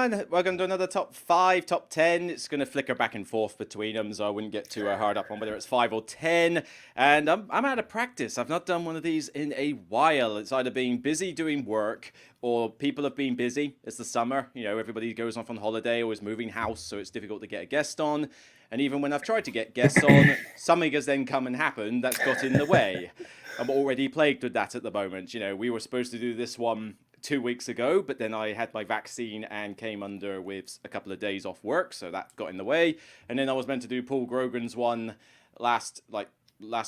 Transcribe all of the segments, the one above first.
everyone. Welcome to another top 5, top 10. It's going to flicker back and forth between them, so I wouldn't get too hard up on whether it's 5 or 10. And I'm out of practice. I've not done one of these in a while. It's either been busy doing work or people have been busy. It's the summer. You know, everybody goes off on holiday or is moving house, so it's difficult to get a guest on. And even when I've tried to get guests on, something has then come and happened that's got in the way. I'm already plagued with that at the moment. You know, we were supposed to do this one 2 weeks ago, but then I had my vaccine and came under with a couple of days off work, so that got in the way. And then I was meant to do Paul Grogan's one last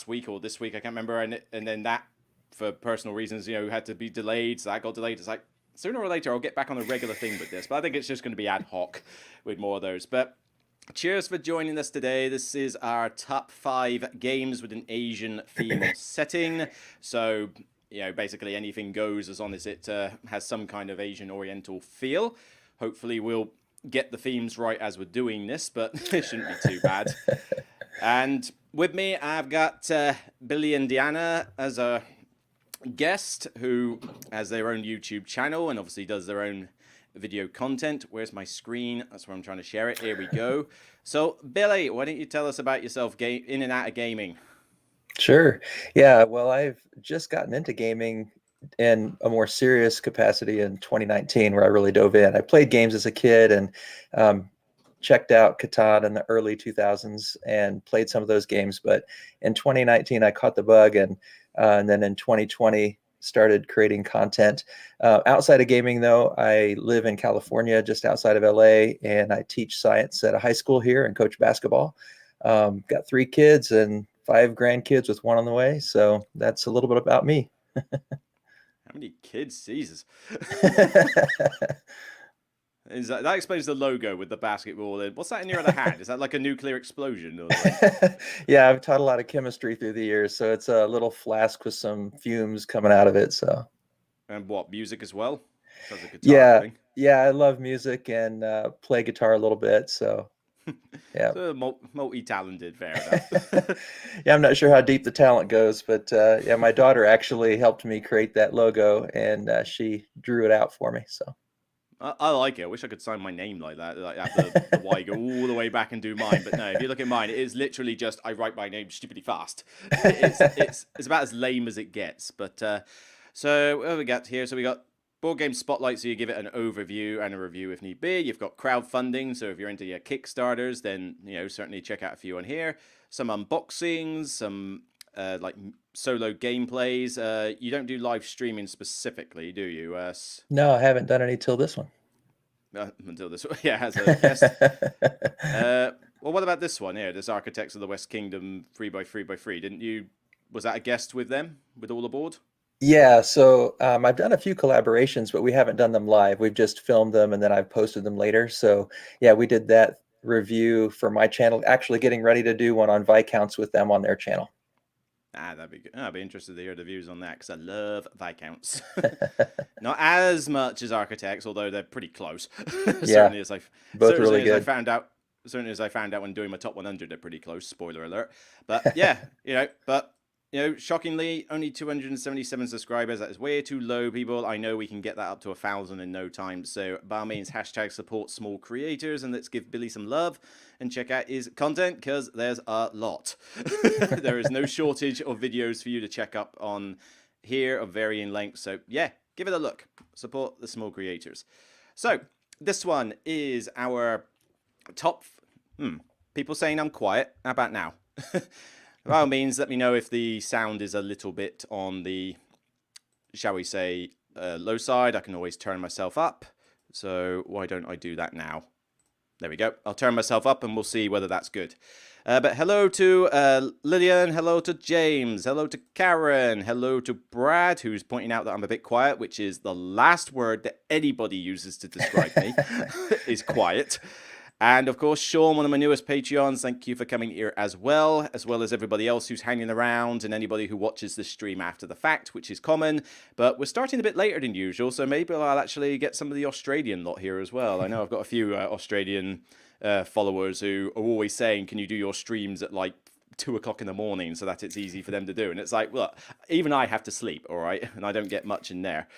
week or this week, I can't remember, and then that, for personal reasons, you know, had to be delayed, so that got delayed. It's like, sooner or later I'll get back on a regular thing with this, but I think it's just going to be ad hoc with more of those. But cheers for joining us today. This is our top 5 games with an Asian theme setting. So, you know, basically anything goes as long as it has some kind of Asian Oriental feel. Hopefully we'll get the themes right as we're doing this, but it shouldn't be too bad. And with me, I've got Billy and Diana as a guest who has their own YouTube channel and obviously does their own video content. Where's my screen? That's where I'm trying to share it. Here we go. So, Billy, why don't you tell us about yourself in and out of gaming? Sure. Yeah. Well, I've just gotten into gaming in a more serious capacity in 2019, where I really dove in. I played games as a kid and checked out Catan in the early 2000s and played some of those games. But in 2019, I caught the bug, and then in 2020, started creating content. Outside of gaming, though, I live in California, just outside of LA, and I teach science at a high school here and coach basketball. Got 3 kids and 5 grandkids with 1 on the way. So that's a little bit about me. How many kids? Jesus. That explains the logo with the basketball. What's that in your other hand? Is that like a nuclear explosion? Or like... Yeah, I've taught a lot of chemistry through the years, so it's a little flask with some fumes coming out of it. So. And what, music as well? Sounds like a Yeah, guitar thing. yeah, I love music and play guitar a little bit. So. Yeah. So multi-talented, fair enough. Yeah, I'm not sure how deep the talent goes, but yeah, my daughter actually helped me create that logo, and she drew it out for me. So I like it. I wish I could sign my name like that. Like have the Y go all the way back and do mine. But no, if you look at mine, it is literally just I write my name stupidly fast. It's about as lame as it gets. But so what have we got here? So we got Board Game Spotlight, so you give it an overview and a review if need be. You've got crowdfunding, so if you're into your Kickstarters, then, you know, certainly check out a few on here. Some unboxings, some like solo gameplays. You don't do live streaming specifically, do you? No, I haven't done any till this one. Until this one, yeah, as a guest. Well, what about this one here? This Architects of the West Kingdom 3x3x3. Didn't you? Was that a guest with them, with all aboard? Yeah, so I've done a few collaborations, but we haven't done them live. We've just filmed them and then I've posted them later. So yeah, we did that review for my channel, actually getting ready to do one on Viscounts with them on their channel. That'd be good. I'd be interested to hear the views on that because I love Viscounts. Not as much as Architects, although they're pretty close. Yeah, both certainly really as good. I found out. Certainly as I found out when doing my top 100, they're pretty close. Spoiler alert. But yeah, you know, shockingly, only 277 subscribers. That is way too low, people. I know we can get that up to 1,000 in no time. So by all means, hashtag support small creators, and let's give Billy some love and check out his content because there's a lot. There is no shortage of videos for you to check up on here of varying lengths. So yeah, give it a look. Support the small creators. So this one is our top. People saying I'm quiet. How about now? By all means, let me know if the sound is a little bit on the, shall we say, low side. I can always turn myself up. So why don't I do that now? There we go. I'll turn myself up and we'll see whether that's good. But hello to Lillian. Hello to James. Hello to Karen. Hello to Brad, who's pointing out that I'm a bit quiet, which is the last word that anybody uses to describe me, is quiet. And of course, Sean, one of my newest Patreons, thank you for coming here as well as everybody else who's hanging around and anybody who watches the stream after the fact, which is common. But we're starting a bit later than usual, so maybe I'll actually get some of the Australian lot here as well. I know I've got a few Australian followers who are always saying, can you do your streams at like 2 o'clock in the morning so that it's easy for them to do? And it's like, well, even I have to sleep, all right? And I don't get much in there.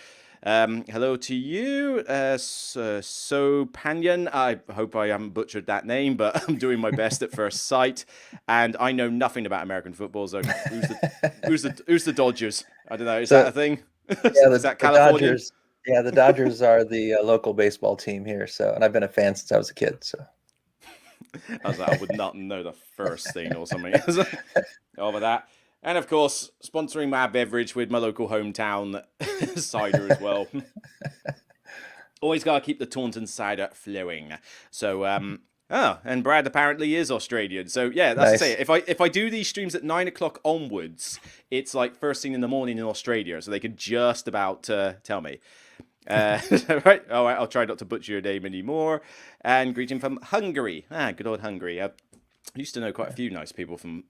Hello to you, So Panyan. I hope I haven't butchered that name, but I'm doing my best at first sight. And I know nothing about American football. So who's the Dodgers? I don't know. Is that So a thing? yeah, Is that the Californian? Dodgers. Yeah, the Dodgers are the local baseball team here. So, and I've been a fan since I was a kid. So, I was like, I would not know the first thing or something over that. And of course, sponsoring my beverage with my local hometown cider as well. Always gotta keep the Taunton cider flowing. So, and Brad apparently is Australian. So yeah, that's to say, nice. if I do these streams at 9 o'clock onwards, it's like first thing in the morning in Australia, so they can just about tell me. Right, all right, I'll try not to butcher your name anymore. And greeting from Hungary. Good old Hungary. I used to know quite a few nice people from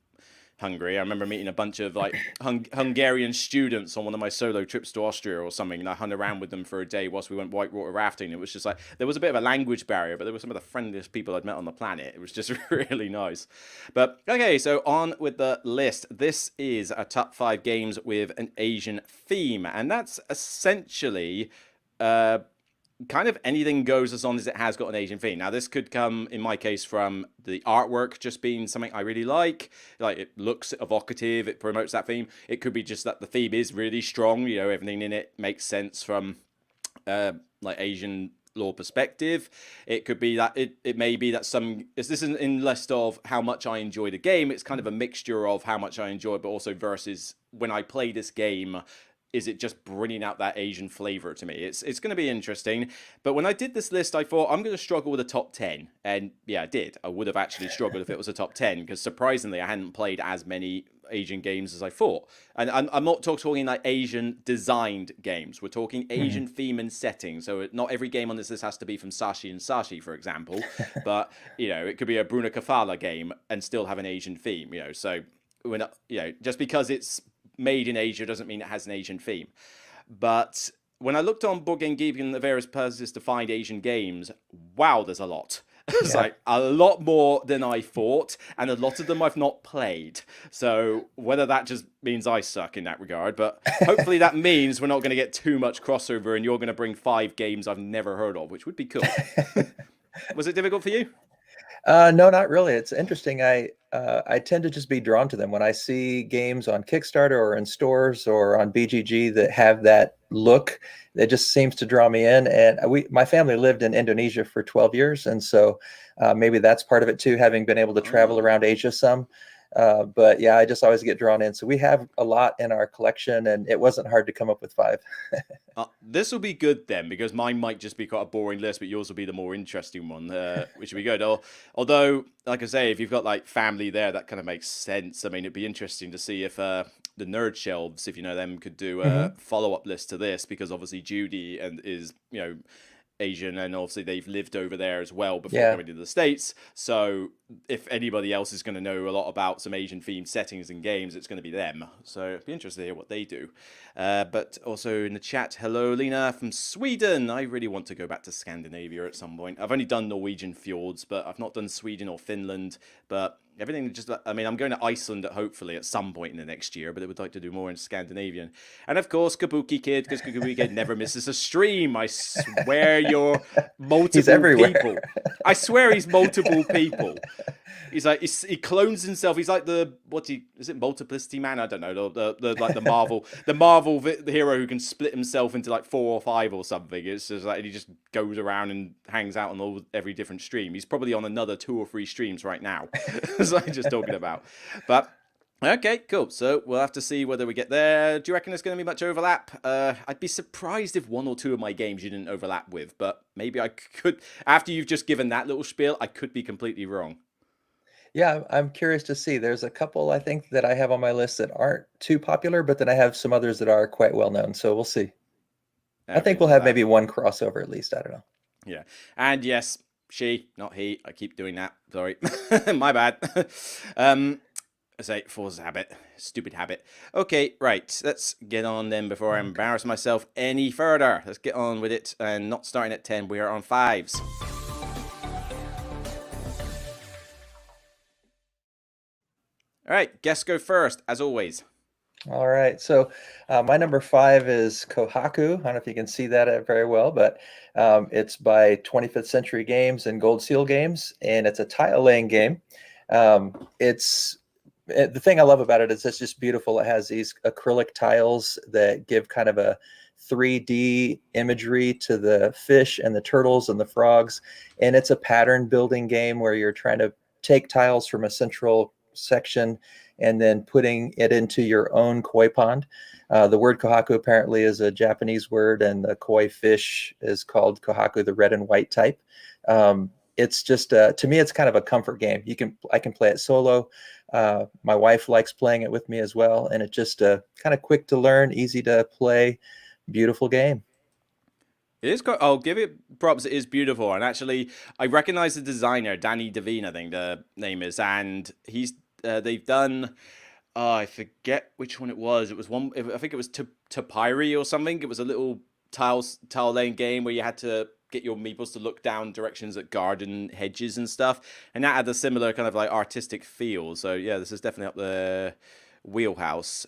Hungary. I remember meeting a bunch of like Hungarian students on one of my solo trips to Austria or something, and I hung around with them for a day whilst we went whitewater rafting. It was just like there was a bit of a language barrier, but they were some of the friendliest people I'd met on the planet. It was just really nice. But okay, so on with the list. This is a top 5 games with an Asian theme, and that's essentially kind of anything goes as long as it has got an Asian theme. Now, this could come, in my case, from the artwork just being something I really like. Like, it looks evocative, it promotes that theme. It could be just that the theme is really strong, you know, everything in it makes sense from, like, Asian law perspective. It could be that it may be that this isn't in list of how much I enjoy the game. It's kind of a mixture of how much I enjoy it, but also versus when I play this game, is it just bringing out that Asian flavor to me? It's going to be interesting. But when I did this list, I thought I'm going to struggle with a top 10. And yeah, I did. I would have actually struggled if it was a top 10 because surprisingly, I hadn't played as many Asian games as I thought. And I'm not talking like Asian designed games. We're talking Asian theme and setting. So not every game on this list has to be from Sashi and Sashi, for example. But, you know, it could be a Bruna Kafala game and still have an Asian theme, you know. So when, you know, just because it's made in Asia doesn't mean it has an Asian theme. But when I looked on Board Game Geek and the various places to find Asian games, wow, there's a lot. It's like a lot more than I thought, and a lot of them I've not played. So whether that just means I suck in that regard, but hopefully that means we're not going to get too much crossover and you're going to bring 5 games I've never heard of, which would be cool. Was it difficult for you? No, not really. It's interesting. I tend to just be drawn to them when I see games on Kickstarter or in stores or on BGG that have that look. It just seems to draw me in. And my family lived in Indonesia for 12 years, and so maybe that's part of it too, having been able to travel around Asia some. But yeah, I just always get drawn in. So we have a lot in our collection, and it wasn't hard to come up with 5. This will be good then, because mine might just be quite a boring list, but yours will be the more interesting one, which will be good. Although, like I say, if you've got like family there, that kind of makes sense. I mean, it'd be interesting to see if the Nerd Shelves, if you know them, could do a follow-up list to this, because obviously Judy is, you know, Asian, and obviously they've lived over there as well before coming to the States. So if anybody else is going to know a lot about some Asian themed settings and games, it's going to be them. So it'd be interesting to hear what they do. But also in the chat, hello Lena from Sweden. I really want to go back to Scandinavia at some point. I've only done Norwegian fjords, but I've not done Sweden or Finland. But everything just, I mean, I'm going to Iceland hopefully at some point in the next year, but I would like to do more in Scandinavian. And of course, Kabuki Kid, because Kabuki Kid never misses a stream. I swear you're multiple people. I swear he's multiple people. He's like, he clones himself. He's like is it Multiplicity Man? I don't know. The like the Marvel hero who can split himself into like 4 or 5 or something. It's just like, he just goes around and hangs out on every different stream. He's probably on another 2 or 3 streams right now. As I'm just talking about. But okay, cool. So we'll have to see whether we get there. Do you reckon there's going to be much overlap? I'd be surprised if 1 or 2 of my games you didn't overlap with, but maybe I could. After you've just given that little spiel, I could be completely wrong. Yeah, I'm curious to see. There's a couple I think that I have on my list that aren't too popular, but then I have some others that are quite well known. So we'll see. I think we'll have maybe 1 crossover at least. I don't know. Yeah. And yes, she, not he. I keep doing that. Sorry. My bad. I say force habit. Stupid habit. Okay, right. Let's get on then before I embarrass myself any further. Let's get on with it, and not starting at 10. We are on 5s. All right, guests go first, as always. All right. So my number five is Kohaku. I don't know if you can see that very well, but it's by 25th Century Games and Gold Seal Games, and it's a tile laying game. The thing I love about it is it's just beautiful. It has these acrylic tiles that give kind of a 3D imagery to the fish and the turtles and the frogs, and it's a pattern building game where you're trying to take tiles from a central section and then putting it into your own koi pond. The word kohaku apparently is a Japanese word, and the koi fish is called kohaku, the red and white type. It's just to me, it's kind of a comfort game. I can play it solo. My wife likes playing it with me as well, and it's just kind of quick to learn, easy to play, beautiful game. It is. I'll give it props. It is beautiful, and actually, I recognize the designer, Danny Devine, I think the name is, and they've done. Oh, I forget which one it was. It was one. I think it was Tapiri or something. It was a little tile laying game where you had to get your meeples to look down directions at garden hedges and stuff, and that had a similar kind of like artistic feel. So yeah, this is definitely up the wheelhouse.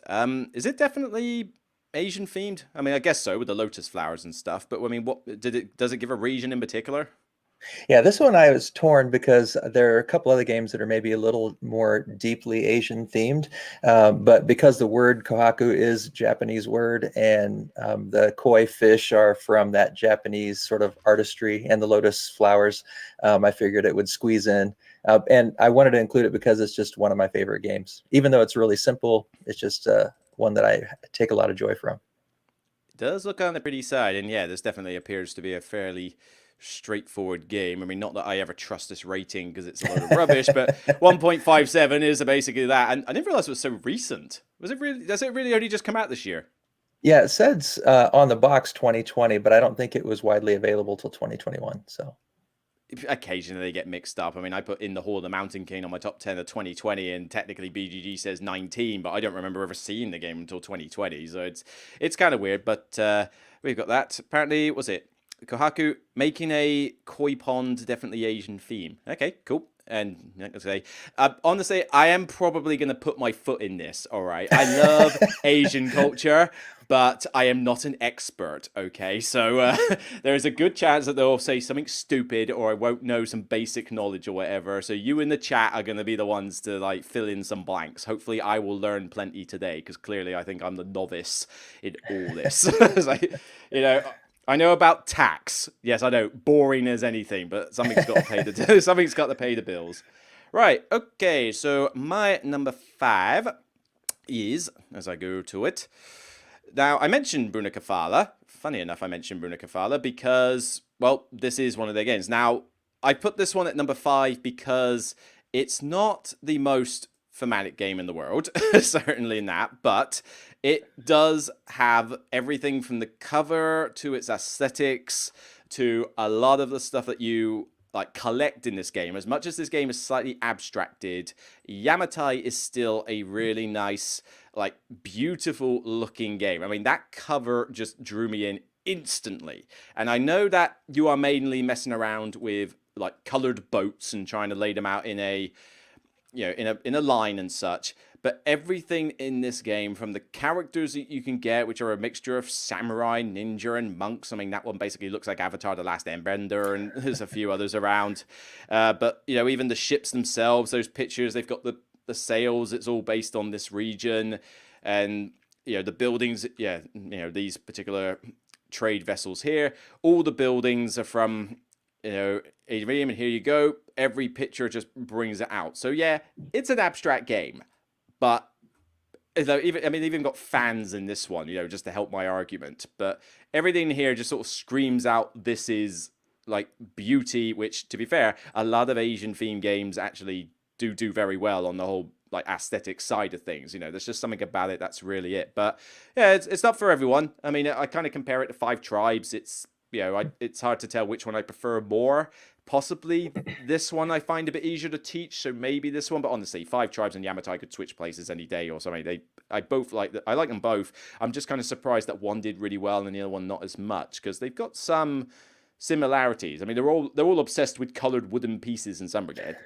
Is it definitely Asian themed? I mean, I guess so with the lotus flowers and stuff. But I mean, what did it? Does it give a region in particular? Yeah, this one I was torn because there are a couple other games that are maybe a little more deeply Asian themed, but because the word kohaku is a Japanese word and the koi fish are from that Japanese sort of artistry and the lotus flowers, I figured it would squeeze in. And I wanted to include it because it's just one of my favorite games. Even though it's really simple, it's just one that I take a lot of joy from. It does look on the pretty side, and yeah, this definitely appears to be a fairly straightforward game. I mean, not that I ever trust this rating because it's a load of rubbish, but 1.57 is basically that. And I didn't realize it was so recent. Was it really? Does it really only just come out this year? Yeah, it says on the box 2020, but I don't think it was widely available till 2021. So, Occasionally they get mixed up. I mean, I put In the Hall of the Mountain King on my top 10 of 2020, and technically BGG says 19, but I don't remember ever seeing the game until 2020. So it's kind of weird, but we've got that. Apparently, was it Kohaku making a koi pond, definitely Asian theme. Okay, cool. And like I say, honestly, I am probably going to put my foot in this. All right. I love Asian culture, but I am not an expert. Okay. So there is a good chance that they'll say something stupid or I won't know some basic knowledge or whatever. So you in the chat are going to be the ones to like fill in some blanks. Hopefully, I will learn plenty today because clearly I think I'm the novice in all this. Like, you know, I know about tax. Yes, I know, boring as anything, but something's got to pay the something's got to pay the bills. Right. Okay. So my number five is, as I go to it. Now I mentioned Bruna Kafala. Funny enough, I mentioned Bruna Kafala because, well, this is one of their games. Now I put this one at number five because it's not the most thematic game in the world, certainly in that, but it does have everything from the cover to its aesthetics to a lot of the stuff that you like collect in this game. As much as this game is slightly abstracted, Yamatai is still a really nice, like beautiful looking game. I mean, that cover just drew me in instantly. And I know that you are mainly messing around with like colored boats and trying to lay them out in a in a line and such. But everything in this game, from the characters that you can get, which are a mixture of samurai, ninja, and monks. I mean, that one basically looks like Avatar: The Last Airbender, and there's a few others around. But even the ships themselves, those pictures, they've got the sails. It's all based on this region, and the buildings. Yeah, these particular trade vessels here. All the buildings are from Adrian, and here you go. Every picture just brings it out. So yeah, it's an abstract game, but even got fans in this one, just to help my argument. But everything here just sort of screams out this is like beauty, which to be fair, a lot of Asian themed games actually do very well on the whole like aesthetic side of things. There's just something about it that's really it. But yeah, it's not for everyone. I mean, I kind of compare it to Five Tribes. It's hard to tell which one I prefer more. Possibly this one I find a bit easier to teach, so maybe this one. But honestly, Five Tribes and Yamatai could switch places any day or something. I both I like them both. I'm just kind of surprised that one did really well and the other one not as much because they've got some similarities. I mean, they're all obsessed with colored wooden pieces in some regard.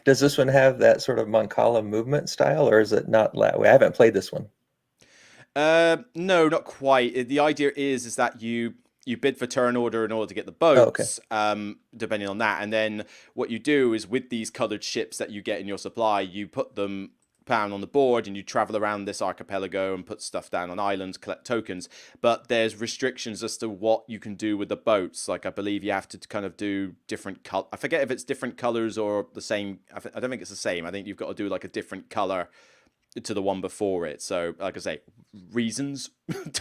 Does this one have that sort of Mancala movement style, or is it not that way? I haven't played this one. No, not quite. The idea is that you bid for turn order in order to get the Oh, okay. boats, depending on that, and then what you do is with these colored ships that you get in your supply, you put them down on the board and you travel around this archipelago and put stuff down on islands, collect tokens. But there's restrictions as to what you can do with the boats. Like I believe you have to kind of do different color. I forget if it's different colors or the same. I don't think it's the same. I think you've got to do like a different color to the one before it. So, like I say, reasons.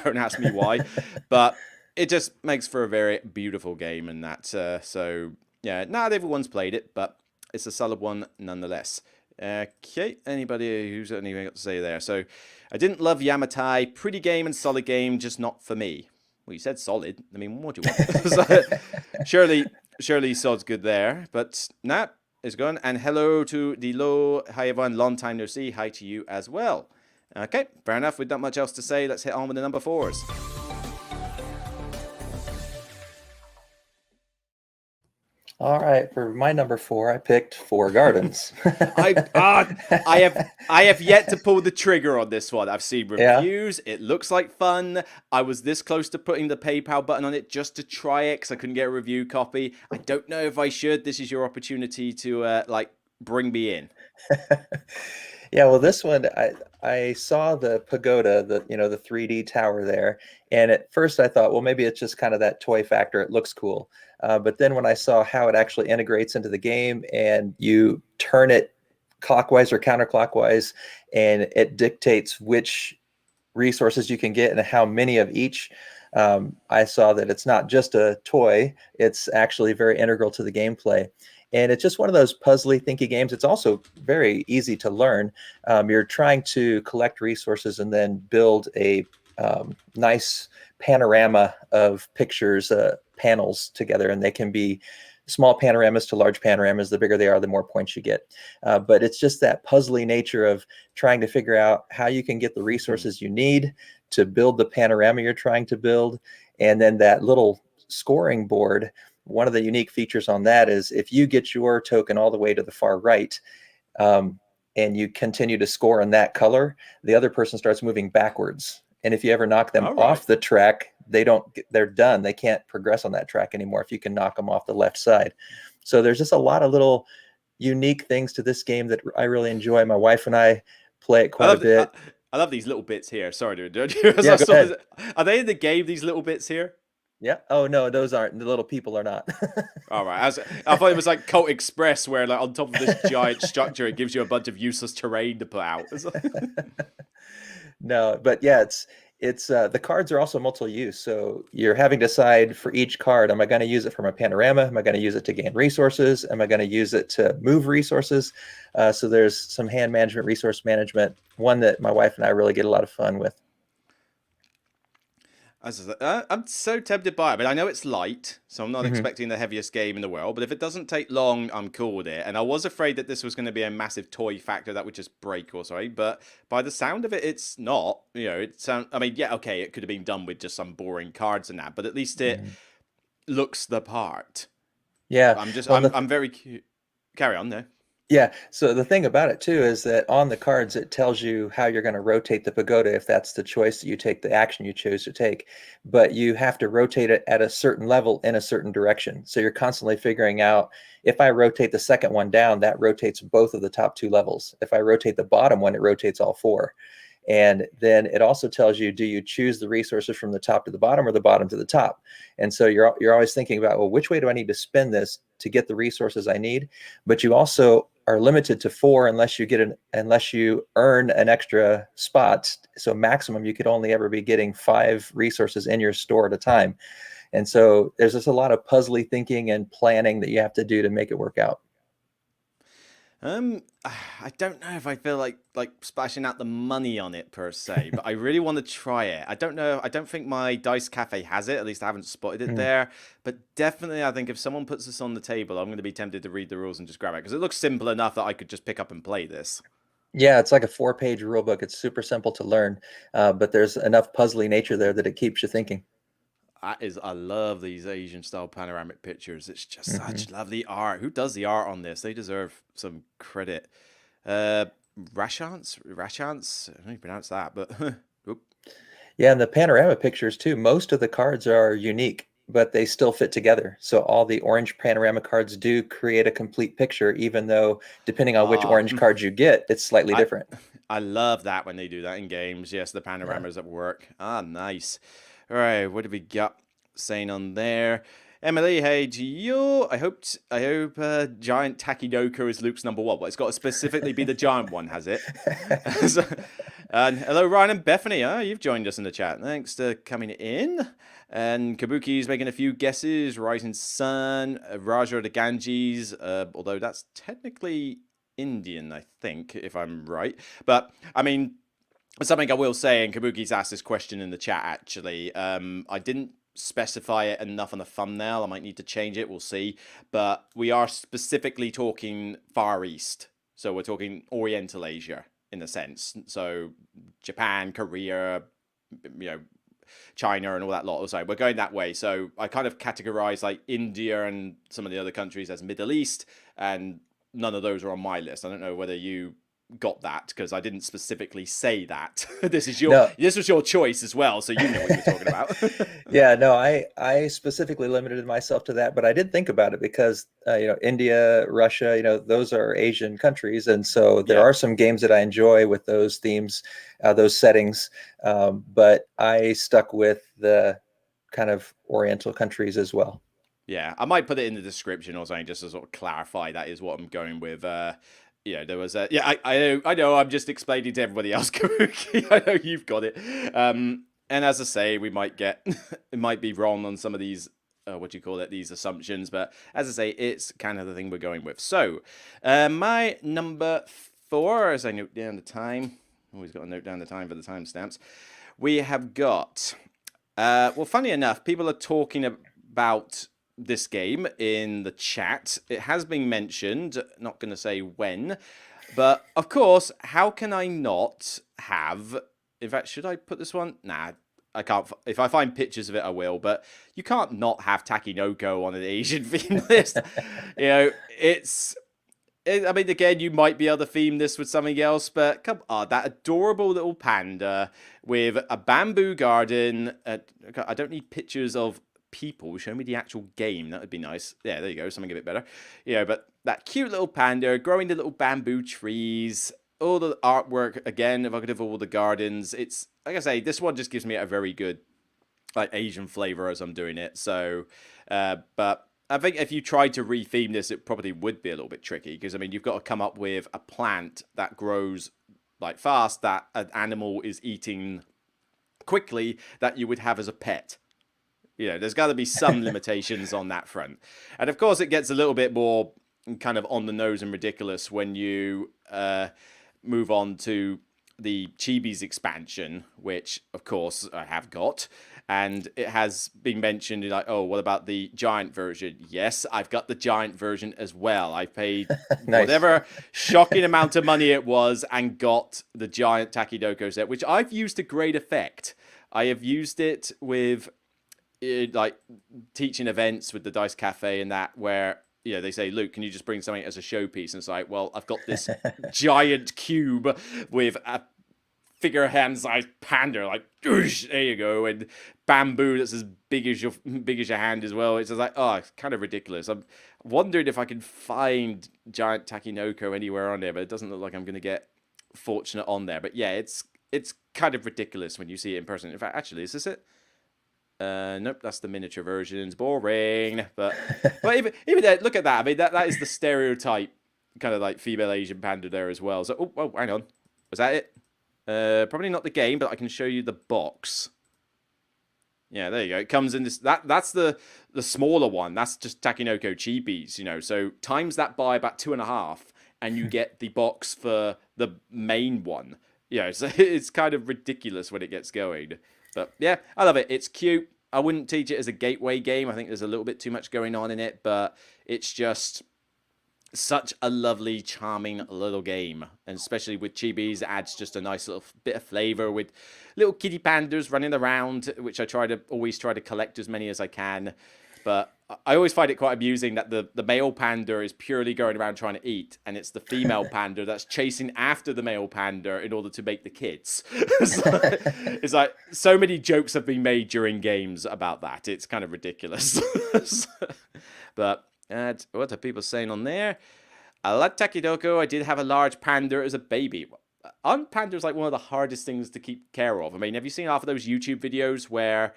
Don't ask me why, but it just makes for a very beautiful game, and that. So, yeah, not everyone's played it, but it's a solid one nonetheless. Okay, anybody who's got anything got to say there? So, I didn't love Yamatai. Pretty game and solid game, just not for me. Well, you said solid. I mean, what do you want? So, surely Sod's good there, but nah, is gone. And hello to the low. Hi everyone, long time no see. Hi to you as well. Okay, fair enough. With not much else to say, let's hit on with the number 4s. All right, for my number 4, I picked Four Gardens. I have yet to pull the trigger on this one. I've seen Yeah. reviews. It looks like fun. I was this close to putting the PayPal button on it just to try it because I couldn't get a review copy. I don't know if I should. This is your opportunity to like bring me in. Yeah, well, this one I saw the pagoda, the 3D tower there, and at first I thought, well, maybe it's just kind of that toy factor. It looks cool, but then when I saw how it actually integrates into the game, and you turn it clockwise or counterclockwise, and it dictates which resources you can get and how many of each. I saw that it's not just a toy; it's actually very integral to the gameplay. And it's just one of those puzzly, thinky games. It's also very easy to learn. You're trying to collect resources and then build a nice panorama of pictures, panels together, and they can be small panoramas to large panoramas. The bigger they are, the more points you get. But it's just that puzzly nature of trying to figure out how you can get the resources you need to build the panorama you're trying to build. And then that little scoring board, one of the unique features on that is if you get your token all the way to the far right, and you continue to score in that color, the other person starts moving backwards. And if you ever knock them off the track, they're done. They can't progress on that track anymore if you can knock them off the left side. So there's just a lot of little unique things to this game that I really enjoy. My wife and I play it quite a bit. I love these little bits here. Sorry, dude. Yeah, go ahead. Are they in the game, these little bits here? Yeah. Oh no, those aren't. The little people are not. All right. I thought it was like Cult Express, where like on top of this giant structure, it gives you a bunch of useless terrain to put out. No, but yeah, it's the cards are also multi-use. So you're having to decide for each card, am I going to use it for my panorama? Am I going to use it to gain resources? Am I going to use it to move resources? So there's some hand management, resource management, one that my wife and I really get a lot of fun with. I'm so tempted by it, but I know it's light, so I'm not expecting the heaviest game in the world. But if it doesn't take long, I'm cool with it. And I was afraid that this was going to be a massive toy factor that would just break or sorry. But by the sound of it, it's not. You know, I mean, yeah, okay, it could have been done with just some boring cards and that, but at least it looks the part. Yeah, I'm very cute. Carry on, though. Yeah. So the thing about it too is that on the cards, it tells you how you're going to rotate the pagoda if that's the choice that you take, the action you chose to take. But you have to rotate it at a certain level in a certain direction. So you're constantly figuring out, if I rotate the second one down, that rotates both of the top 2 levels. If I rotate the bottom one, it rotates all 4. And then it also tells you, do you choose the resources from the top to the bottom or the bottom to the top? And so you're always thinking about, well, which way do I need to spin this to get the resources I need? But you also are limited to 4 unless you earn an extra spot. So maximum, you could only ever be getting 5 resources in your store at a time. And so there's just a lot of puzzly thinking and planning that you have to do to make it work out. I don't know if I feel like splashing out the money on it per se, but I really want to try it. I don't know. I don't think my Dice Cafe has it. At least I haven't spotted it there. But definitely, I think if someone puts this on the table, I'm going to be tempted to read the rules and just grab it because it looks simple enough that I could just pick up and play this. Yeah, it's like a 4-page rule book. It's super simple to learn, but there's enough puzzly nature there that it keeps you thinking. I love these Asian style panoramic pictures. It's just Hmm. such lovely art. Who does the art on this? They deserve some credit. Uh, Rashance. I don't even pronounce that, but oop. Yeah, and the panorama pictures too. Most of the cards are unique, but they still fit together. So all the orange panorama cards do create a complete picture, even though depending on which Ah, orange cards you get, it's slightly I different. I love that when they do that in games. Yes, the Yeah. panoramas at work. Ah, nice. All right, what have we got saying on there? Emily, hey to you. I hope giant Takinoko is Luke's number one. Well, it's got to specifically be the giant one, has it? So- and hello, Ryan and Bethany. You've joined us in the chat. Thanks for coming in. And Kabuki's making a few guesses. Rising Sun, Raja of the Ganges, although that's technically Indian, I think, if I'm right. But I mean, something I will say, and Kabuki's asked this question in the chat actually. I didn't specify it enough on the thumbnail. I might need to change it. We'll see. But we are specifically talking Far East. So we're talking Oriental Asia in a sense. So Japan, Korea, you know, China and all that lot. So we're going that way. So I kind of categorize like India and some of the other countries as Middle East, and none of those are on my list. I don't know whether you got that because I didn't specifically say that. No. This was your choice as well, so you know what you were talking about. Yeah, no, I specifically limited myself to that, but I did think about it because India, Russia, those are Asian countries, and so there Yeah. are some games that I enjoy with those themes, those settings. But I stuck with the kind of Oriental countries as well. Yeah, I might put it in the description or something just to sort of clarify that is what I'm going with. There was a yeah. I know. I'm just explaining to everybody else. Kabuki. I know you've got it. And as I say, we might get it might be wrong on some of these. What do you call it? These assumptions, but as I say, it's kind of the thing we're going with. So, my number 4, as I note down the time. Always got to note down the time for the timestamps. We have got. Well, funny enough, people are talking about this game in the chat. It has been mentioned, not going to say when, but of course, how can I not have? In fact, should I put this one? Nah, I can't. If I find pictures of it, I will. But you can't not have Takinoko on an Asian theme list. It's. I mean, again, you might be able to theme this with something else, but come on, that adorable little panda with a bamboo garden. I don't need pictures of people. Show me the actual game. That would be nice. Yeah, there you go. Something a bit better. But that cute little panda growing the little bamboo trees. All the artwork, again, evocative of all the gardens. It's, like I say, this one just gives me a very good like Asian flavor as I'm doing it. So, but I think if you tried to retheme this, it probably would be a little bit tricky because I mean you've got to come up with a plant that grows like fast that an animal is eating quickly that you would have as a pet. There's got to be some limitations on that front, and of course it gets a little bit more kind of on the nose and ridiculous when you move on to the Chibi's expansion, which of course I have got, and it has been mentioned like, oh, what about the giant version? Yes, I've got the giant version as well. I paid Nice. whatever shocking amount of money it was and got the giant Takinoko set, which I've used to great effect. I have used it with like teaching events with the Dice Cafe and that where they say, Luke, can you just bring something as a showpiece? And it's like, well, I've got this giant cube with a figure hand-sized panda, like, Doosh, there you go, and bamboo that's as big as your hand as well. It's just like, oh, it's kind of ridiculous. I'm wondering if I can find giant Takinoko anywhere on there, but it doesn't look like I'm going to get fortunate on there. But yeah, it's kind of ridiculous when you see it in person. In fact, actually, is this it? Nope, that's the miniature versions. Boring. But even there, look at that. I mean, that is the stereotype kind of like female Asian panda there as well. So, oh, hang on. Was that it? Probably not the game, but I can show you the box. Yeah, there you go. It comes in this. That's the smaller one. That's just Takinoko cheapies. So times that by about 2.5, and you get the box for the main one. So it's kind of ridiculous when it gets going. But yeah, I love it. It's cute. I wouldn't teach it as a gateway game. I think there's a little bit too much going on in it, but it's such a lovely, charming little game, and especially with chibis, it adds just a nice little bit of flavor with little kitty pandas running around, which I always try to collect as many as I can. But I always find it quite amusing that the male panda is purely going around trying to eat, and it's the female panda that's chasing after the male panda in order to make the kids. It's like so many jokes have been made during games about that. It's kind of ridiculous. But what are people saying on there? I like Takidoko. I did have a large panda as a baby. Aren't pandas like one of the hardest things to keep care of? I mean, have you seen half of those YouTube videos where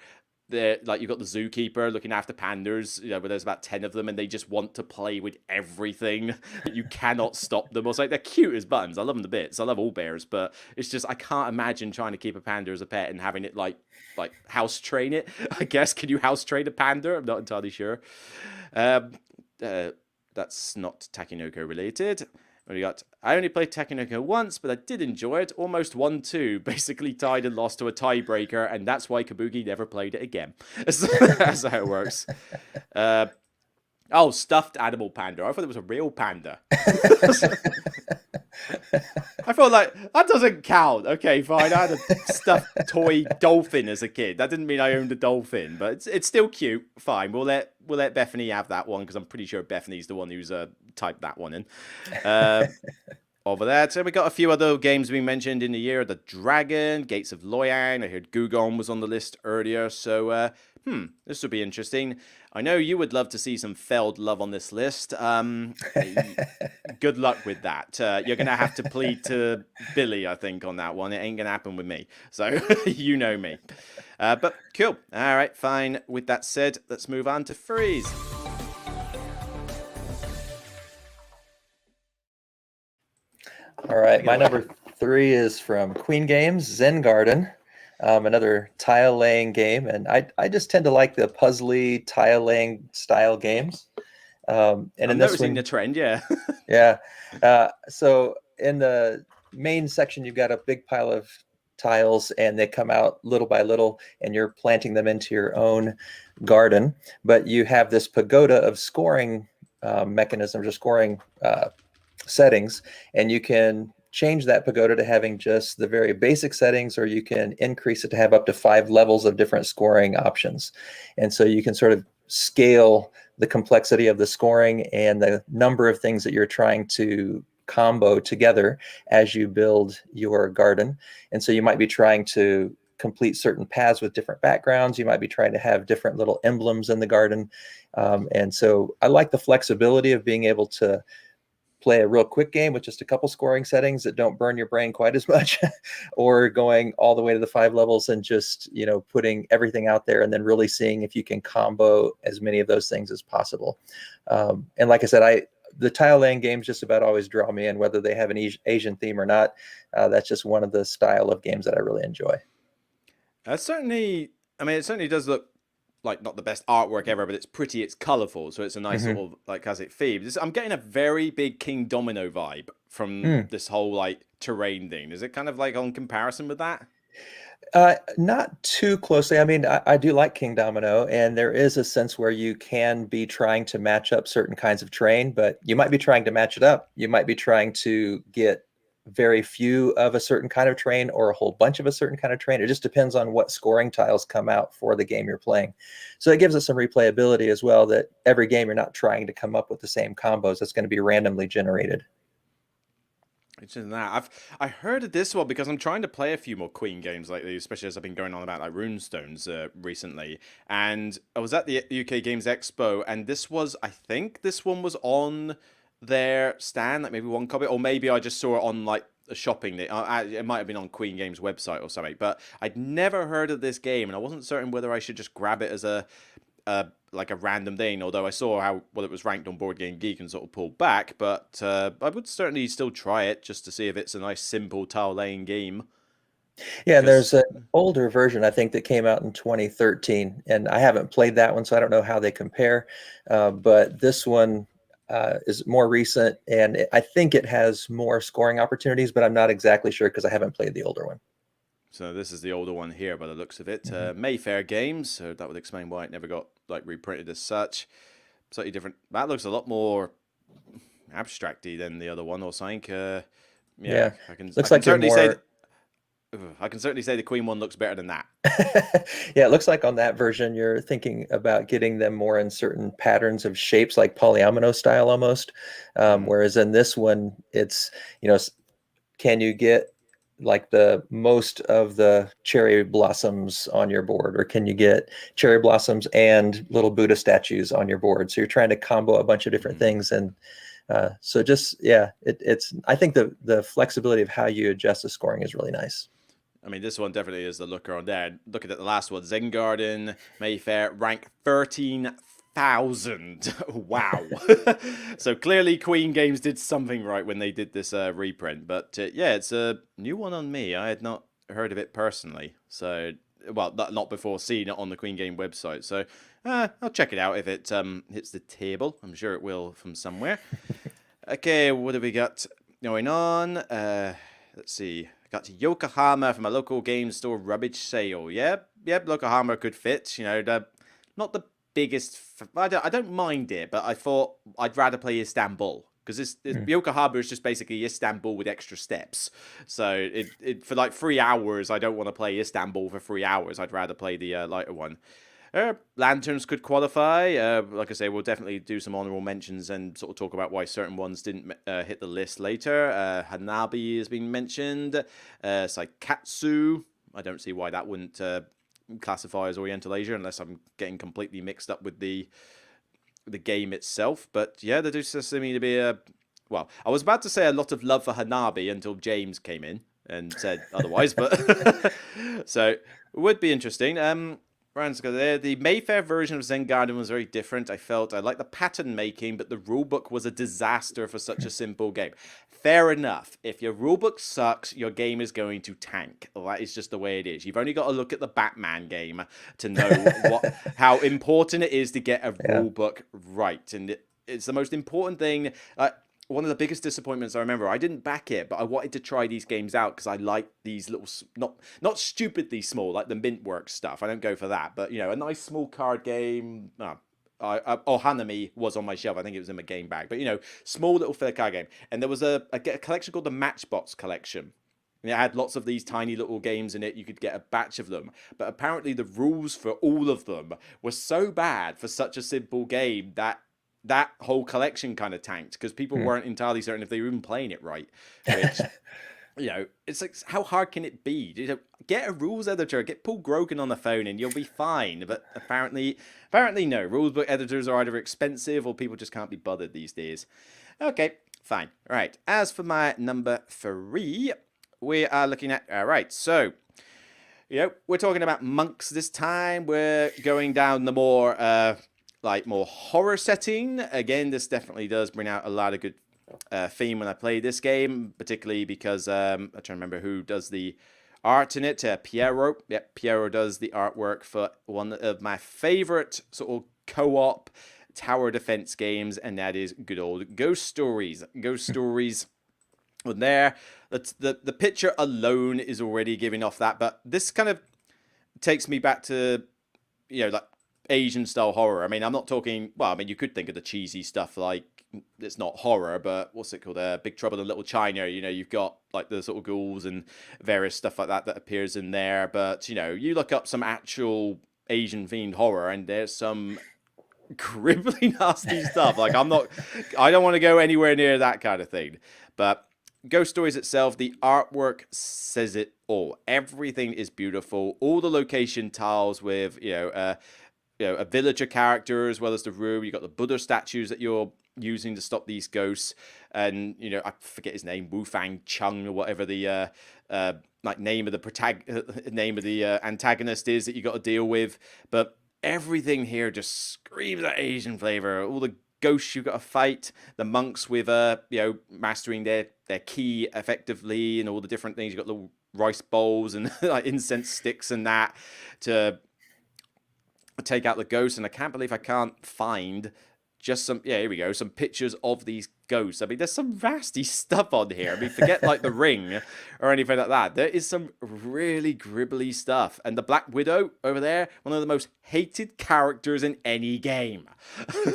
you've got the zookeeper looking after pandas, where there's about 10 of them and they just want to play with everything. You cannot stop them. It's like they're cute as buttons. I love them to bits. I love all bears, but it's just I can't imagine trying to keep a panda as a pet and having it like house train it. I guess can you house train a panda? I'm not entirely sure. That's not Takinoko related. I only played Takinoko once, but I did enjoy it. Almost 1-2, basically tied and lost to a tiebreaker, and that's why Kabuki never played it again. That's how it works. Stuffed animal panda. I thought it was a real panda. I felt like that doesn't count. Okay, fine. I had a stuffed toy dolphin as a kid. That didn't mean I owned a dolphin, but it's still cute. Fine. We'll let Bethany have that one because I'm pretty sure Bethany's the one who's typed that one in. Over there. So we got a few other games we mentioned in the year. The Dragon, Gates of Loyang. I heard Gugon was on the list earlier. So, this would be interesting. I know you would love to see some Feld love on this list. Good luck with that. You're going to have to plead to Billy, I think, on that one. It ain't going to happen with me. So, you know me. But cool. All right, fine. With that said, let's move on to Freeze. All right, my number 3 is from Queen Games, Zen Garden, another tile laying game, and I just tend to like the puzzly tile laying style games. And I'm in this noticing one, the trend, yeah. yeah. So in the main section, you've got a big pile of tiles, and they come out little by little, and you're planting them into your own garden. But you have this pagoda of scoring mechanisms or scoring settings, and you can change that pagoda to having just the very basic settings, or you can increase it to have up to 5 levels of different scoring options. And so you can sort of scale the complexity of the scoring and the number of things that you're trying to combo together as you build your garden. And so you might be trying to complete certain paths with different backgrounds. You might be trying to have different little emblems in the garden. And so I like the flexibility of being able to play a real quick game with just a couple scoring settings that don't burn your brain quite as much, or going all the way to the 5 levels and just, putting everything out there and then really seeing if you can combo as many of those things as possible. And like I said, the tile laying games just about always draw me in, whether they have an Asian theme or not. That's just one of the style of games that I really enjoy. It certainly does look like not the best artwork ever, but it's pretty, it's colorful, so it's a nice sort of like classic theme. I'm getting a very big King Domino vibe from this whole like terrain thing. Is it kind of like on comparison with that? Not too closely. I mean, I do like King Domino, and there is a sense where you can be trying to match up certain kinds of terrain, but you might be trying to match it up. You might be trying to get very few of a certain kind of terrain or a whole bunch of a certain kind of terrain. It just depends on what scoring tiles come out for the game you're playing. So it gives us some replayability as well, that every game you're not trying to come up with the same combos. That's going to be randomly generated. It's just that I heard of this one because I'm trying to play a few more Queen games lately, especially as I've been going on about like Runestones recently. And I was at the UK Games Expo, and I think this one was on their stand, like maybe one copy, or maybe I just saw it on like a shopping. It might have been on Queen Games website or something. But I'd never heard of this game, and I wasn't certain whether I should just grab it as a random thing, although I saw it was ranked on Board Game Geek and sort of pulled back, but I would certainly still try it just to see if it's a nice simple tile laying game. Yeah, there's an older version, I think, that came out in 2013, and I haven't played that one, so I don't know how they compare, but this one is more recent, and I think it has more scoring opportunities, but I'm not exactly sure because I haven't played the older one. So this is the older one here by the looks of it. Mayfair Games, so that would explain why it never got like reprinted as such. Slightly different. That looks a lot more abstracty than the other one or something. Yeah, Yeah, I looks can like you're certainly say more. I can certainly say the Queen one looks better than that. Yeah, it looks like on that version you're thinking about getting them more in certain patterns of shapes, like polyomino style almost. Mm. Whereas in this one, it's, you know, can you get like the most of the cherry blossoms on your board, or can you get cherry blossoms and little Buddha statues on your board? So you're trying to combo a bunch of different Mm. things, and so just yeah, it's I think the flexibility of how you adjust the scoring is really nice. I mean, this one definitely is the looker on there. Looking at the last one, Zen Garden, Mayfair, rank 13,000. Wow. So clearly Queen Games did something right when they did this reprint. But yeah, it's a new one on me. I had not heard of it personally. So, well, not before seeing it on the Queen Game website. So I'll check it out if it hits the table. I'm sure it will from somewhere. Okay, what have we got going on? Let's see. Got to Yokohama from a local game store rubbish sale. Yep, Yokohama could fit. You know, not the biggest. I don't mind it, but I thought I'd rather play Istanbul because this Mm. Yokohama is just basically Istanbul with extra steps. So it for like 3 hours, I don't want to play Istanbul for 3 hours. I'd rather play the lighter one. Lanterns could qualify. Like I say, we'll definitely do some honorable mentions and sort of talk about why certain ones didn't hit the list later. Hanabi has been mentioned. Saikatsu. I don't see why that wouldn't classify as Oriental Asia unless I'm getting completely mixed up with the game itself. But yeah, there does seem to be a. Well, I was about to say a lot of love for Hanabi until James came in and said otherwise, but so it would be interesting. There. The Mayfair version of Zen Garden was very different. I felt I liked the pattern making, but the rulebook was a disaster for such a simple game. Fair enough. If your rulebook sucks, your game is going to tank. That is just the way it is. You've only got to look at the Batman game to know how important it is to get a Yeah. rulebook right, and it's the most important thing. One of the biggest disappointments I remember. I didn't back it, but I wanted to try these games out because I like these little, not stupidly small, like the Mintworks stuff. I don't go for that, but you know, a nice small card game. Hanami was on my shelf. I think it was in my game bag, but you know, small little filler card game. And there was a collection called the Matchbox Collection. And it had lots of these tiny little games in it. You could get a batch of them, but apparently the rules for all of them were so bad for such a simple game that whole collection kind of tanked because people Mm. weren't entirely certain if they were even playing it right. Which, you know, it's like, how hard can it be? You know, get a rules editor, get Paul Grogan on the phone, and you'll be fine. But apparently no. Rules book editors are either expensive or people just can't be bothered these days. Okay, fine. All right. As for my number 3, we are looking at. All right, so. You know, we're talking about monks this time. We're going down the more more horror setting. Again, this definitely does bring out a lot of good theme when I play this game, particularly because I'm trying to remember who does the art in it. Piero. Yep, Piero does the artwork for one of my favorite sort of co-op tower defense games, and that is good old Ghost Stories. Ghost Stories. And there, the picture alone is already giving off that, but this kind of takes me back to, you know, like Asian style horror. I mean, I'm not talking. Well, I mean, you could think of the cheesy stuff like it's not horror, but what's it called? Big Trouble in Little China. You know, you've got like the sort of ghouls and various stuff like that appears in there. But you know, you look up some actual Asian themed horror, and there's some crippling nasty stuff. Like I don't want to go anywhere near that kind of thing. But Ghost Stories itself, the artwork says it all. Everything is beautiful. All the location tiles with a villager character as well as the room. You got the Buddha statues that you're using to stop these ghosts, and you know I forget his name, Wu Fang Chung or whatever the name of the antagonist is that you got to deal with. But everything here just screams that Asian flavor. All the ghosts you got to fight, the monks with mastering their ki effectively, and all the different things. You got little rice bowls and like incense sticks and that to take out the ghosts. And I can't believe I can't find just some, yeah, here we go, some pictures of these ghosts. I mean, there's some nasty stuff on here. I mean, forget like the ring or anything like that. There is some really gribbly stuff. And the Black Widow over there, one of the most hated characters in any game.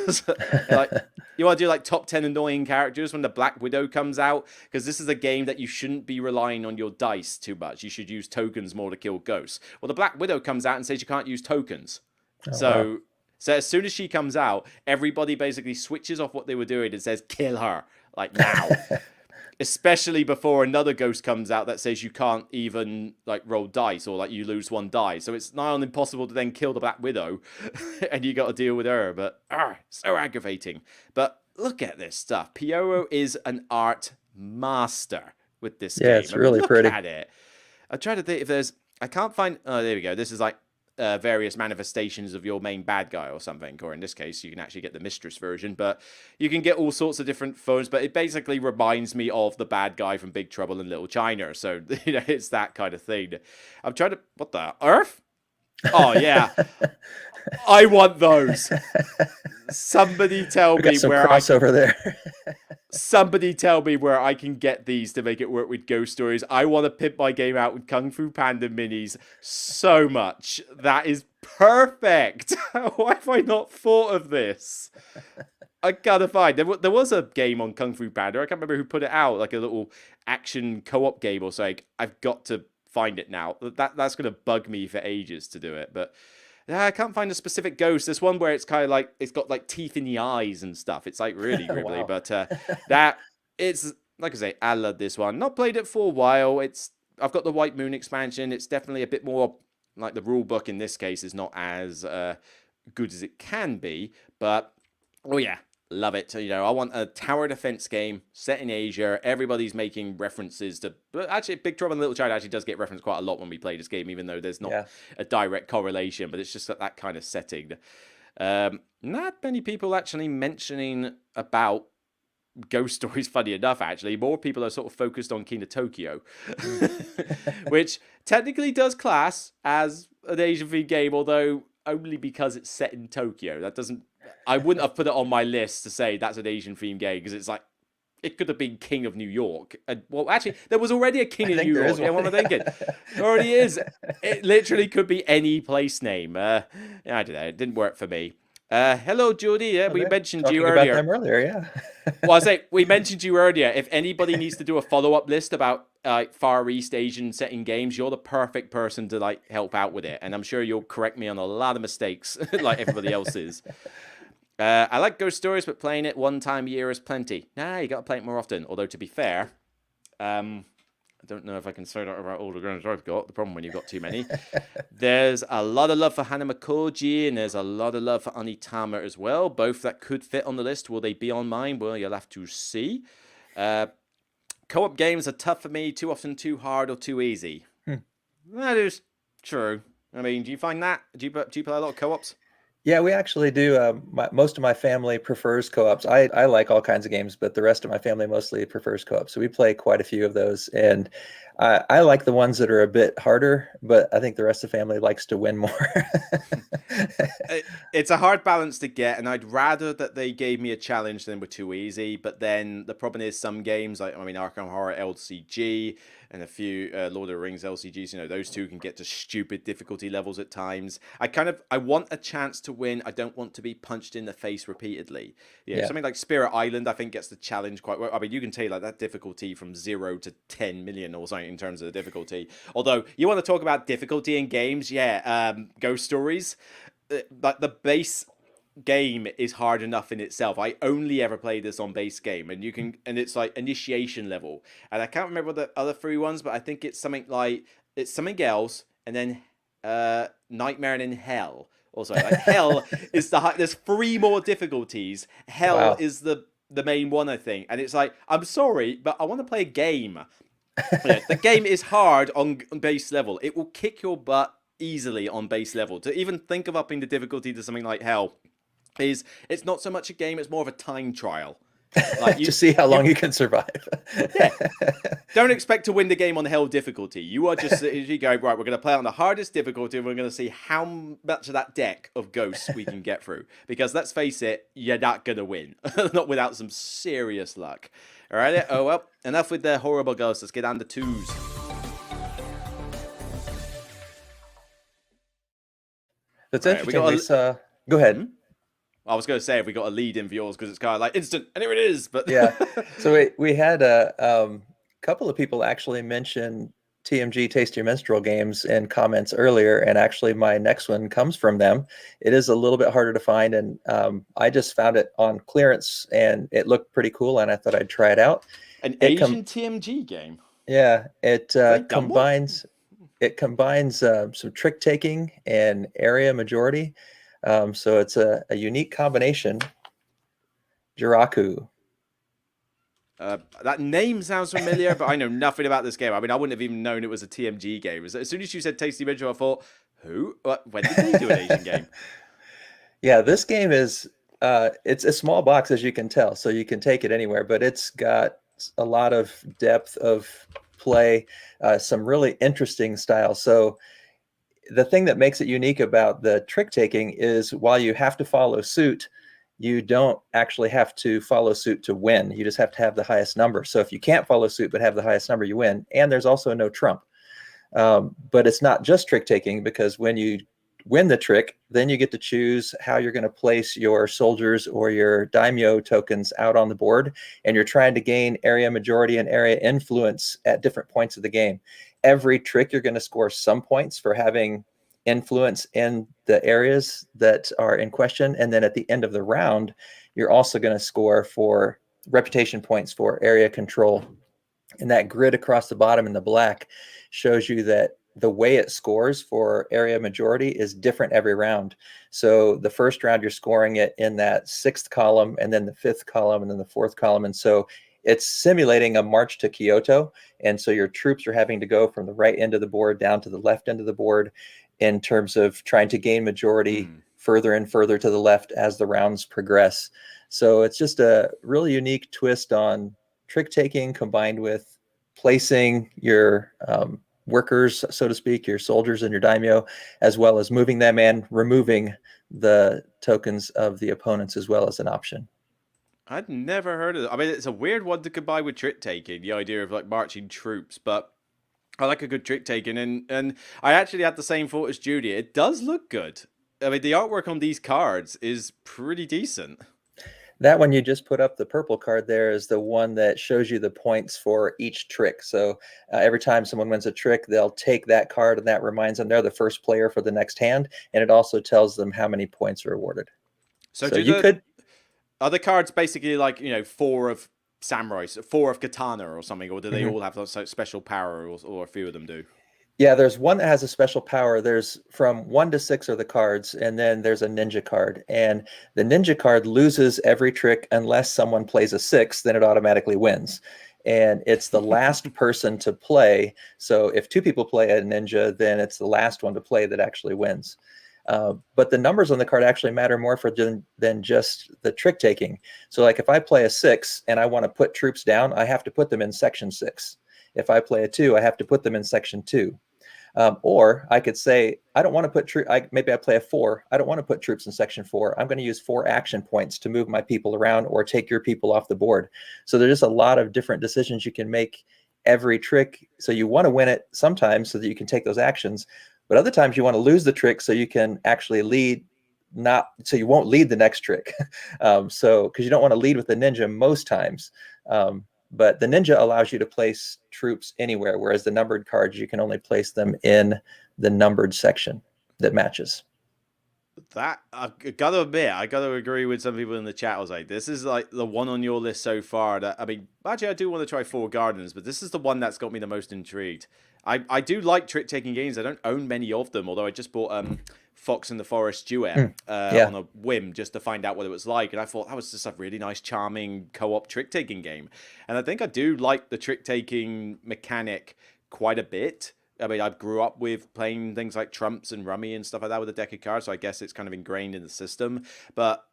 So, like, you want to do like top 10 annoying characters when the Black Widow comes out? Because this is a game that you shouldn't be relying on your dice too much. You should use tokens more to kill ghosts. Well, the Black Widow comes out and says you can't use tokens. Oh, So, wow. so as soon as she comes out, everybody basically switches off what they were doing and says, kill her, like now. Especially before another ghost comes out that says you can't even like roll dice or like you lose one die. So it's nigh on impossible to then kill the Black Widow and you got to deal with her. But so aggravating. But look at this stuff. Piero is an art master with this game. Yeah, it's really look pretty. at it. I try to think if there's, I can't find, oh, there we go. This is like various manifestations of your main bad guy or something, or in this case you can actually get the mistress version, but you can get all sorts of different phones. But it basically reminds me of the bad guy from Big Trouble in Little China, so you know, it's that kind of thing. I'm trying to, what the earth, oh yeah, I want those. Somebody tell me Some where crossover there. somebody tell me where I can get these to make it work with ghost stories. I want to pimp my game out with Kung Fu Panda minis so much. That is perfect. Why have I not thought of this? I gotta find. There was a game on Kung Fu Panda. I can't remember who put it out, like a little action co-op game or something. I've got to find it now. That's gonna bug me for ages to do it, but. Yeah, I can't find a specific ghost. There's one where it's kind of like, it's got like teeth in the eyes and stuff. It's like really gribbly, Wow. but that, it's, like I say, I love this one. Not played it for a while. I've got the White Moon expansion. It's definitely a bit more, like the rule book in this case is not as good as it can be, but, oh yeah. Love it. You know, I want a tower defense game set in Asia. Everybody's making references to. But actually, Big Trouble in Little China actually does get referenced quite a lot when we play this game, even though there's not Yeah. a direct correlation. But it's just that kind of setting. Not many people actually mentioning about ghost stories. Funny enough, actually, more people are sort of focused on King of Tokyo, which technically does class as an Asian themed game, although only because it's set in Tokyo. That doesn't. I wouldn't have put it on my list to say that's an Asian themed game because it's like it could have been King of New York. And, well, actually, there was already a King of New York. Yeah, what am I thinking? There already is. It literally could be any place name. I don't know. It didn't work for me. Hello, Judy. Yeah, we mentioned you Talking about earlier. them earlier, yeah. Well, I say we mentioned you earlier. If anybody needs to do a follow-up list about Far East Asian setting games, you're the perfect person to like help out with it. And I'm sure you'll correct me on a lot of mistakes, like everybody else is. I like ghost stories, but playing it one time a year is plenty. Nah, you got to play it more often. Although, to be fair, I don't know if I can say that about all the games I've got. The problem when you've got too many. There's a lot of love for Hanamakoji, and there's a lot of love for Onitama as well. Both that could fit on the list. Will they be on mine? Well, you'll have to see. Co-op games are tough for me. Too often too hard or too easy. That is true. I mean, do you find that? Do you play a lot of co-ops? Yeah, we actually do. Most of my family prefers co-ops. I like all kinds of games, but the rest of my family mostly prefers co-ops. So we play quite a few of those. And I like the ones that are a bit harder, but I think the rest of the family likes to win more. It's a hard balance to get, and I'd rather that they gave me a challenge than were too easy. But then the problem is some games, like, I mean, Arkham Horror LCG and a few Lord of the Rings LCGs, you know, those two can get to stupid difficulty levels at times. I want a chance to win. I don't want to be punched in the face repeatedly. Yeah. Something like Spirit Island, I think, gets the challenge quite well. I mean, you can take like that difficulty from 0 to 10 million or something in terms of the difficulty. Although, you want to talk about difficulty in games, Ghost Stories, like the base game is hard enough in itself. I only ever play this on base game, and it's like initiation level, and I can't remember the other three ones, but I think it's something else, and then Nightmare and in Hell. Also, like Hell is there's 3 more difficulties. Hell is the main one, I think, and it's like, I'm sorry, but I want to play a game. The game is hard on base level. It will kick your butt easily on base level. To even think of upping the difficulty to something like Hell it's not so much a game, it's more of a time trial. Like To see how long you can survive. yeah. Don't expect to win the game on hell difficulty. You are just you go, right, we're going to play on the hardest difficulty and we're going to see how much of that deck of ghosts we can get through. Because let's face it, you're not going to win. Not without some serious luck. All right. Oh, well, enough with the horrible ghosts. Let's get down to twos. That's All right. We interesting. got We a. saw. Go ahead. Hmm? I was going to say if we got a lead in for yours because it's kind of like instant, and here it is. But Yeah. So we had a couple of people actually mention TMG Taste Your Minstrel games in comments earlier, and actually my next one comes from them. It is a little bit harder to find, and I just found it on clearance, and it looked pretty cool, and I thought I'd try it out. an It com Asian TMG game. Yeah, it Have they done one? combines some trick taking and area majority. So it's a unique combination. Jiraku. That name sounds familiar, but I know nothing about this game. I mean, I wouldn't have even known it was a TMG game. As soon as you said Tasty Mitchell, I thought, who? What? When did they do an Asian game? Yeah, this game is it's a small box as you can tell, so you can take it anywhere, but it's got a lot of depth of play, some really interesting styles. So the thing that makes it unique about the trick taking is while you have to follow suit, you don't actually have to follow suit to win. You just have to have the highest number. So if you can't follow suit but have the highest number, you win. And there's also no trump. But it's not just trick taking, because when you win the trick, then you get to choose how you're going to place your soldiers or your daimyo tokens out on the board, and you're trying to gain area majority and area influence at different points of the game. Every trick you're going to score some points for having influence in the areas that are in question, and then at the end of the round you're also going to score for reputation points for area control. And that grid across the bottom in the black shows you that the way it scores for area majority is different every round. So the first round you're scoring it in that sixth column, and then the fifth column, and then the fourth column. And so it's simulating a march to Kyoto. And so your troops are having to go from the right end of the board down to the left end of the board in terms of trying to gain majority further and further to the left as the rounds progress. So it's just a really unique twist on trick taking combined with placing your workers, so to speak, your soldiers and your daimyo, as well as moving them and removing the tokens of the opponents as well as an option. I'd never heard of it. I mean, it's a weird one to combine with trick taking, the idea of like marching troops, but I like a good trick taking, and I actually had the same thought as Judy. It does look good. I mean, the artwork on these cards is pretty decent. That one you just put up, the purple card there, is the one that shows you the points for each trick. So every time someone wins a trick, they'll take that card, and that reminds them they're the first player for the next hand. And it also tells them how many points are awarded. So So do you the could, other cards basically like, four of samurai, four of katana or something, or do they Mhm. all have some special power, or a few of them do? Yeah, there's one that has a special power. There's from 1 to 6 are the cards, and then there's a ninja card. And the ninja card loses every trick unless someone plays a 6, then it automatically wins. And it's the last person to play. So if 2 people play a ninja, then it's the last one to play that actually wins. But the numbers on the card actually matter more for than just the trick taking. So like if I play a 6 and I want to put troops down, I have to put them in section 6. If I play a 2, I have to put them in section 2. Or I could say, I don't want to put maybe I play a 4. I don't want to put troops in section 4. I'm going to use 4 action points to move my people around or take your people off the board. So there's just a lot of different decisions you can make every trick. So you want to win it sometimes so that you can take those actions, but other times you want to lose the trick so you can actually lead, not so you won't lead the next trick. So because you don't want to lead with the ninja most times. But the ninja allows you to place troops anywhere, whereas the numbered cards, you can only place them in the numbered section that matches. That I gotta admit, I gotta agree with some people in the chat. I was like, this is like the one on your list so far. That I mean, actually, I do want to try Four Gardens, but this is the one that's got me the most intrigued. I do like trick taking games. I don't own many of them, although I just bought Fox and the Forest Duet Yeah. on a whim just to find out what it was like, and I thought that was just a really nice, charming co-op trick taking game. And I think I do like the trick taking mechanic quite a bit. I mean, I grew up with playing things like trumps and rummy and stuff like that with a deck of cards, so I guess it's kind of ingrained in the system. But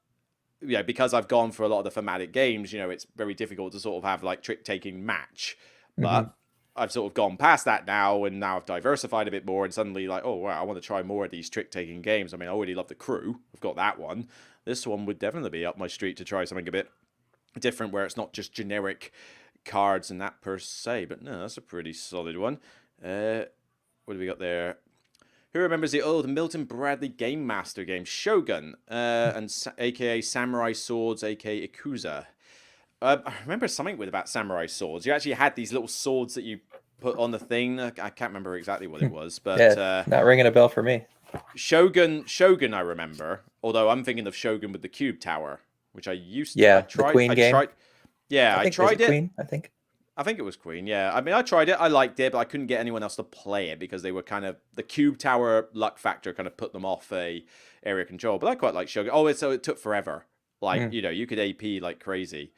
yeah, because I've gone for a lot of the thematic games, it's very difficult to sort of have like trick-taking match. Hmm. But I've sort of gone past that now, and now I've diversified a bit more, and suddenly like, oh wow, I want to try more of these trick-taking games. I mean, I already love the Crew. I've got that one. This one would definitely be up my street to try something a bit different, where it's not just generic cards and that per se. But no, that's a pretty solid one. What do we got there? Who remembers the old Milton Bradley Game Master game Shogun, aka Samurai Swords, aka Ikuza? I remember something with about samurai swords. You actually had these little swords that you put on the thing. I can't remember exactly what it was, but Yeah, not ringing a bell for me. Shogun, I remember. Although I'm thinking of Shogun with the cube tower, which I Yeah, the tried. Queen I game. tried. Yeah, I I think, is it tried it. Queen? I think. I think it was Queen. Yeah, I mean, I tried it. I liked it, but I couldn't get anyone else to play it because they were kind of the cube tower luck factor kind of put them off a area control. But I quite like Shogun. Oh, so it took forever. Like Mm, you could AP like crazy.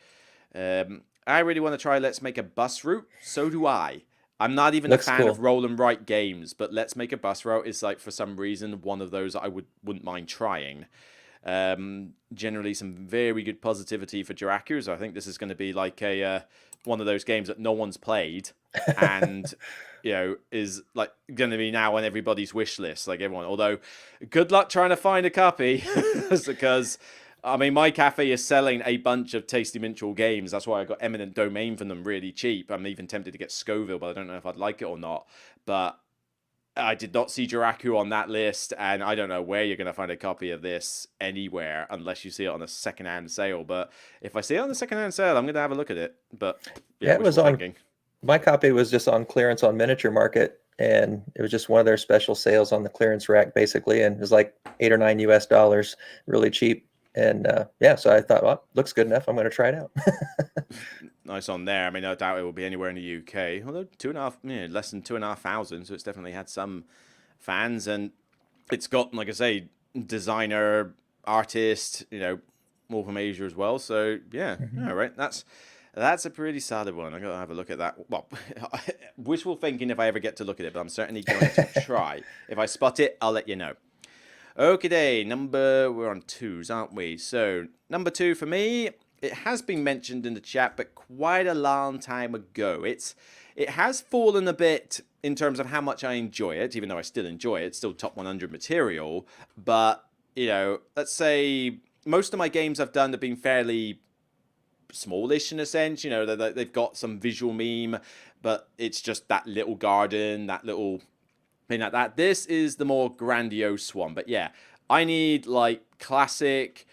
I really want to try Let's Make a Bus Route. So do I. I'm not even a looks fan of cool. roll and write games, but Let's Make a Bus Route is like for some reason one of those that I wouldn't mind trying. Generally, some very good positivity for Jiraku. So I think this is going to be like a one of those games that no one's played, and is like going to be now on everybody's wish list. Like everyone, although good luck trying to find a copy, because I mean my cafe is selling a bunch of Tasty Minstrel games. That's why I got Eminent Domain from them really cheap. I'm even tempted to get Scoville, but I don't know if I'd like it or not. But I did not see Jiraku on that list, and I don't know where you're going to find a copy of this anywhere unless you see it on a secondhand sale. But if I see it on the secondhand sale, I'm going to have a look at it. But yeah, Yeah, it was wishful on. thinking. My copy was just on clearance on Miniature Market, and it was just one of their special sales on the clearance rack, basically, and it was like $8 or $9, really cheap. And yeah, so I thought, well, looks good enough. I'm going to try it out. Nice on there. I mean, I doubt it will be anywhere in the UK. Although less than 2,500, so it's definitely had some fans, and it's got, like I say, designer, artist, all from Asia as well. So yeah, Mhm. all right, that's a pretty solid one. I gotta have a look at that. Well, wishful thinking if I ever get to look at it, but I'm certainly going to try. If I spot it, I'll let you know. Okay, we're on twos, aren't we? So number two for me, it has been mentioned in the chat, but quite a long time ago. It has fallen a bit in terms of how much I enjoy it, even though I still enjoy it. It's still top 100 material, but let's say most of my games I've done have been fairly smallish in a sense. They've got some visual meme, but it's just that little garden, that little thing like that. This is the more grandiose one, but yeah, I need like classic,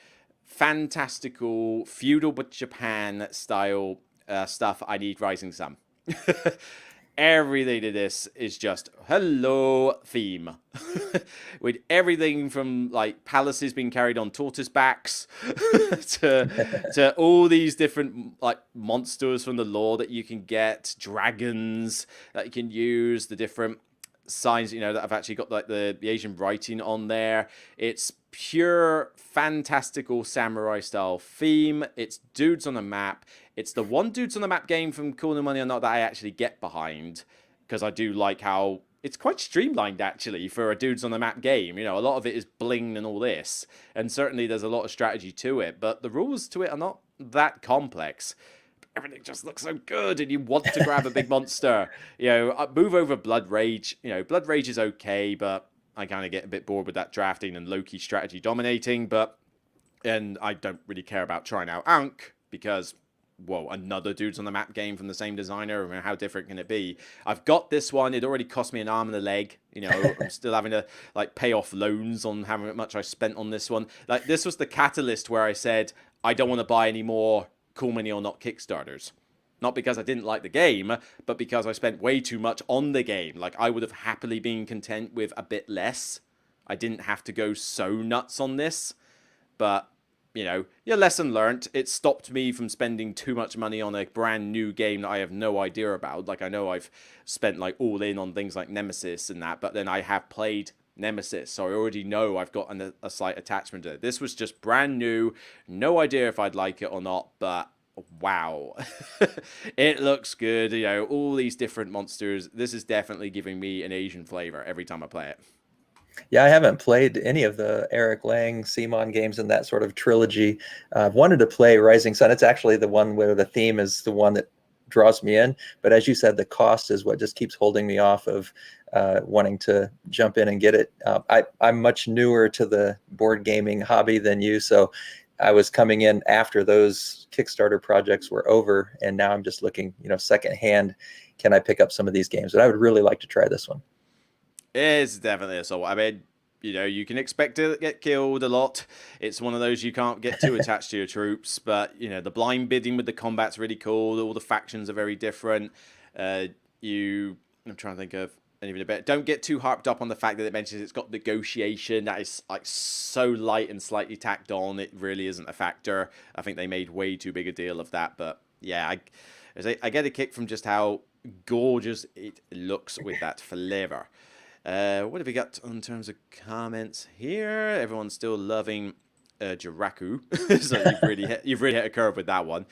fantastical feudal but Japan style stuff. I need Rising Sun. Everything to this is just hello theme, with everything from like palaces being carried on tortoise backs to all these different like monsters from the lore that you can get, dragons that you can use, the different signs that I've actually got like the Asian writing on there. It's pure fantastical samurai style theme. It's dudes on a map. It's the one dudes on the map game from Cool No Money or Not that I actually get behind, because I do like how it's quite streamlined actually for a dudes on the map game. A lot of it is bling and all this, and certainly there's a lot of strategy to it, but the rules to it are not that complex. Everything just looks so good, and you want to grab a big monster. Move over Blood Rage. Blood Rage is okay, but I kind of get a bit bored with that drafting and low-key strategy dominating. And I don't really care about trying out Ankh because, whoa, another dudes on the map game from the same designer. I mean, how different can it be? I've got this one. It already cost me an arm and a leg. I'm still having to like pay off loans on how much I spent on this one. Like, this was the catalyst where I said I don't want to buy any more Cool Mini or Not Kickstarters. Not because I didn't like the game, but because I spent way too much on the game. Like, I would have happily been content with a bit less. I didn't have to go so nuts on this. But, your lesson learnt. It stopped me from spending too much money on a brand new game that I have no idea about. Like, I know I've spent, like, all in on things like Nemesis and that, but then I have played Nemesis, so I already know I've got a slight attachment to it. This was just brand new. No idea if I'd like it or not, but wow. It looks good. All these different monsters. This is definitely giving me an Asian flavor every time I play it. Yeah, I haven't played any of the Eric Lang, Simon games in that sort of trilogy. I've wanted to play Rising Sun. It's actually the one where the theme is the one that draws me in. But as you said, the cost is what just keeps holding me off of wanting to jump in and get it. I'm much newer to the board gaming hobby than you, so I was coming in after those Kickstarter projects were over, and now I'm just looking, secondhand. Can I pick up some of these games? But I would really like to try this one. It's definitely assault. I mean, you can expect to get killed a lot. It's one of those you can't get too attached to your troops, but the blind bidding with the combat's really cool. All the factions are very different. I'm trying to think of anything a bit. Don't get too harped up on the fact that it mentions it's got negotiation. That is like so light and slightly tacked on. It really isn't a factor. I think they made way too big a deal of that. But yeah, I get a kick from just how gorgeous it looks with that flavor. What have we got in terms of comments here? Everyone's still loving Jiraku, so you've really hit a curve with that one.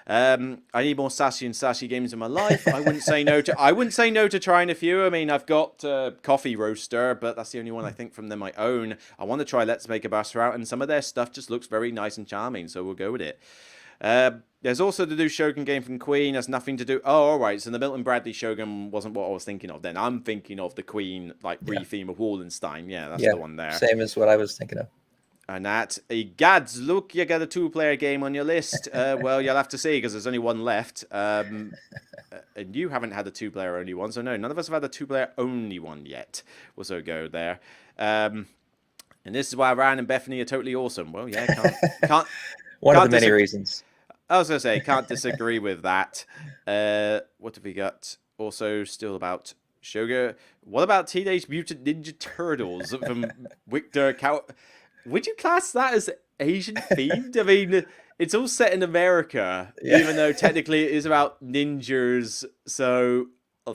I need more sassy and sassy games in my life. I wouldn't say no to trying a few. I mean, I've got Coffee Roaster, but that's the only one I think from them I own. I want to try Let's Make a Basra, and some of their stuff just looks very nice and charming, so we'll go with it. There's also the new Shogun game from Queen. Has nothing to do. Oh, all right. So the Milton Bradley Shogun wasn't what I was thinking of. Then I'm thinking of the Queen re-theme of Wallenstein. Yeah, that's the one there. Same as what I was thinking of. And that, Gads, look, you got a 2-player game on your list. Well, you'll have to see because there's only one left. And you haven't had a 2-player only one, so no, none of us have had a 2-player only one yet. We'll so go there. And this is why Ryan and Bethany are totally awesome. Well, yeah, can't one of the many reasons. I was going to say, can't disagree with that. What have we got? Also, still about sugar. What about Teenage Mutant Ninja Turtles from Victor Cow? Would you class that as Asian themed? I mean, it's all set in America, even though technically it is about ninjas. So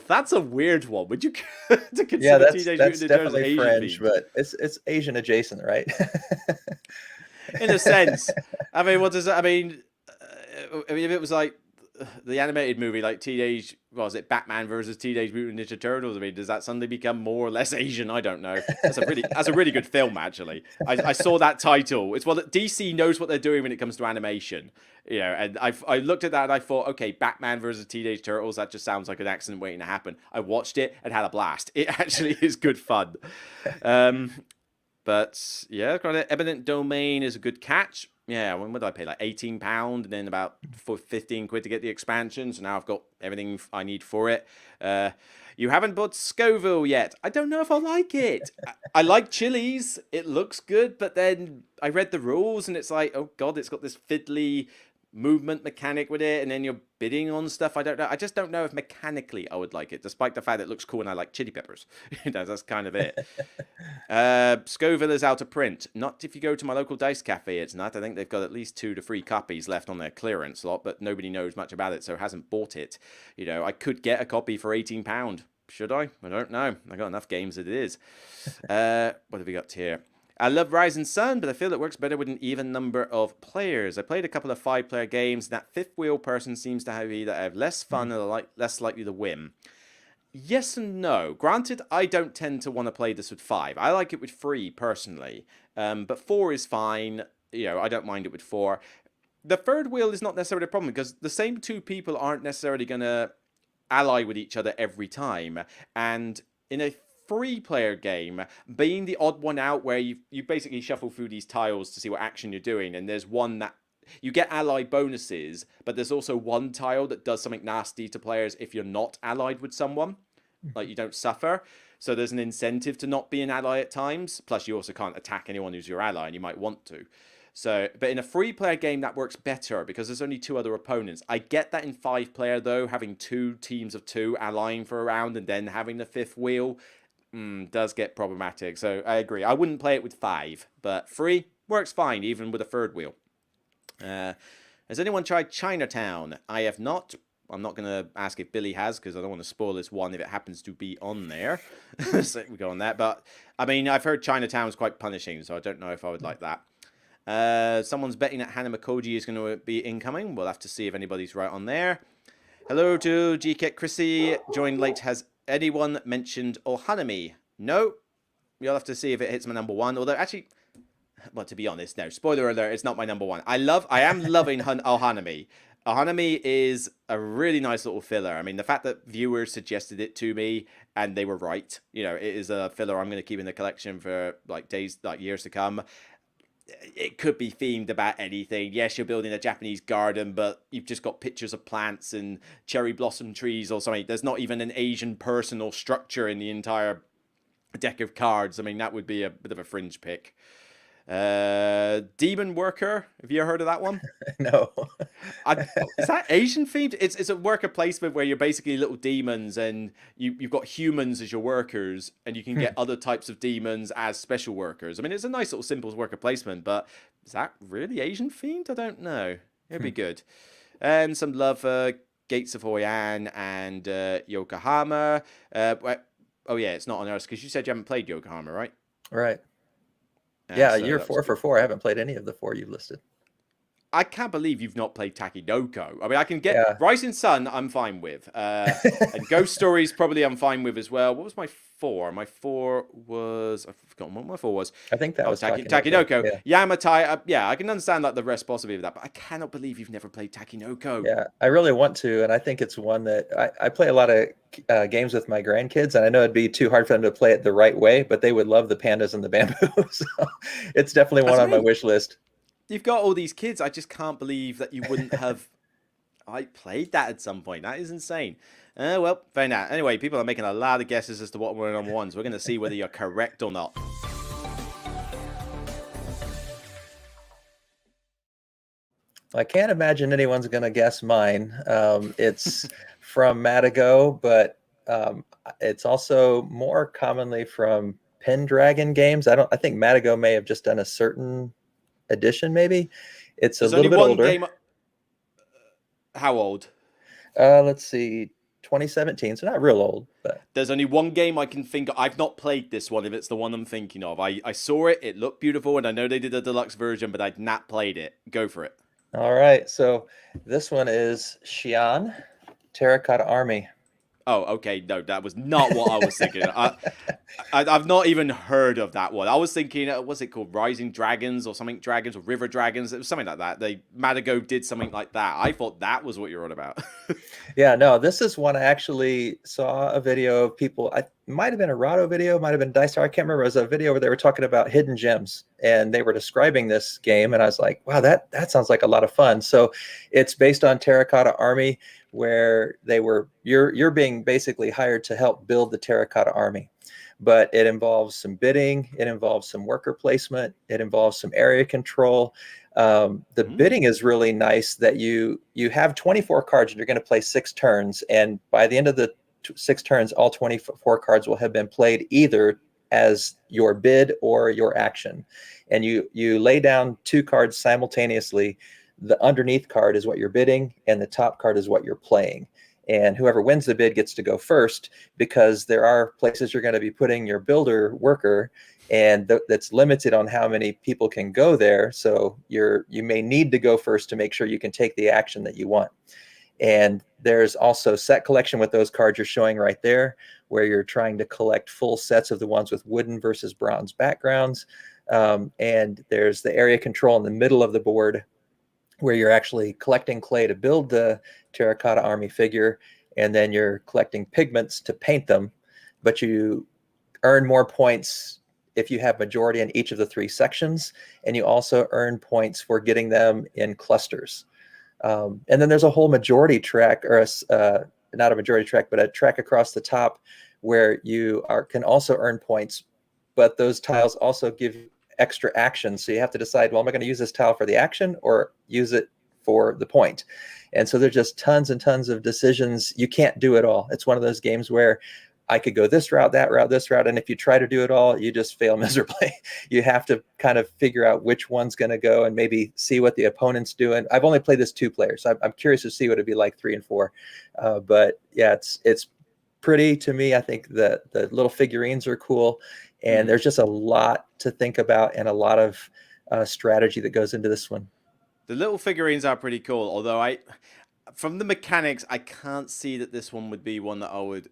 that's a weird one. Would you consider that's Teenage Mutant Ninja Turtles Asian French, themed? but it's Asian adjacent, right? In a sense. I mean, what does that? I mean, if it was like the animated movie, like Batman versus Teenage Mutant Ninja Turtles? I mean, does that suddenly become more or less Asian? I don't know. That's a really good film, actually. I saw that title. It's that DC knows what they're doing when it comes to animation, And I looked at that and I thought, okay, Batman versus Teenage Turtles. That just sounds like an accident waiting to happen. I watched it and had a blast. It actually is good fun. But yeah, kind of Eminent Domain is a good catch. Yeah, when did I pay? Like £18 and then about 15 quid to get the expansion. So now I've got everything I need for it. You haven't bought Scoville yet. I don't know if I'll like it. I like chilies. It looks good, but then I read the rules and it's like, oh God, it's got this fiddly movement mechanic with it, and then you're bidding on stuff. I don't know. I just don't know if mechanically I would like it, despite the fact that it looks cool and I like chili peppers. That's kind of it. Scoville is out of print. Not if you go to my local dice cafe, it's not. I think they've got at least 2 to 3 copies left on their clearance lot, but nobody knows much about it, so hasn't bought it. I could get a copy for £18. Should I? I don't know. I got enough games as it is. What have we got here? I love Rising Sun, but I feel it works better with an even number of players. I played a couple of 5-player games, and that 5th wheel person seems to have less fun and less likely to win. Yes and no. Granted, I don't tend to want to play this with 5. I like it with 3, personally. But 4 is fine. I don't mind it with 4. The 3rd wheel is not necessarily a problem, because the same 2 people aren't necessarily going to ally with each other every time. And in a 3-player game, being the odd one out where you basically shuffle through these tiles to see what action you're doing, and there's one that you get ally bonuses, but there's also one tile that does something nasty to players if you're not allied with someone. Like, you don't suffer. So there's an incentive to not be an ally at times. Plus, you also can't attack anyone who's your ally, and you might want to. So, but in a 3-player game, that works better because there's only 2 other opponents. I get that in 5-player, though, having 2 teams of 2 allying for a round and then having the 5th wheel does get problematic. So I agree. I wouldn't play it with 5, but 3 works fine, even with a 3rd wheel. Has anyone tried Chinatown? I have not. I'm not going to ask if Billy has, because I don't want to spoil this one if it happens to be on there. So we go on that. But, I mean, I've heard Chinatown is quite punishing, so I don't know if I would like that. Someone's betting that Hannah Makoji is going to be incoming. We'll have to see if anybody's right on there. Hello to GKet Chrissy. Joined late. Has anyone mentioned Ohanami? No. You'll have to see if it hits my number one. Although, actually, well, to be honest, no. Spoiler alert, it's not my number one. I am loving Ohanami. Ohanami is a really nice little filler. I mean, the fact that viewers suggested it to me and they were right. You know, it is a filler I'm going to keep in the collection for like days, like years to come. It could be themed about anything. Yes, you're building a Japanese garden, but you've just got pictures of plants and cherry blossom trees or something. There's not even an Asian person or structure in the entire deck of cards. I mean, that would be a bit of a fringe pick. Demon Worker. Have you ever heard of that one? No. Is that Asian themed? It's a worker placement where you're basically little demons and you've got humans as your workers and you can get other types of demons as special workers. I mean, it's a nice little simple worker placement, but is that really Asian themed? I don't know. It'd be good. And some love for Gates of Oyan and Yokohama. Oh yeah, it's not on ours because you said you haven't played Yokohama, right? Right. Yeah, So you're that was 4 for good. 4. I haven't played any of the 4 you've listed. I can't believe you've not played Takinoko. I mean, I can get Yeah. Rising Sun. I'm fine with, and Ghost Stories probably I'm fine with as well. What was my four? My four was I've forgotten what my four was. I think that Oh, was Takinoko. Takinoko. Yeah. Yamatai. Yeah, I can understand like the reciprocity of that, but I cannot believe you've never played Takinoko. Yeah, I really want to, and I think it's one that I play a lot of games with my grandkids, and I know it'd be too hard for them to play it the right way, but they would love the pandas and the bamboo. So it's definitely That's one what on I my mean. wish list. You've got all these kids. I just can't believe that you wouldn't have I played that at some point. That is insane. Well, fair enough. Anyway, people are making a lot of guesses as to what were number ones. We're going to see whether you're correct or not. I can't imagine anyone's going to guess mine. It's from Matago, but it's also more commonly from Pendragon games. I think Matago may have just done a certain edition, maybe. It's a There's only little bit one older. game. How old? Let's see, 2017, so not real old, but There's only one game I can think of. I've not played this one if it's the one I'm thinking of. I saw it, it looked beautiful, and I know they did a deluxe version, but I'd not played it. Go for it. all right. So this one is Xi'an, Terracotta Army. Oh, okay. No, that was not what I was thinking. I've not even heard of that one. I was thinking, what's it called? Rising Dragons or something? Dragons or River Dragons? It was something like that. Madago did something like that. I thought that was what you're on about. Yeah, no, this is one I actually saw a video of people. I might have been a Rado video, might have been Dice Tower. I can't remember. It was a video where they were talking about hidden gems, and they were describing this game, and I was like, wow, that sounds like a lot of fun. So it's based on Terracotta Army, where you're being basically hired to help build the Terracotta Army. But it involves some bidding, it involves some worker placement, it involves some area control. The bidding is really nice that you have 24 cards and you're going to play 6 turns, and by the end of the 6 turns, all 24 cards will have been played either as your bid or your action, and you lay down 2 cards simultaneously. The underneath card is what you're bidding, and the top card is what you're playing. And whoever wins the bid gets to go first, because there are places you're going to be putting your builder worker, and that's limited on how many people can go there. So you may need to go first to make sure you can take the action that you want. And there's also set collection with those cards you're showing right there, where you're trying to collect full sets of the ones with wooden versus bronze backgrounds. And there's the area control in the middle of the board, where you're actually collecting clay to build the Terracotta Army figure, and then you're collecting pigments to paint them. But you earn more points if you have majority in each of the 3 sections, and you also earn points for getting them in clusters. And then there's a whole majority track, or not a majority track, but a track across the top where you can also earn points, but those tiles also give you extra actions. So you have to decide, well, am I going to use this tile for the action or use it for the point? And so there's just tons and tons of decisions. You can't do it all. It's one of those games where I could go this route, that route, this route. And if you try to do it all, you just fail miserably. You have to kind of figure out which one's going to go and maybe see what the opponent's doing. I've only played this 2 players, so I'm curious to see what it'd be like 3 and 4. But yeah, it's pretty to me. I think the little figurines are cool. And there's just a lot to think about and a lot of strategy that goes into this one. The little figurines are pretty cool, although from the mechanics, I can't see that this one would be one that I would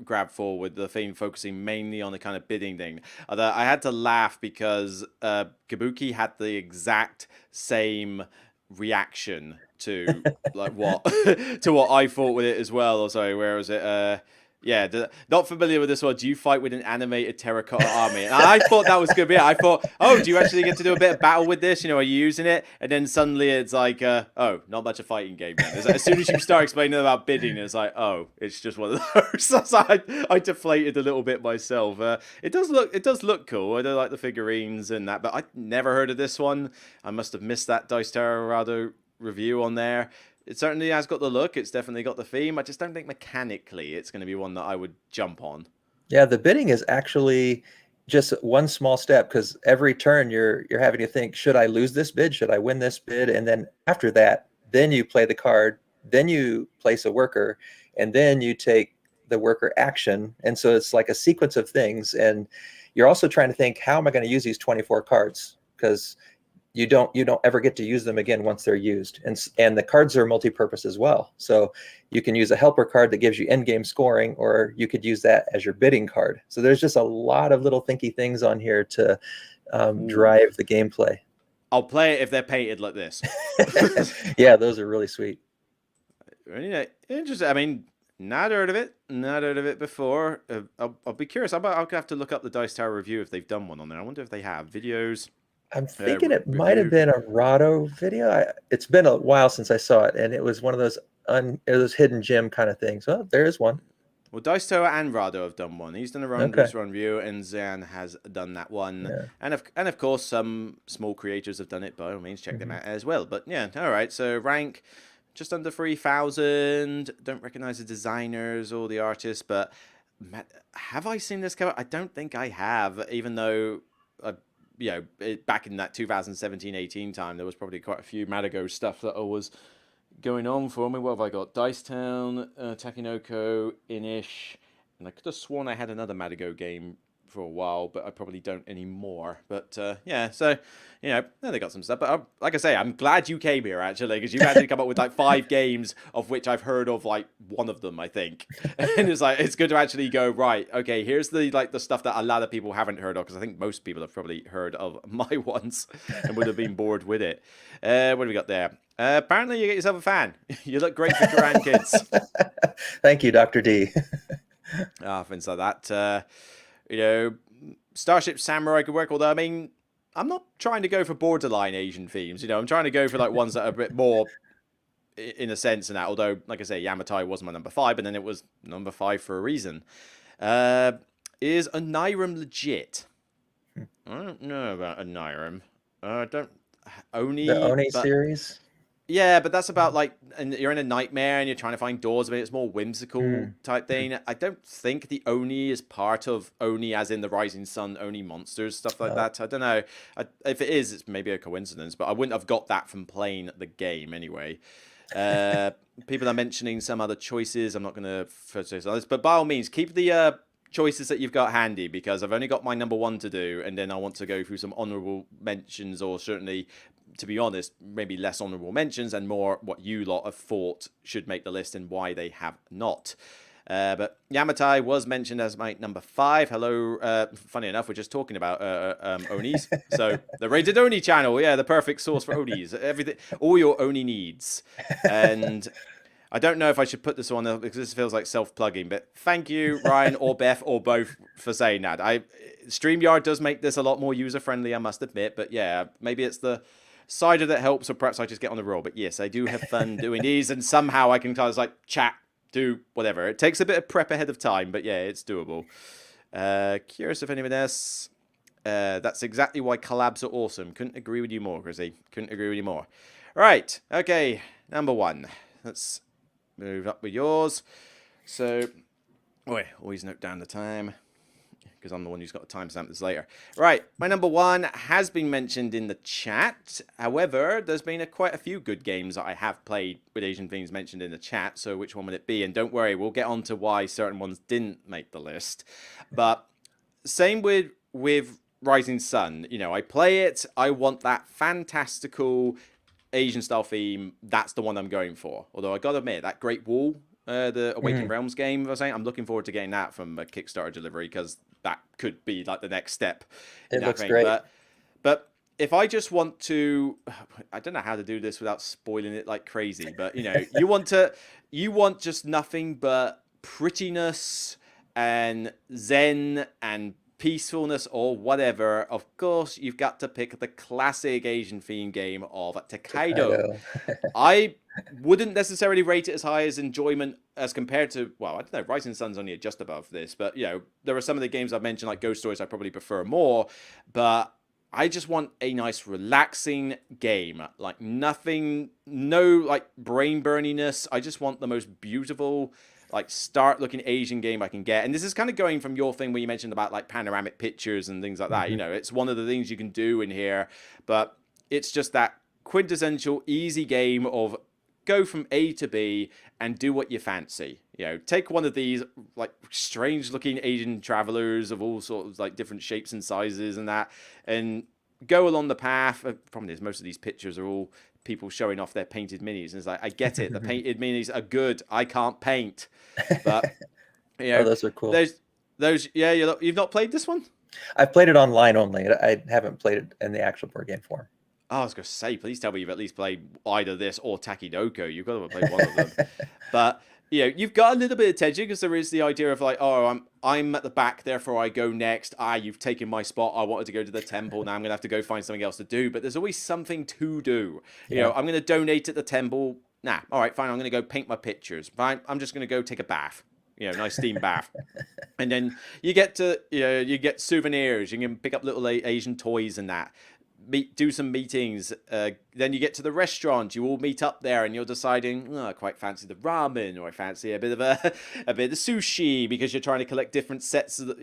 grab forward. The theme focusing mainly on the kind of bidding thing. Although I had to laugh because Kabuki had the exact same reaction to like what to what I thought with it as well. Or sorry, where was it? Yeah, not familiar with this one. Do you fight with an animated terracotta army? And I thought that was going to be it. I thought, oh, do you actually get to do a bit of battle with this? You know, are you using it? And then suddenly it's like, oh, not much a fighting game then. Like, as soon as you start explaining about bidding, it's like, oh, it's just one of those. So I deflated a little bit myself. It does look cool. I do like the figurines and that, but I never heard of this one. I must have missed that Dice Terrorado review on there. It certainly has got the look. It's definitely got the theme. I just don't think mechanically it's going to be one that I would jump on. Yeah, the bidding is actually just one small step, because every turn you're having to think, should I lose this bid? Should I win this bid? And then after that, then you play the card, then you place a worker, and then you take the worker action. And so it's like a sequence of things. And you're also trying to think, how am I going to use these 24 cards? Because you don't ever get to use them again once they're used, and the cards are multi-purpose as well. So you can use a helper card that gives you end game scoring, or you could use that as your bidding card. So there's just a lot of little thinky things on here to drive the gameplay. I'll play it if they're painted like this. Yeah, those are really sweet. Yeah, interesting. I mean, not heard of it before. I'll be curious. I'll have to look up the Dice Tower review if they've done one on there. I wonder if they have videos. I'm thinking it might have been a Rado video. It's been a while since I saw it, and it was one of those hidden gem kind of things. Oh, there is one. Well, Dice Tower and Rado have done one. He's done a run review, and Zan has done that one. Yeah. And of course, some small creators have done it. By all means, check them out as well. But yeah, all right. So rank just under 3,000. Don't recognize the designers or the artists, but have I seen this cover? I don't think I have, even though back in that 2017-18 time, there was probably quite a few Madigo stuff that was going on for me. What have I got? Dicetown, Takinoko, Inish, and I could have sworn I had another Madigo game for a while, but I probably don't anymore. But yeah, so they got some stuff. But like I say, I'm glad you came here actually, because you've actually come up with like 5 games of which I've heard of like one of them, I think. And it's good to actually go, right, okay, here's the stuff that a lot of people haven't heard of, because I think most people have probably heard of my ones and would have been bored with it. What have we got there? Apparently you get yourself a fan. You look great for grandkids. Thank you, Dr. D. Things like that. Starship Samurai could work, although, I mean, I'm not trying to go for borderline Asian themes. I'm trying to go for like ones that are a bit more, in a sense, and that. Although, like I say, Yamatai was my number 5, and then it was number 5 for a reason. Is Onirim legit? I don't know about Onirim. The Oni series? Yeah, but that's about like, and you're in a nightmare and you're trying to find doors. I mean, it's more whimsical type thing. I don't think the Oni is part of Oni, as in the Rising Sun Oni monsters, stuff like that. I don't know. If it is, it's maybe a coincidence, but I wouldn't have got that from playing the game anyway. People are mentioning some other choices. I'm not going to focus on this, but by all means, keep the choices that you've got handy, because I've only got my number 1 to do, and then I want to go through some honorable mentions, or certainly, to be honest, maybe less honorable mentions and more what you lot have thought should make the list and why they have not. But Yamatai was mentioned as my number 5. Hello. Funny enough, we're just talking about Onis. So the Rated Oni channel, yeah, the perfect source for Onis. Everything, all your Oni needs. And I don't know if I should put this on, because this feels like self-plugging, but thank you, Ryan or Beth or both, for saying that. StreamYard does make this a lot more user-friendly, I must admit, but yeah, maybe it's the cider that helps, or perhaps I just get on the roll. But yes, I do have fun doing these, and somehow I can kind of like chat, do whatever. It takes a bit of prep ahead of time, but yeah, it's doable. Curious if anyone else. That's exactly why collabs are awesome. Couldn't agree with you more, Chrissy. Couldn't agree with you more. Right, okay, number 1. Let's move up with yours. So, always note down the time, because I'm the one who's got to timestamp this later. Right, my number 1 has been mentioned in the chat. However, there's been quite a few good games that I have played with Asian themes mentioned in the chat, so which one would it be? And don't worry, we'll get on to why certain ones didn't make the list. But same with Rising Sun. I play it, I want that fantastical Asian style theme, that's the one I'm going for. Although I gotta admit, that Great Wall, the Awakened Mhm. Realms game, I was saying, I'm looking forward to getting that from a Kickstarter delivery because that could be like the next step in It that looks thing. great. But if I just want to, I don't know how to do this without spoiling it like crazy. But you want just nothing but prettiness and zen and peacefulness or whatever. Of course, you've got to pick the classic Asian theme game of Takedo. Takedo. I wouldn't necessarily rate it as high as enjoyment as compared to, well, I don't know, Rising Sun's only just above this, but there are some of the games I've mentioned like Ghost Stories I probably prefer more, but I just want a nice relaxing game, like nothing, no like brain burniness. I just want the most beautiful like start looking Asian game I can get. And this is kind of going from your thing where you mentioned about like panoramic pictures and things like that. Mhm. It's one of the things you can do in here, but it's just that quintessential easy game of go from A to B and do what you fancy. Take one of these like strange looking Asian travelers of all sorts of like different shapes and sizes and that, and go along the path. Problem is, most of these pictures are all people showing off their painted minis, and it's like I get it. The painted minis are good. I can't paint, but you Oh, know, those are cool. those yeah. You've not played this one. I've played it online only. I haven't played it in the actual board game form. Oh, I was going to say, please tell me you've at least played either this or Takidoko. You've got to have played one of them. But you've got a little bit of tension because there is the idea of like, oh, I'm at the back, therefore I go next. You've taken my spot. I wanted to go to the temple. Now I'm going to have to go find something else to do. But there's always something to do. Yeah. I'm going to donate at the temple. Nah, all right, fine. I'm going to go paint my pictures. Fine, I'm just going to go take a bath. Nice steam bath. And then you get to, you get souvenirs. You can pick up little Asian toys and that. Do some meetings. Then you get to the restaurant. You all meet up there, and you're deciding, oh, I quite fancy the ramen, or I fancy a bit of a bit of sushi because you're trying to collect different sets of,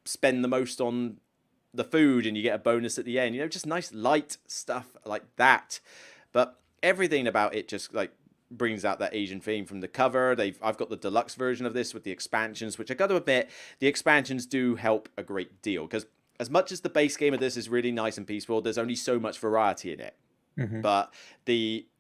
spend the most on the food, and you get a bonus at the end. Just nice light stuff like that. But everything about it just like brings out that Asian theme from the cover. I've got the deluxe version of this with the expansions, which I got to admit, the expansions do help a great deal because as much as the base game of this is really nice and peaceful, there's only so much variety in it. Mhm. But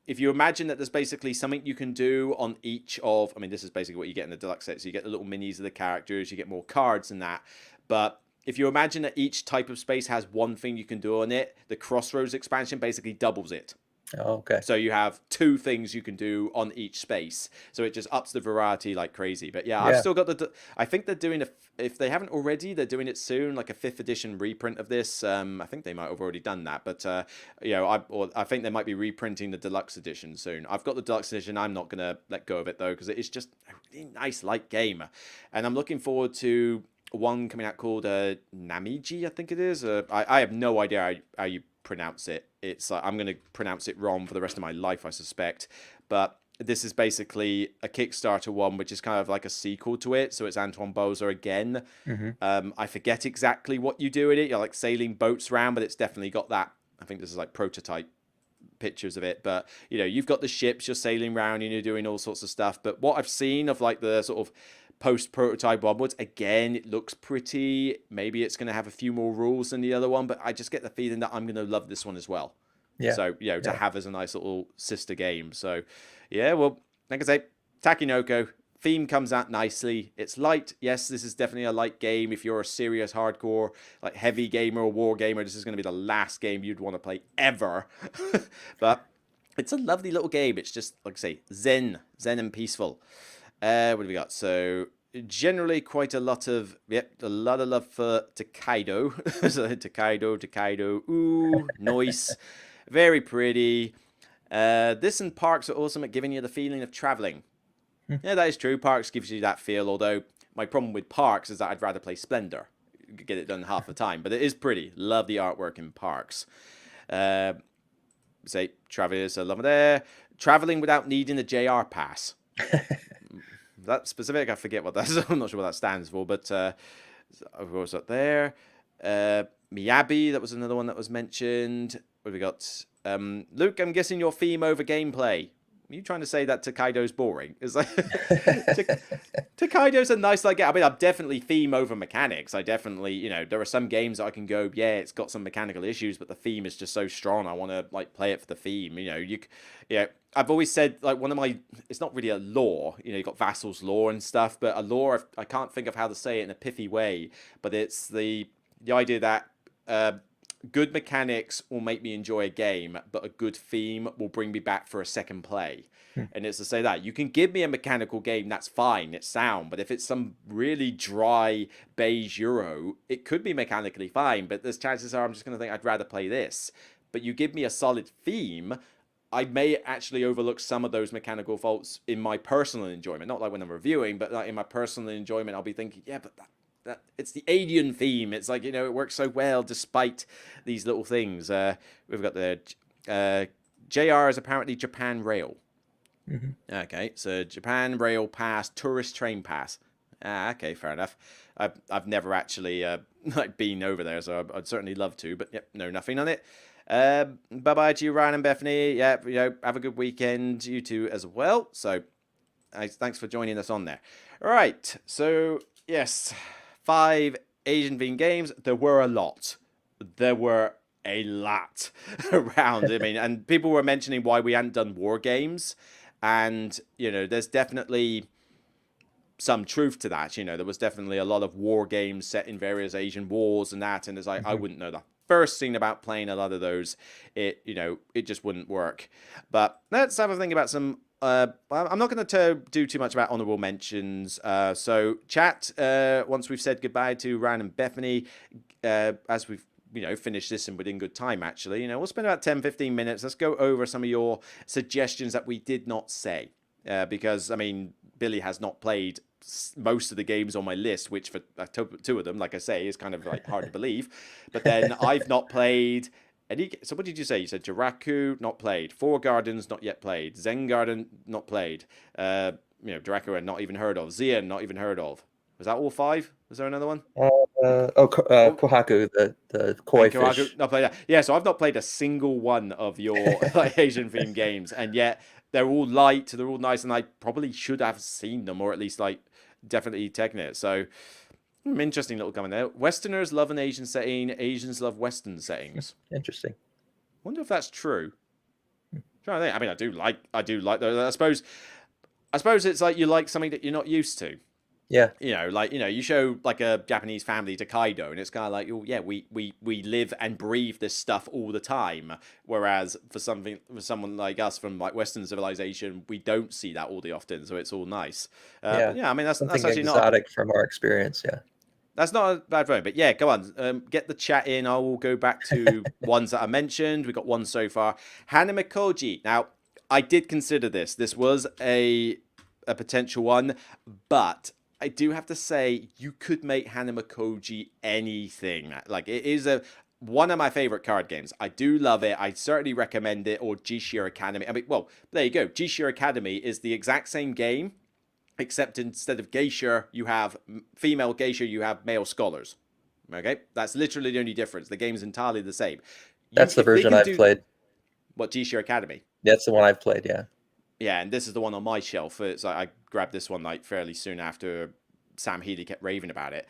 if you imagine that there's basically something you can do on each of, I mean, this is basically what you get in the deluxe set. So you get the little minis of the characters, you get more cards and that. But if you imagine that each type of space has one thing you can do on it, the Crossroads expansion basically doubles it. Oh, okay. So you have two things you can do on each space. So it just ups the variety like crazy. But yeah, I've Yeah. still got I think they're doing if they haven't already, they're doing it soon, like a 5th edition reprint of this. I think they might have already done that. But I think they might be reprinting the deluxe edition soon. I've got the deluxe edition. I'm not gonna let go of it though because it is just a really nice light game, and I'm looking forward to one coming out called Namiji, I think it is. I have no idea how you pronounce it. It's I'm going to pronounce it wrong for the rest of my life, I suspect. But this is basically a Kickstarter one, which is kind of like a sequel to it. So it's Antoine Bozer again. Mhm. I forget exactly what you do in it. You're like sailing boats around, but it's definitely got that. I think this is like prototype pictures of it, but you've got the ships, you're sailing around and you're doing all sorts of stuff. But what I've seen of like the sort of post prototype onwards, again, it looks pretty. Maybe it's going to have a few more rules than the other one, but I just get the feeling that I'm going to love this one as well. Yeah. So to Yeah. have as a nice little sister game. So yeah, well, like I say, Takinoko theme comes out nicely. It's light. Yes, this is definitely a light game. If you're a serious hardcore, like heavy gamer or war gamer, this is going to be the last game you'd want to play ever. But it's a lovely little game. It's just, like I say, zen and peaceful. What have we got? So generally quite a lot of love for Takedo. So Takedo. Ooh, nice. Very pretty. This and parks are awesome at giving you the feeling of traveling. Yeah, that is true. Parks gives you that feel, although my problem with Parks is that I'd rather play Splendor. Get it done half the time. But it is pretty. Love the artwork in Parks. Say, Travis, I love it there. Traveling without needing a JR pass. That specific, I forget what that's. I'm not sure what that stands for, but of course up there. Miyabi, that was another one that was mentioned. What have we got? Luke, I'm guessing your theme over gameplay. Are you trying to say that Tokaido's boring? It's like Tokaido's a nice like. I mean, I'm definitely theme over mechanics. I definitely, there are some games that I can go, yeah, it's got some mechanical issues, but the theme is just so strong. I want to like play it for the theme. Yeah. I've always said like one of my. It's not really a lore. You got Vassal's lore and stuff, but a lore. I can't think of how to say it in a pithy way, but it's the idea that. Good mechanics will make me enjoy a game, but a good theme will bring me back for a second play. And it's to say that you can give me a mechanical game, that's fine, it's sound, but if it's some really dry beige Euro, it could be mechanically fine, but there's chances are I'm just going to think I'd rather play this. But you give me a solid theme, I may actually overlook some of those mechanical faults in my personal enjoyment. Not like when I'm reviewing, but like in my personal enjoyment, I'll be thinking, yeah, but it's the alien theme. It's like, it works so well despite these little things. We've got the JR is apparently Japan Rail. Okay, so Japan Rail Pass, tourist train pass. Okay, fair enough. I've never actually like been over there, so I'd certainly love to, but yep, no, nothing on it. Bye bye to you, Ryan and Bethany. Yeah, have a good weekend, you two as well. So, thanks for joining us on there. All right, so yes. 5 Asian themed games. There were a lot. There were a lot around. I mean, and people were mentioning why we hadn't done war games. And, there's definitely some truth to that. There was definitely a lot of war games set in various Asian wars and that. And it's like, I wouldn't know the first thing about playing a lot of those. It just wouldn't work. But let's have a think about some I'm not going to do too much about honorable mentions. So chat, once we've said goodbye to Ryan and Bethany, as we've finished this and within good time, actually, we'll spend about 10-15 minutes. Let's go over some of your suggestions that we did not say. Because, I mean, Billy has not played most of the games on my list, which for 2 of them, like I say, is kind of like hard to believe. But then I've not played... So what did you say? You said Jiraku, not played. Four Gardens, not yet played. Zen Garden, not played. Jiraku, not even heard of. Xian, not even heard of. Was that all 5? Was there another one? Kohaku, the koi fish. Not played that. Yeah, so I've not played a single one of your like Asian themed games, and yet they're all light, they're all nice, and I probably should have seen them, or at least like definitely taken it. So interesting little comment there. Westerners love an Asian setting. Asians love Western settings. Interesting. Wonder if that's true. Trying to think. I mean, I do like those. I suppose it's like you like something that you're not used to. Yeah. You show like a Japanese family to Kaido, and it's kind of like, oh yeah, we live and breathe this stuff all the time. Whereas for someone like us from like Western civilization, we don't see that all the often, so it's all nice. Yeah, I mean that's actually exotic from our experience. Yeah. That's not a bad vote, but yeah, go on. Get the chat in. I will go back to ones that I mentioned. We've got one so far. Hanamikoji. Now, I did consider this. This was a potential one, but I do have to say you could make Hanamikoji anything. Like, it is one of my favorite card games. I do love it. I certainly recommend it, or Jishir Academy. I mean, well, there you go. Jishir Academy is the exact same game, except instead of geisha, you have female geisha, you have male scholars. Okay? That's literally the only difference. The game's entirely the same. That's the version I've played. What, Jishir Academy? That's the one I've played, yeah. Yeah, and this is the one on my shelf. It's like I grabbed this one like fairly soon after Sam Healy kept raving about it.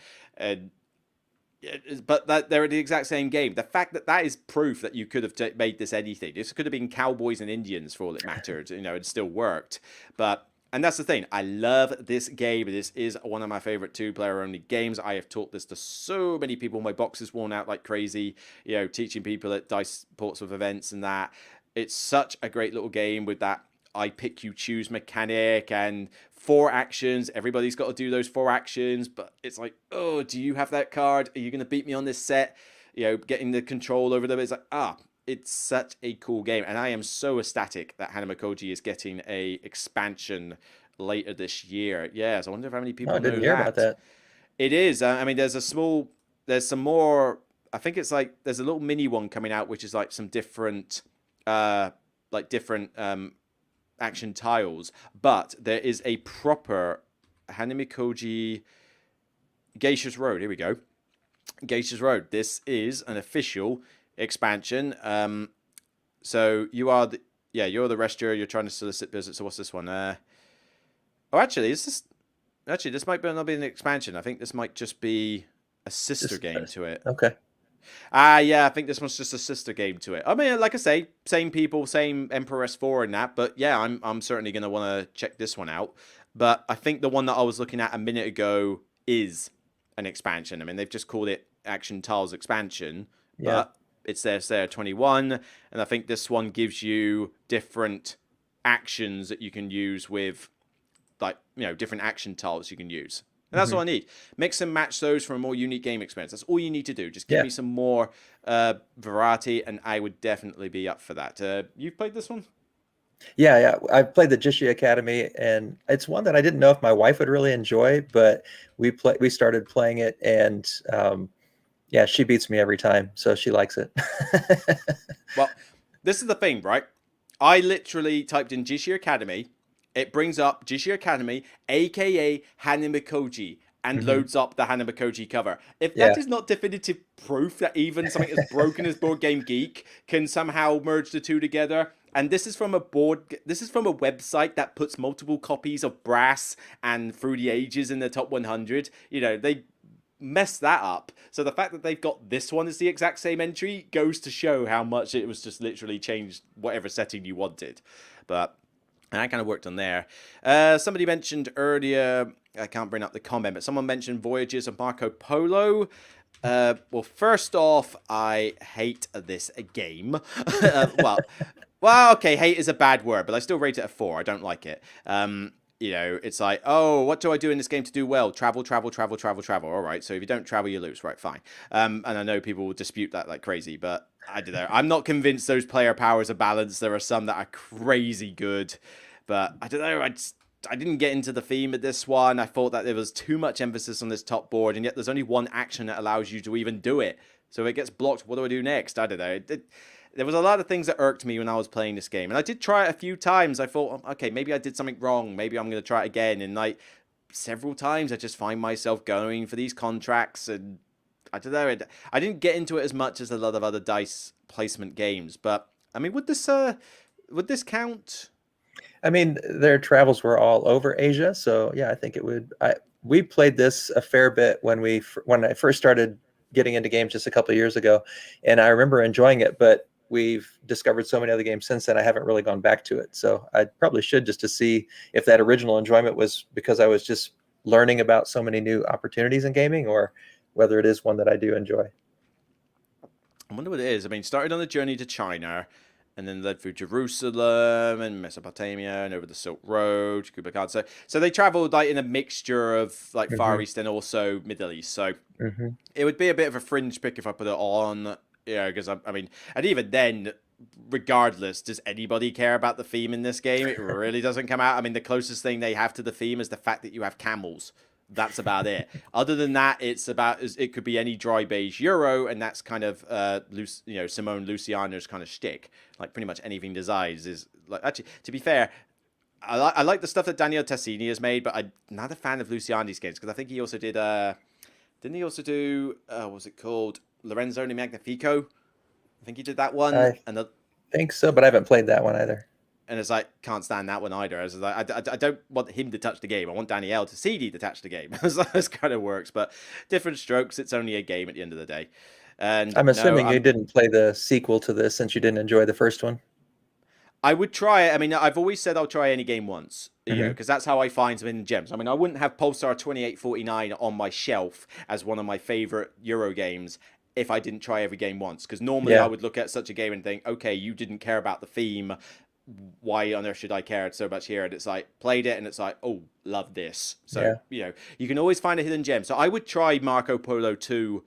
But they're the exact same game. The fact that is proof that you could have made this anything. This could have been cowboys and Indians for all it mattered. It still worked. And that's the thing. I love this game. This is one of my favorite 2-player only games. I have taught this to so many people. My box is worn out like crazy. Teaching people at Dice Portsmouth events and that. It's such a great little game with that I pick, you choose mechanic and 4 actions. Everybody's got to do those 4 actions. But it's like, oh, do you have that card? Are you going to beat me on this set? Getting the control over them. It's like, it's such a cool game, and I am so ecstatic that Hanamikoji is getting a expansion later this year. Yes, I wonder if how many people know that. I didn't hear about that. It is. I mean, there's some more. I think it's like there's a little mini one coming out, which is like some different, action tiles. But there is a proper Hanamikoji Geisha's Road. Here we go. Geisha's Road. This is an official expansion. So you are Yeah, you're the restaurateur. You're trying to solicit business. So what's this one? Oh, actually, is this actually this might not be an expansion. I think this might just be a sister Just game to it. okay. Yeah, I think this one's just a sister game to it. I mean, like I say, same people, same Emperor S4 and that. But yeah, I'm certainly gonna want to check this one out. But I think the one that I was looking at a minute ago is an expansion. I mean, they've just called it Action Tiles Expansion, Yeah. but it's there 21, and I think this one gives you different actions that you can use with, like, different action tiles you can use. And that's all I need. Mix and match those for a more unique game experience. That's all you need to do. Just give Yeah. me some more variety, and I would definitely be up for that. You've played this one? Yeah, yeah. I've played the Jishi Academy, and it's one that I didn't know if my wife would really enjoy, but we started playing it, and yeah, she beats me every time, so she likes it. Well, this is the thing, right? I literally typed in Jishi Academy. It brings up Jishi Academy, aka Hanamikoji, and loads up the Hanamikoji cover. If that Yeah, is not definitive proof that even something as broken as Board Game Geek can somehow merge the two together, and this is from a website that puts multiple copies of Brass and Through the Ages in the top 100. They messed that up. So the fact that they've got this one as the exact same entry goes to show how much it was just literally changed whatever setting you wanted. But and that kind of worked on there. Somebody mentioned earlier, I can't bring up the comment, but someone mentioned Voyages of Marco Polo. Well, first off, I hate this game. Okay, hate is a bad word, but I still rate it a 4. I don't like it. It's like, oh, what do I do in this game to do well? Travel, travel, travel, travel, travel. All right, so if you don't travel, you lose. Right, fine. And I know people will dispute that like crazy, but I don't know. I'm not convinced those player powers are balanced. There are some that are crazy good, but I don't know. I didn't get into the theme of this one. I thought that there was too much emphasis on this top board, and yet there's only one action that allows you to even do it. So if it gets blocked, what do I do next? I don't know. There was a lot of things that irked me when I was playing this game, and I did try it a few times. I thought, okay, maybe I did something wrong. Maybe I'm going to try it again. And like several times, I just find myself going for these contracts, and I don't know. I didn't get into it as much as a lot of other dice placement games. But I mean, would this count? I mean, their travels were all over Asia, so yeah, I think it would. We played this a fair bit when I first started getting into games just a couple of years ago, and I remember enjoying it. But we've discovered so many other games since then, I haven't really gone back to it. So I probably should, just to see if that original enjoyment was because I was just learning about so many new opportunities in gaming, or whether it is one that I do enjoy. I wonder what it is. I mean, started on a journey to China, and then led through Jerusalem and Mesopotamia and over the Silk Road, Kublai Khan. So they traveled like in a mixture of like Far East and also Middle East. So it would be a bit of a fringe pick if I put it on, because I mean, and even then, regardless, does anybody care about the theme in this game? It really doesn't come out. I mean, the closest thing they have to the theme is the fact that you have camels. That's about it. Other than that, it could be any dry beige Euro, and that's kind of Simone Luciano's kind of shtick. Like pretty much anything Decides is like. Actually, to be fair, I like the stuff that Daniel Tassini has made, but I'm not a fan of Luciani's games because I think he also did didn't he also do what was it called, Lorenzo di Magnifico? I think he did that one. I think so, but I haven't played that one either. And it's like, can't stand that one either. As like, I don't want him to touch the game. I want Danielle to CD to touch the game. That kind of works, but different strokes. It's only a game at the end of the day. And I'm assuming you didn't play the sequel to this since you didn't enjoy the first one. I would try it. I mean, I've always said I'll try any game once, because that's how I find some hidden gems. I mean, I wouldn't have Pulsar 2849 on my shelf as one of my favorite Euro games if I didn't try every game once. Because normally I would look at such a game and think, okay, you didn't care about the theme. Why on earth should I care so much here? And it's like, played it and it's like, oh, love this. So, you can always find a hidden gem. So I would try Marco Polo 2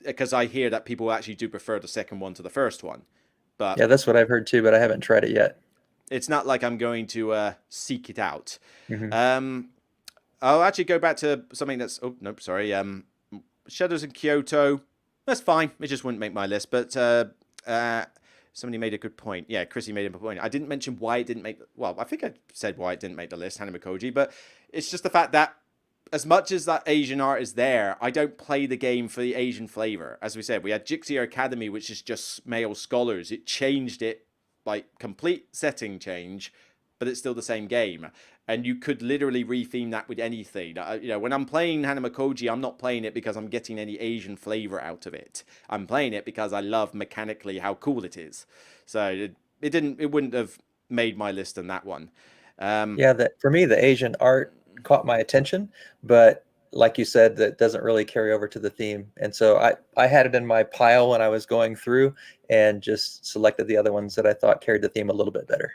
because I hear that people actually do prefer the second one to the first one. But yeah, that's what I've heard too, but I haven't tried it yet. It's not like I'm going to seek it out. I'll actually go back to something that's... Oh, nope, sorry. Shadows in Kyoto. That's fine. It just wouldn't make my list. But somebody made a good point. Yeah, Chrissy made a point. I didn't mention why it didn't make... Well, I think I said why it didn't make the list, Hanamikoji. But it's just the fact that as much as that Asian art is there, I don't play the game for the Asian flavor. As we said, we had Jixia Academy, which is just male scholars. It changed it like complete setting change, but it's still the same game. And you could literally retheme that with anything. When I'm playing Hanamakoji, I'm not playing it because I'm getting any Asian flavor out of it. I'm playing it because I love mechanically how cool it is. So it wouldn't have made my list on that one. Yeah, that for me, the Asian art caught my attention, but like you said, that doesn't really carry over to the theme. And so I had it in my pile when I was going through and just selected the other ones that I thought carried the theme a little bit better.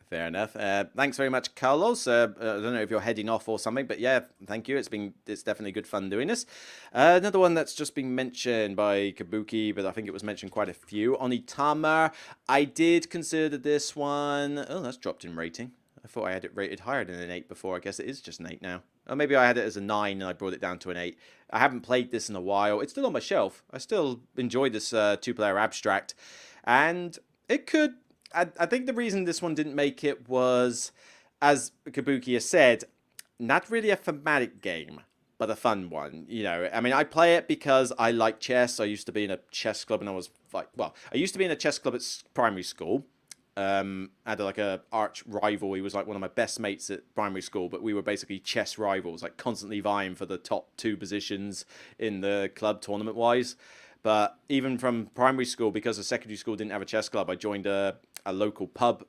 Fair enough. Thanks very much, Carlos. I don't know if you're heading off or something, but yeah, thank you. It's definitely good fun doing this. Another one that's just been mentioned by Kabuki, but I think it was mentioned quite a few. Onitama. I did consider this one. Oh, that's dropped in rating. I thought I had it rated higher than an 8 before. I guess it is just an 8 now. Or maybe I had it as a 9 and I brought it down to an 8. I haven't played this in a while. It's still on my shelf. I still enjoy this two-player abstract. And it could... I think the reason this one didn't make it was, as Kabuki has said, not really a thematic game, but a fun one. I mean, I play it because I like chess. I used to be in a chess club, and I used to be in a chess club at primary school. I had like a arch rival. He was like one of my best mates at primary school, but we were basically chess rivals, like constantly vying for the top 2 positions in the club tournament wise. But even from primary school, because the secondary school didn't have a chess club, I joined a local pub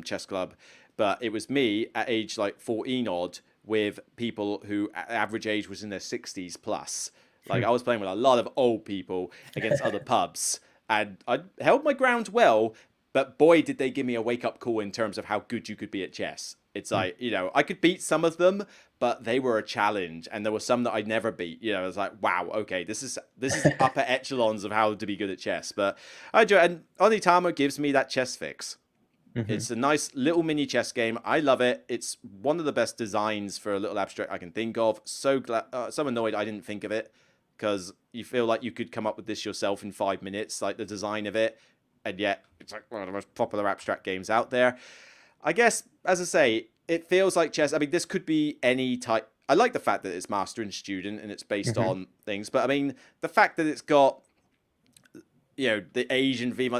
chess club. But it was me at age like 14 odd with people who average age was in their 60s plus. Like I was playing with a lot of old people against other pubs. And I held my ground well, but boy, did they give me a wake-up call in terms of how good you could be at chess. It's like, I could beat some of them, but they were a challenge. And there were some that I'd never beat. I was like, wow, okay, this is the upper echelons of how to be good at chess. But I enjoy it. And Onitama gives me that chess fix. It's a nice little mini chess game. I love it. It's one of the best designs for a little abstract I can think of. So glad, so annoyed I didn't think of it, because you feel like you could come up with this yourself in 5 minutes, like the design of it. And yet, it's like one of the most popular abstract games out there. I guess, as I say, it feels like chess. I mean, this could be any type. I like the fact that it's master and student and it's based on things. But, I mean, the fact that it's got, the Asian theme,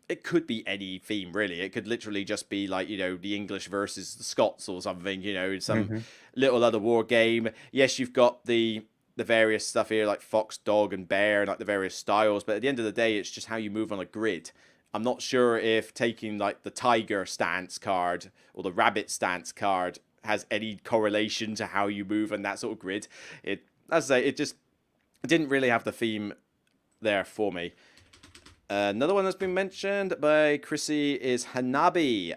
it could be any theme, really. It could literally just be like, the English versus the Scots or something, some little other war game. Yes, you've got the various stuff here, like fox, dog, and bear, and like the various styles. But at the end of the day, it's just how you move on a grid. I'm not sure if taking like the tiger stance card or the rabbit stance card has any correlation to how you move on that sort of grid. As I say, it didn't really have the theme there for me. Another one that's been mentioned by Chrissy is Hanabi.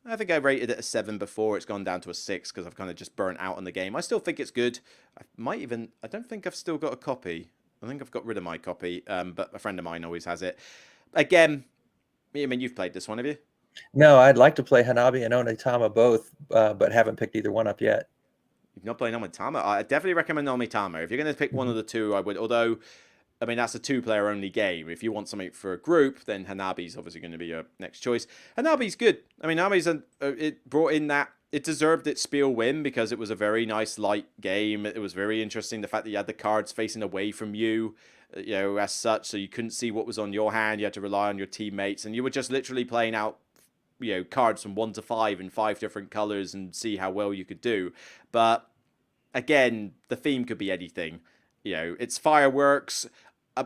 I think I rated it a 7 before. It's gone down to a 6 because I've kind of just burnt out on the game. I still think it's good. I don't think I've still got a copy. I think I've got rid of my copy, but a friend of mine always has it. Again, I mean, you've played this one, have you? No, I'd like to play Hanabi and Onitama both, but haven't picked either one up yet. You've not played Omitama? I definitely recommend Omitama. If you're going to pick one of the two, I would. Although, I mean, that's a 2-player only game. If you want something for a group, then Hanabi's obviously going to be your next choice. Hanabi's good. I mean, it brought in that. It deserved its Spiel win because it was a very nice, light game. It was very interesting. The fact that you had the cards facing away from you, as such, so you couldn't see what was on your hand. You had to rely on your teammates, and you were just literally playing out, cards from 1 to 5 in 5 different colors and see how well you could do. But again, the theme could be anything. It's fireworks.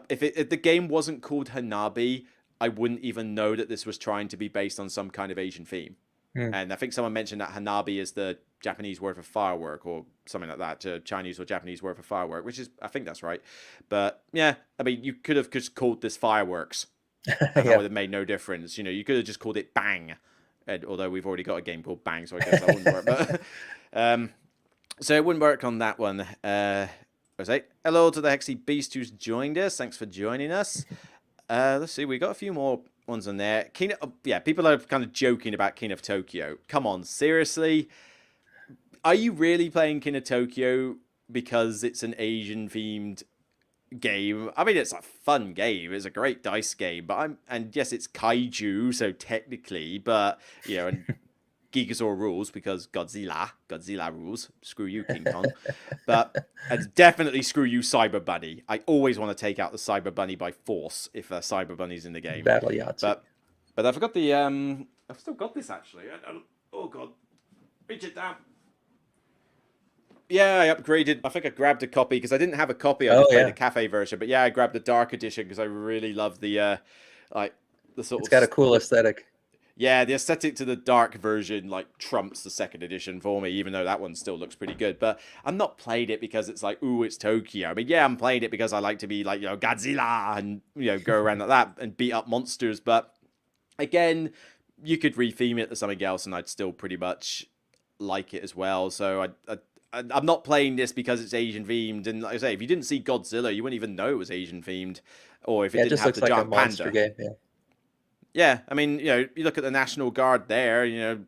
If the game wasn't called Hanabi, I wouldn't even know that this was trying to be based on some kind of Asian theme. And I think someone mentioned that Hanabi is the Japanese word for firework or something like that, Chinese or Japanese word for firework, which is, I think that's right. But yeah, I mean, you could have just called this fireworks. And that would have made no difference. You could have just called it Bang. Although we've already got a game called Bang, so I guess that wouldn't work. But so it wouldn't work on that one. Hello to the Hexy Beast who's joined us. Thanks for joining us. Let's see, we got a few more ones on there. People are kind of joking about King of Tokyo. Come on, seriously? Are you really playing King of Tokyo because it's an Asian themed game? I mean, it's a fun game. It's a great dice game, and yes, it's kaiju, so technically, but and Gigasaur rules because Godzilla rules. Screw you, King Kong. But and definitely screw you, Cyber Bunny. I always want to take out the Cyber Bunny by force if Cyber Bunny's in the game. Battle Yahtzee. But But I've got the I've still got this actually. Oh god, reach it down. Yeah, I upgraded. I think I grabbed a copy because I didn't have a copy. I Oh just played the yeah, cafe version. But yeah, I grabbed the dark edition because I really love the like the sort it's of got a cool aesthetic. yeah, the aesthetic to the dark version like trumps the second edition for me, even though that one still looks pretty good. But I'm not played it because it's like, ooh, it's Tokyo. I mean, yeah, I'm playing it because I like to be like, Godzilla and go around like that and beat up monsters. But again, you could retheme it to something else, and I'd still pretty much like it as well. So I'm not playing this because it's Asian themed. And like I say, if you didn't see Godzilla, you wouldn't even know it was Asian themed, or if it Yeah, it didn't just have looks the like a giant monster panda. game. Yeah. Yeah, I mean, you look at the National Guard there,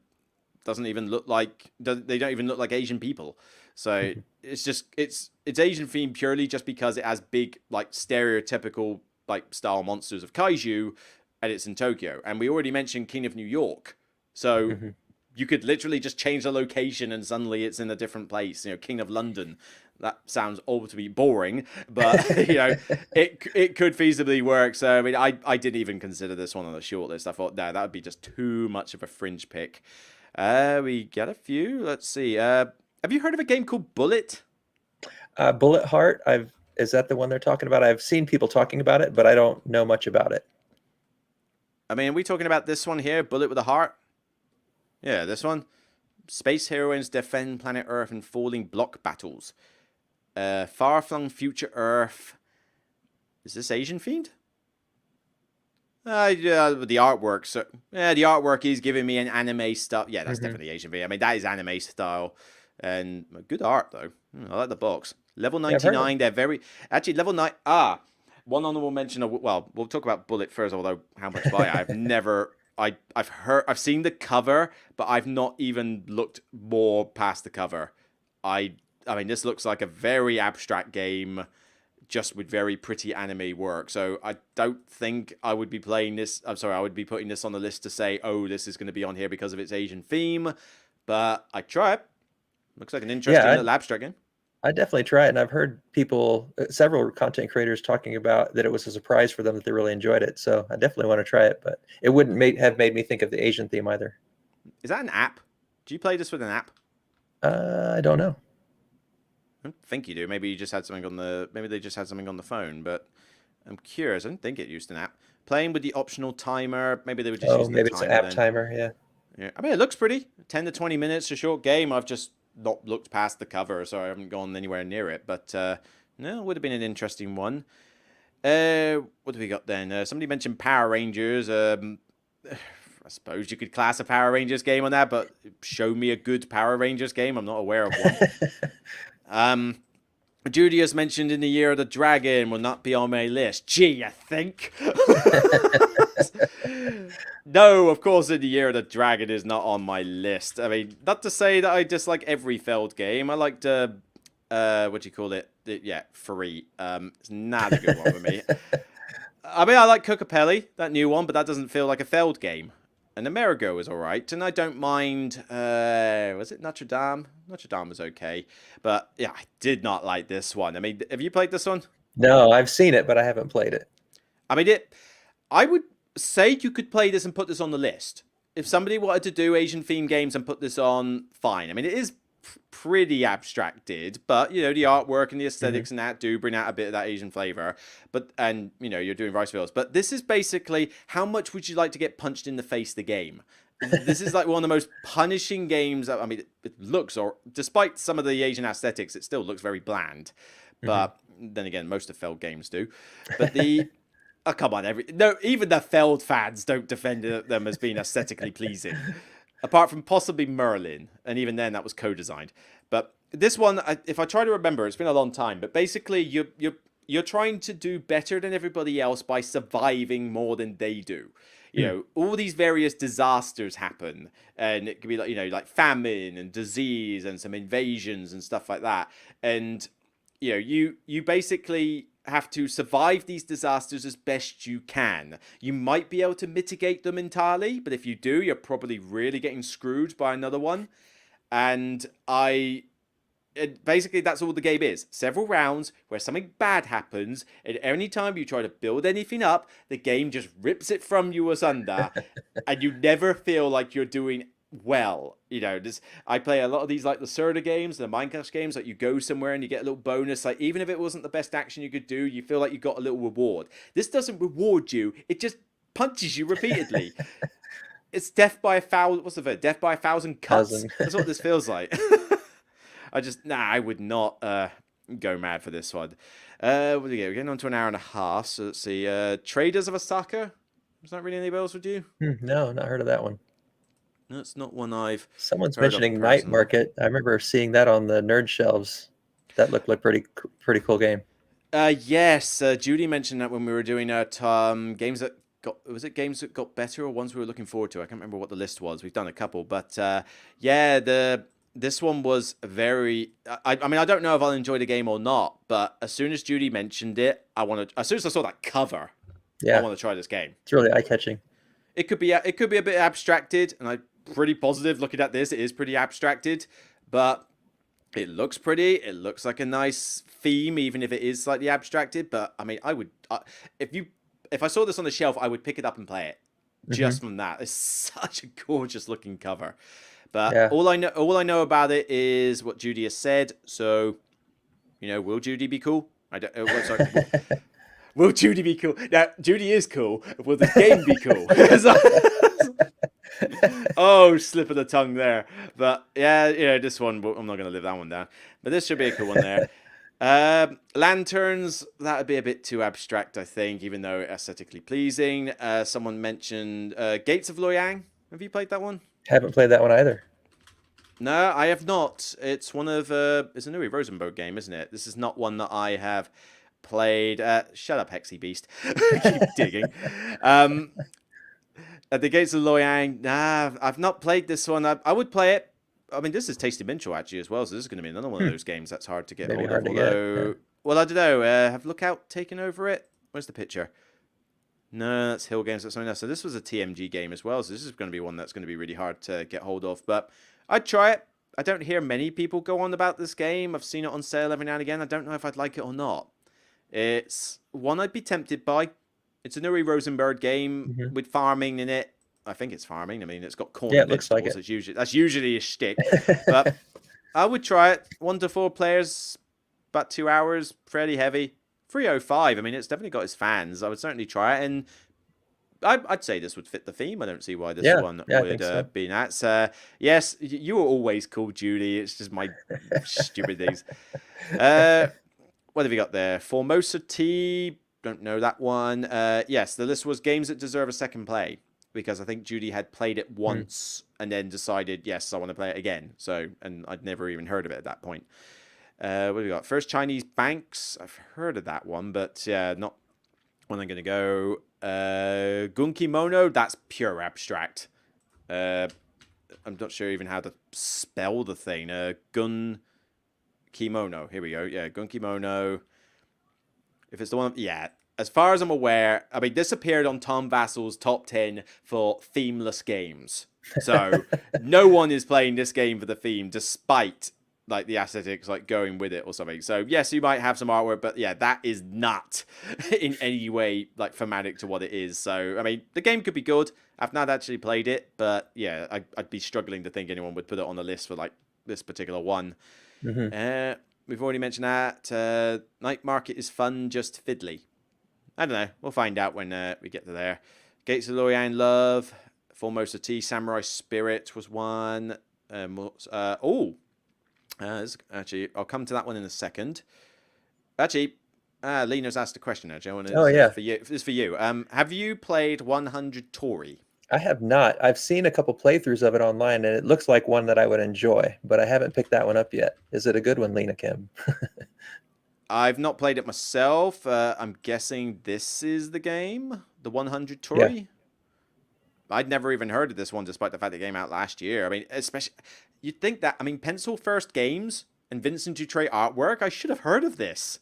doesn't even look like they don't even look like Asian people. So it's just it's Asian themed purely just because it has big like stereotypical like style monsters of kaiju, and it's in Tokyo. And we already mentioned King of New York, so Hmm. you could literally just change the location and suddenly it's in a different place. King of London. That sounds all to be boring, but it could feasibly work. So I mean, I didn't even consider this one on the shortlist. I thought no, that would be just too much of a fringe pick. We get a few. Let's see. Have you heard of a game called Bullet? Bullet Heart. I've Is that the one they're talking about? I've seen people talking about it, but I don't know much about it. I mean, are we talking about this one here, Bullet with a Heart? Yeah, this one. Space heroines defend planet Earth in falling block battles. Far-flung future Earth. Is this Asian themed? Yeah, the artwork. So yeah, the artwork is giving me an anime stuff. Yeah, that's Hmm. definitely Asian themed. I mean, that is anime style, and good art though. I like the box. Level Yeah, I've heard of 99. They're very actually level 9. One honorable mention. Well, we'll talk about Bullet first. Although how much buy I've never. I've seen the cover, but I've not even looked more past the cover. I I mean, this looks like a very abstract game, just with very pretty anime work. So I don't think I would be playing this. I'm sorry, I would be putting this on the list to say, oh, this is going to be on here because of its Asian theme. But I try it. Looks like an interesting Yeah, little abstract game. I definitely try it, and I've heard people, several content creators, talking about that it was a surprise for them that they really enjoyed it. So I definitely want to try it, but it wouldn't have made me think of the Asian theme either. Is that an app? Do you play this with an app? I don't know. I don't think you do. Maybe you just had something on the. Maybe they just had something on the phone. But I'm curious. I don't think it used an app. Playing with the optional timer. Maybe they were just Oh, using the maybe it's an timer app then. timer. Yeah. Yeah, I mean, it looks pretty. 10 to 20 minutes, a short game. I've just not looked past the cover, so I haven't gone anywhere near it. But no, it would have been an interesting one. What do we got then? Somebody mentioned Power Rangers. I suppose you could class a Power Rangers game on that, but show me a good Power Rangers game. I'm not aware of one. Um, Julius mentioned in the Year of the Dragon will not be on my list. Gee, you think? No, of course, in the Year of the Dragon is not on my list. I mean, not to say that I dislike every failed game. I like to, what do you call it? Yeah, free. It's not a good one for me. I mean, I like Cuccapelli, that new one, but that doesn't feel like a failed game. And Amerigo is alright, and I don't mind, was it Notre Dame? Notre Dame was okay. But, yeah, I did not like this one. I mean, have you played this one? No, I've seen it, but I haven't played it. I mean, I would say you could play this and put this on the list. If somebody wanted to do Asian themed games and put this on, fine. I mean, it is pretty abstracted, but the artwork and the Hmm. aesthetics and that do bring out a bit of that Asian flavor. But you're doing rice fields. But this is basically how much would you like to get punched in the face the game? This is like one of the most punishing games. I mean, it looks, or despite some of the Asian aesthetics, it still looks very bland. Hmm. But then again, most of failed games do. But the oh, come on, no, even the Feld fans don't defend them as being aesthetically pleasing, apart from possibly Merlin, and even then that was co-designed. But this one, if I try to remember, it's been a long time. But basically, you're trying to do better than everybody else by surviving more than they do. All these various disasters happen, and it could be like like famine and disease and some invasions and stuff like that. And you basically have to survive these disasters as best you can. You might be able to mitigate them entirely, but if you do, you're probably really getting screwed by another one. And basically that's all the game is. Several rounds where something bad happens, and any time you try to build anything up, the game just rips it from you asunder, and you never feel like you're doing well. I play a lot of these like the Serta games, the Minecraft games. Like you go somewhere and you get a little bonus. Like even if it wasn't the best action you could do, you feel like you got a little reward. This doesn't reward you. It just punches you repeatedly. It's death by a thousand. What's the word? Death by a thousand cuts. Thousand. That's what this feels like. I would not go mad for this one. What do we get? We're getting on to an hour and a half. So let's see. Traders of Osaka. Is that really any bells with you? No, not heard of that one. No, it's not one I've Someone's heard of mentioning Night personally. Market. I remember seeing that on the nerd shelves. That looked like pretty cool game. Yes, Judy mentioned that when we were doing games that games that got better or ones we were looking forward to? I can't remember what the list was. We've done a couple, but yeah, this one was very. I mean, I don't know if I'll enjoy the game or not, but as soon as Judy mentioned it, as soon as I saw that cover, I want to try this game. It's really eye-catching. It could be a bit abstracted, and I'm pretty positive looking at this. It is pretty abstracted, but it looks pretty. It looks like a nice theme, even if it is slightly abstracted. But I mean, if I saw this on the shelf, I would pick it up and play it just from that. It's such a gorgeous looking cover. But all I know about it is what Judy has said. So, will Judy be cool? I don't. Sorry, will Judy be cool? Now, Judy is cool. Will this game be cool? Oh, slip of the tongue there. But yeah, this one, I'm not going to live that one down. But this should be a cool one there. Lanterns, that would be a bit too abstract, I think, even though aesthetically pleasing. Someone mentioned Gates of Loyang. Have you played that one? Haven't played that one either. No, I have not. It's one of it's a Nui Rosenberg game, isn't it? This is not one that I have played. Shut up, Hexy Beast. Keep digging. At the Gates of Loyang, I've not played this one. I would play it. I mean, this is Tasty Mincho actually as well, so this is going to be another one of those games that's hard to get hold of. Although, well, I don't know. Have Lookout taken over it? Where's the picture? No, that's Hill Games. That's something else. So this was a TMG game as well, so this is going to be one that's going to be really hard to get hold of. But I'd try it. I don't hear many people go on about this game. I've seen it on sale every now and again. I don't know if I'd like it or not. It's one I'd be tempted by. It's a Nuri Rosenberg game with farming in it. I think it's farming. I mean, it's got corn and vegetables. Like that's usually a shtick. But I would try it. 1 to 4 players, about 2 hours, fairly heavy. 305. I mean, it's definitely got its fans. I would certainly try it, and I'd say this would fit the theme. I don't see why this one would be nuts. Yes, you were always cool, Judy. It's just my stupid things. What have we got there? Formosa Tea. Don't know that one. Yes, the list was games that deserve a second play, because I think Judy had played it once and then decided, yes, I want to play it again. So, and I'd never even heard of it at that point. What have we got? First Chinese Banks. I've heard of that one, but yeah, not when I'm going to go. Gun Kimono, that's pure abstract. I'm not sure even how to spell the thing. Gun Kimono. Here we go. Yeah, Gun Kimono. If it's the one, yeah. As far as I'm aware, I mean, this appeared on Tom Vassel's top 10 for themeless games. So no one is playing this game for the theme, despite like the aesthetics like going with it or something. So yes, you might have some artwork, but yeah, that is not in any way like thematic to what it is. So I mean, the game could be good. I've not actually played it, but yeah, I'd be struggling to think anyone would put it on the list for like this particular one. We've already mentioned that. Night Market is fun, just fiddly. I don't know. We'll find out when we get to there. Gates of Loyang Love, Formosa Tea, Samurai Spirit was one. Actually, I'll come to that one in a second. Actually, Lena's asked a question, actually. This is for you. Have you played 100 Tori? I have not. I've seen a couple playthroughs of it online, and it looks like one that I would enjoy, but I haven't picked that one up yet. Is it a good one, Lena Kim? I've not played it myself. I'm guessing this is the game, the 100 Tori. Yeah. I'd never even heard of this one, despite the fact it came out last year. I mean, especially, you'd think that, I mean, Pencil First Games and Vincent Dutray artwork, I should have heard of this.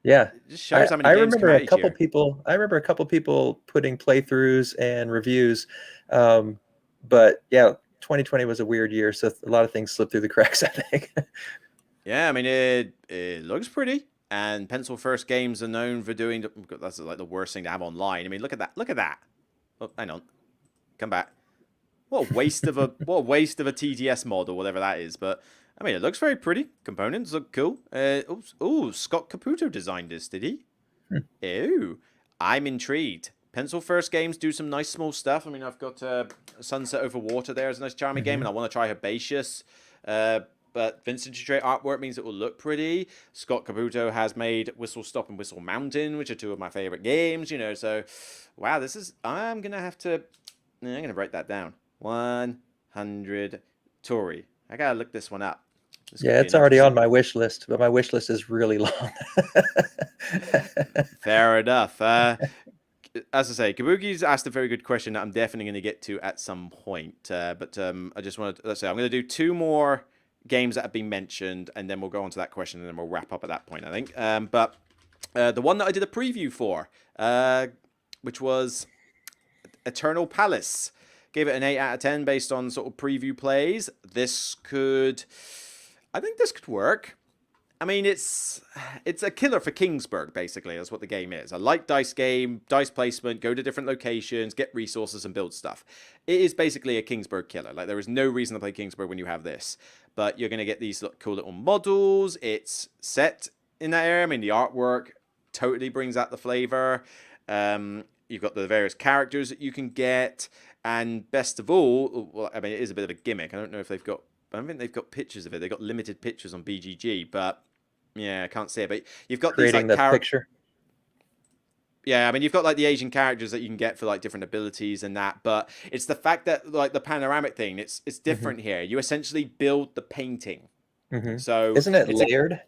Yeah. It just shows how many games remember a couple people. I remember a couple people putting playthroughs and reviews, but yeah, 2020 was a weird year, so a lot of things slipped through the cracks, I think. Yeah, I mean it looks pretty. And pencil first games are known for doing that's like the worst thing to have online. I mean, look at that. Look at that. Oh, hang on. Come back. What a waste of a TTS mod or whatever that is. But I mean, it looks very pretty. Components look cool. Scott Caputo designed this, did he? Hmm. Ew. I'm intrigued. Pencil first games do some nice small stuff. I mean, I've got Sunset Over Water there as a nice charming game, and I want to try Herbaceous. But Vintage Trait artwork means it will look pretty. Scott Caputo has made Whistle Stop and Whistle Mountain, which are two of my favorite games, you know. So, wow, this is. I'm going to write that down. 100 Tory. I got to look this one up. Yeah, it's already on my wish list, but my wish list is really long. Fair enough. As I say, Kabuki's asked a very good question that I'm definitely going to get to at some point. But I just wanted to, let's say, I'm going to do two more games that have been mentioned, and then we'll go on to that question, and then we'll wrap up at that point, I think. But the one that I did a preview for, which was Eternal Palace, gave it an 8 out of 10 based on sort of preview plays. I think this could work. I mean, it's a killer for Kingsburg, basically. That's what the game is. A light dice game, dice placement, go to different locations, get resources, and build stuff. It is basically a Kingsburg killer. Like, there is no reason to play Kingsburg when you have this. But you're going to get these cool little models. It's set in that area. I mean, the artwork totally brings out the flavor. You've got the various characters that you can get. And best of all, well, I mean, it is a bit of a gimmick. I don't know if they've got... I don't think they've got pictures of it. They've got limited pictures on BGG, but... Yeah, I can't see it, but you've got creating these like the picture. Yeah, I mean, you've got like the Asian characters that you can get for like different abilities and that, but it's the fact that like the panoramic thing, it's different here. You essentially build the painting. So Isn't it layered?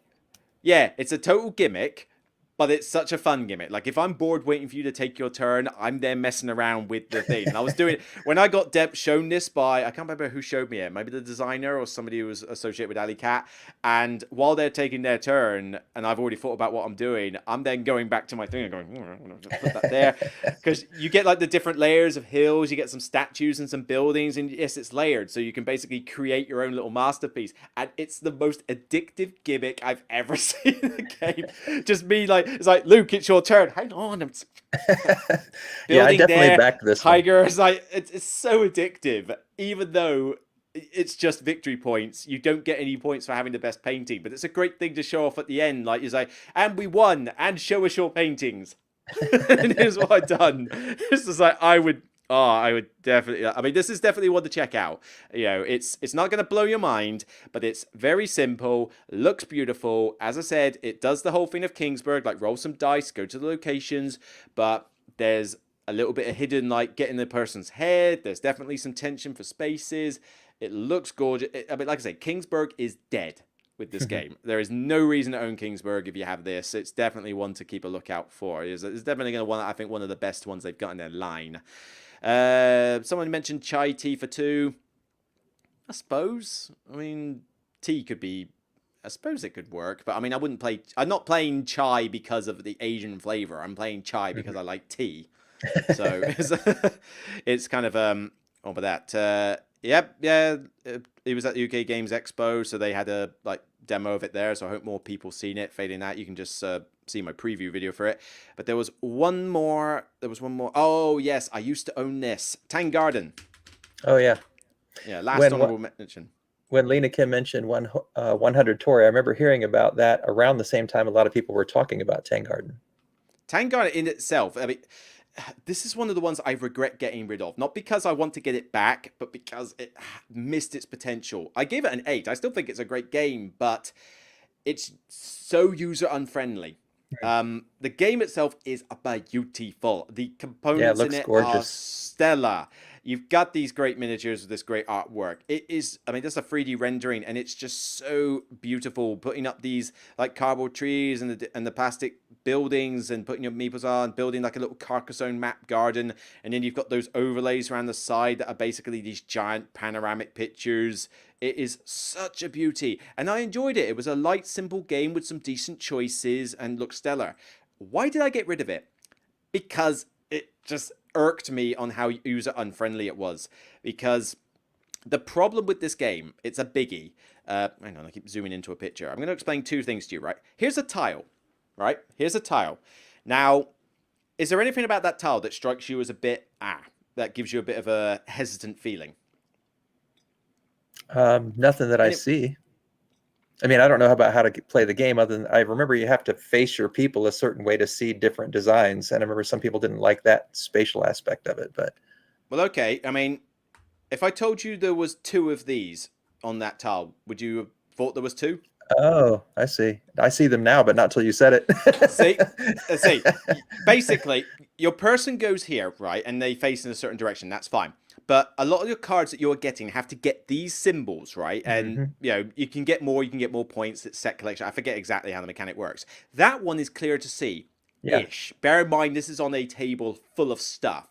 Yeah, it's a total gimmick, but it's such a fun gimmick. Like, if I'm bored waiting for you to take your turn, I'm there messing around with the thing. And I was doing it when I got shown this by, I can't remember who showed me it, maybe the designer or somebody who was associated with Ali Cat. And while they're taking their turn, and I've already thought about what I'm doing, I'm then going back to my thing and going, I'm going to put that there. Because you get like the different layers of hills, you get some statues and some buildings, and yes, it's layered. So you can basically create your own little masterpiece. And it's the most addictive gimmick I've ever seen in a game. Just me like, it's like, Luke, it's your turn. Hang on. Yeah, I definitely backed this Tiger is like, it's so addictive, even though it's just victory points. You don't get any points for having the best painting, but it's a great thing to show off at the end. Like, you say, and we won, and show us your paintings. And here's what I've done. It's just like, I would definitely, I mean, this is definitely one to check out. You know, it's not going to blow your mind, but it's very simple, looks beautiful. As I said, it does the whole thing of Kingsburg, like roll some dice, go to the locations, but there's a little bit of hidden, like getting the person's head. There's definitely some tension for spaces. It looks gorgeous. I mean, like I say, Kingsburg is dead with this game. There is no reason to own Kingsburg if you have this. It's definitely one to keep a lookout for. It's definitely going to one, I think, one of the best ones they've got in their line. Someone mentioned chai tea for 2. I suppose. I mean, tea could be. I suppose it could work, but I mean, I wouldn't play. I'm not playing chai because of the Asian flavor. I'm playing chai because I like tea. So it's kind of over that. Yep, yeah. It was at the UK Games Expo, so they had a like demo of it there. So I hope more people seen it. Failing that, you can just see my preview video for it. But there was one more. Oh yes, I used to own this Tang Garden. Oh yeah. Yeah, last honorable mention. When Lena Kim mentioned 100 Tory, I remember hearing about that around the same time a lot of people were talking about Tang Garden. Tang Garden in itself, I mean, this is one of the ones I regret getting rid of. Not because I want to get it back, but because it missed its potential. I gave it an 8. I still think it's a great game, but it's so user unfriendly. The game itself is beautiful. The components in it are stellar. You've got these great miniatures with this great artwork. It is, I mean, that's a 3D rendering, and it's just so beautiful. Putting up these like cardboard trees and the plastic buildings, and putting your meeples on, building like a little Carcassonne map garden, and then you've got those overlays around the side that are basically these giant panoramic pictures. It is such a beauty, and I enjoyed it. It was a light, simple game with some decent choices and looked stellar. Why did I get rid of it? Because it just irked me on how user unfriendly it was. Because The problem with this game, it's a biggie. Hang on, I keep zooming into a picture. I'm going to explain two things to you, right? Here's a tile, right? Here's a tile. Now, is there anything about that tile that strikes you as a bit, that gives you a bit of a hesitant feeling? Nothing that I And it, see. I mean, I don't know about how to play the game other than I remember you have to face your people a certain way to see different designs. And I remember some people didn't like that spatial aspect of it, but well, okay. I mean, if I told you there was two of these on that tile, would you have thought there was two? oh, I see. I see them now, but not till you said See, see, it. basically, your person goes here, right, and they face in a certain direction. That's fine. But a lot of your cards that you're getting have to get these symbols, right? And Hmm. you can get more. You can get more points. It's set collection. I forget exactly how the mechanic works. That one is clear to see, Yeah. ish. Bear in mind, this is on a table full of stuff.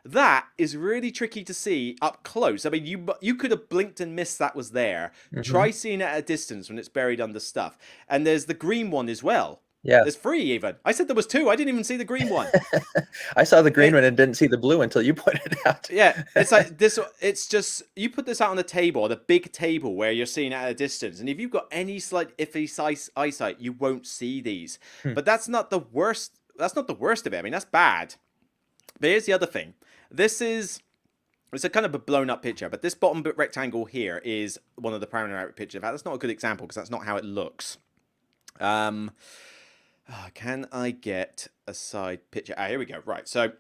That is really tricky to see up close. I mean, you could have blinked and missed that was there. Hmm. Try seeing it at a distance when it's buried under stuff. And there's the green one as well. Yeah. There's three even. I said there was two. I didn't even see the green one. I saw the green It, one and didn't see the blue until you pointed it out. yeah, it's like this. It's just you put this out on the table, the big table where you're seeing it at a distance, and if you've got any slight iffy eyesight, you won't see these. Hmm. But that's not the worst. That's not the worst of it. I mean, that's bad. But here's the other thing. This is it's a kind of a blown up picture, but this bottom rectangle here is one of the primary pictures. In fact, that's not a good example because that's not how it looks. Um, can I get a side picture? Here we go. Right, so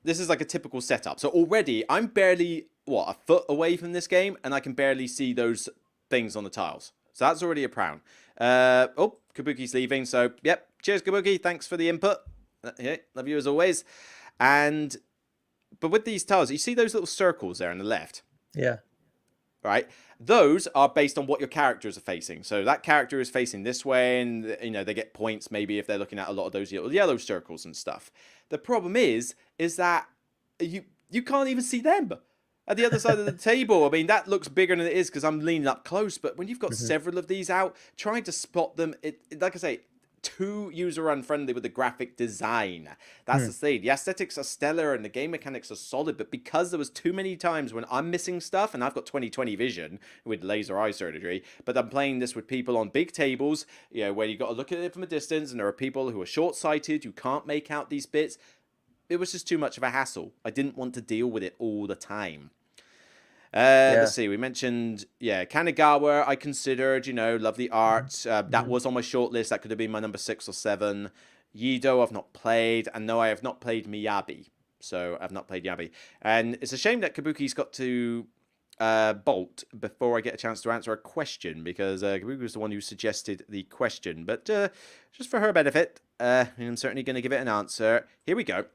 this is like a typical setup. So already I'm barely, what, a foot away from this game, and I can barely see those things on the tiles. So that's already a frown. Oh, Kabuki's leaving, so yep. Cheers, Kabuki. Thanks for the input. Yeah, love you as always. And but with these tiles, you see those little circles there on the left, Yeah. right? Those are based on what your characters are facing. So that character is facing this way, and they get points maybe if they're looking at a lot of those yellow circles and stuff. The problem is that you can't even see them at the other side of the table. I mean, that looks bigger than it is because I'm leaning up close. But when you've got Hmm. several of these out, trying to spot them, like I say, too user unfriendly with the graphic design. That's Hmm. the thing. The aesthetics are stellar and the game mechanics are solid, but because there was too many times when I'm missing stuff, and I've got 20/20 vision with laser eye surgery, but I'm playing this with people on big tables, where you got to look at it from a distance, and there are people who are short-sighted who can't make out these bits. It was just too much of a hassle. I didn't want to deal with it all the time. Yeah. Let's see. We mentioned, Kanagawa. I considered, love the art. That Hmm. was on my short list. That could have been my number 6 or 7. Yido, I've not played, and no, I have not played Miyabi. So I've not played Yabi, and it's a shame that Kabuki's got to bolt before I get a chance to answer a question because Kabuki was the one who suggested the question. But just for her benefit, I'm certainly going to give it an answer. Here we go.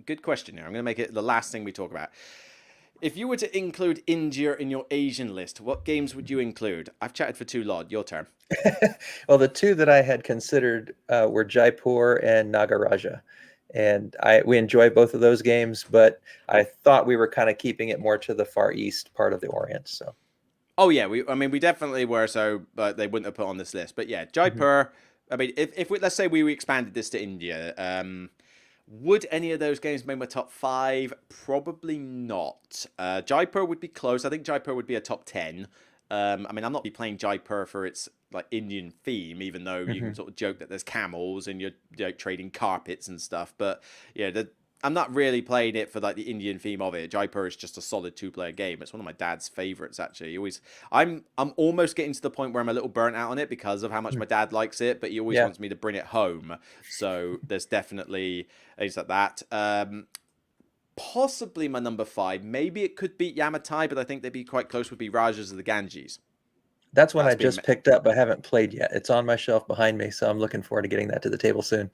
Good question. Here, I'm going to make it the last thing we talk about. If you were to include India in your Asian list, what games would you include? I've chatted for too long. Your turn. Well, the two that I had considered were Jaipur and Nagaraja, and we enjoy both of those games, but I thought we were kind of keeping it more to the far east part of the Orient. So, Oh yeah, we definitely were. So, but they wouldn't have put on this list. But yeah, mhm. Jaipur. I mean, if we, let's say we expanded this to India, would any of those games make my top 5? Probably not. Jaipur would be close. I think Jaipur would be a top 10. I mean, I'm not be playing Jaipur for its like Indian theme, even though you can Mhm. sort of joke that there's camels and you're trading carpets and stuff. But yeah, I'm not really playing it for like the Indian theme of it. Jaipur is just a solid two-player game. It's one of my dad's favorites actually. I'm almost getting to the point where I'm a little burnt out on it because of how much Mm. my dad likes it, but he always Yeah. wants me to bring it home. So there's definitely things like that. Possibly my number 5. Maybe it could beat Yamatai, but I think they'd be quite close. Would be Rajas of the Ganges. That's one I That's been just picked up, but haven't played yet. It's on my shelf behind me, so I'm looking forward to getting that to the table soon.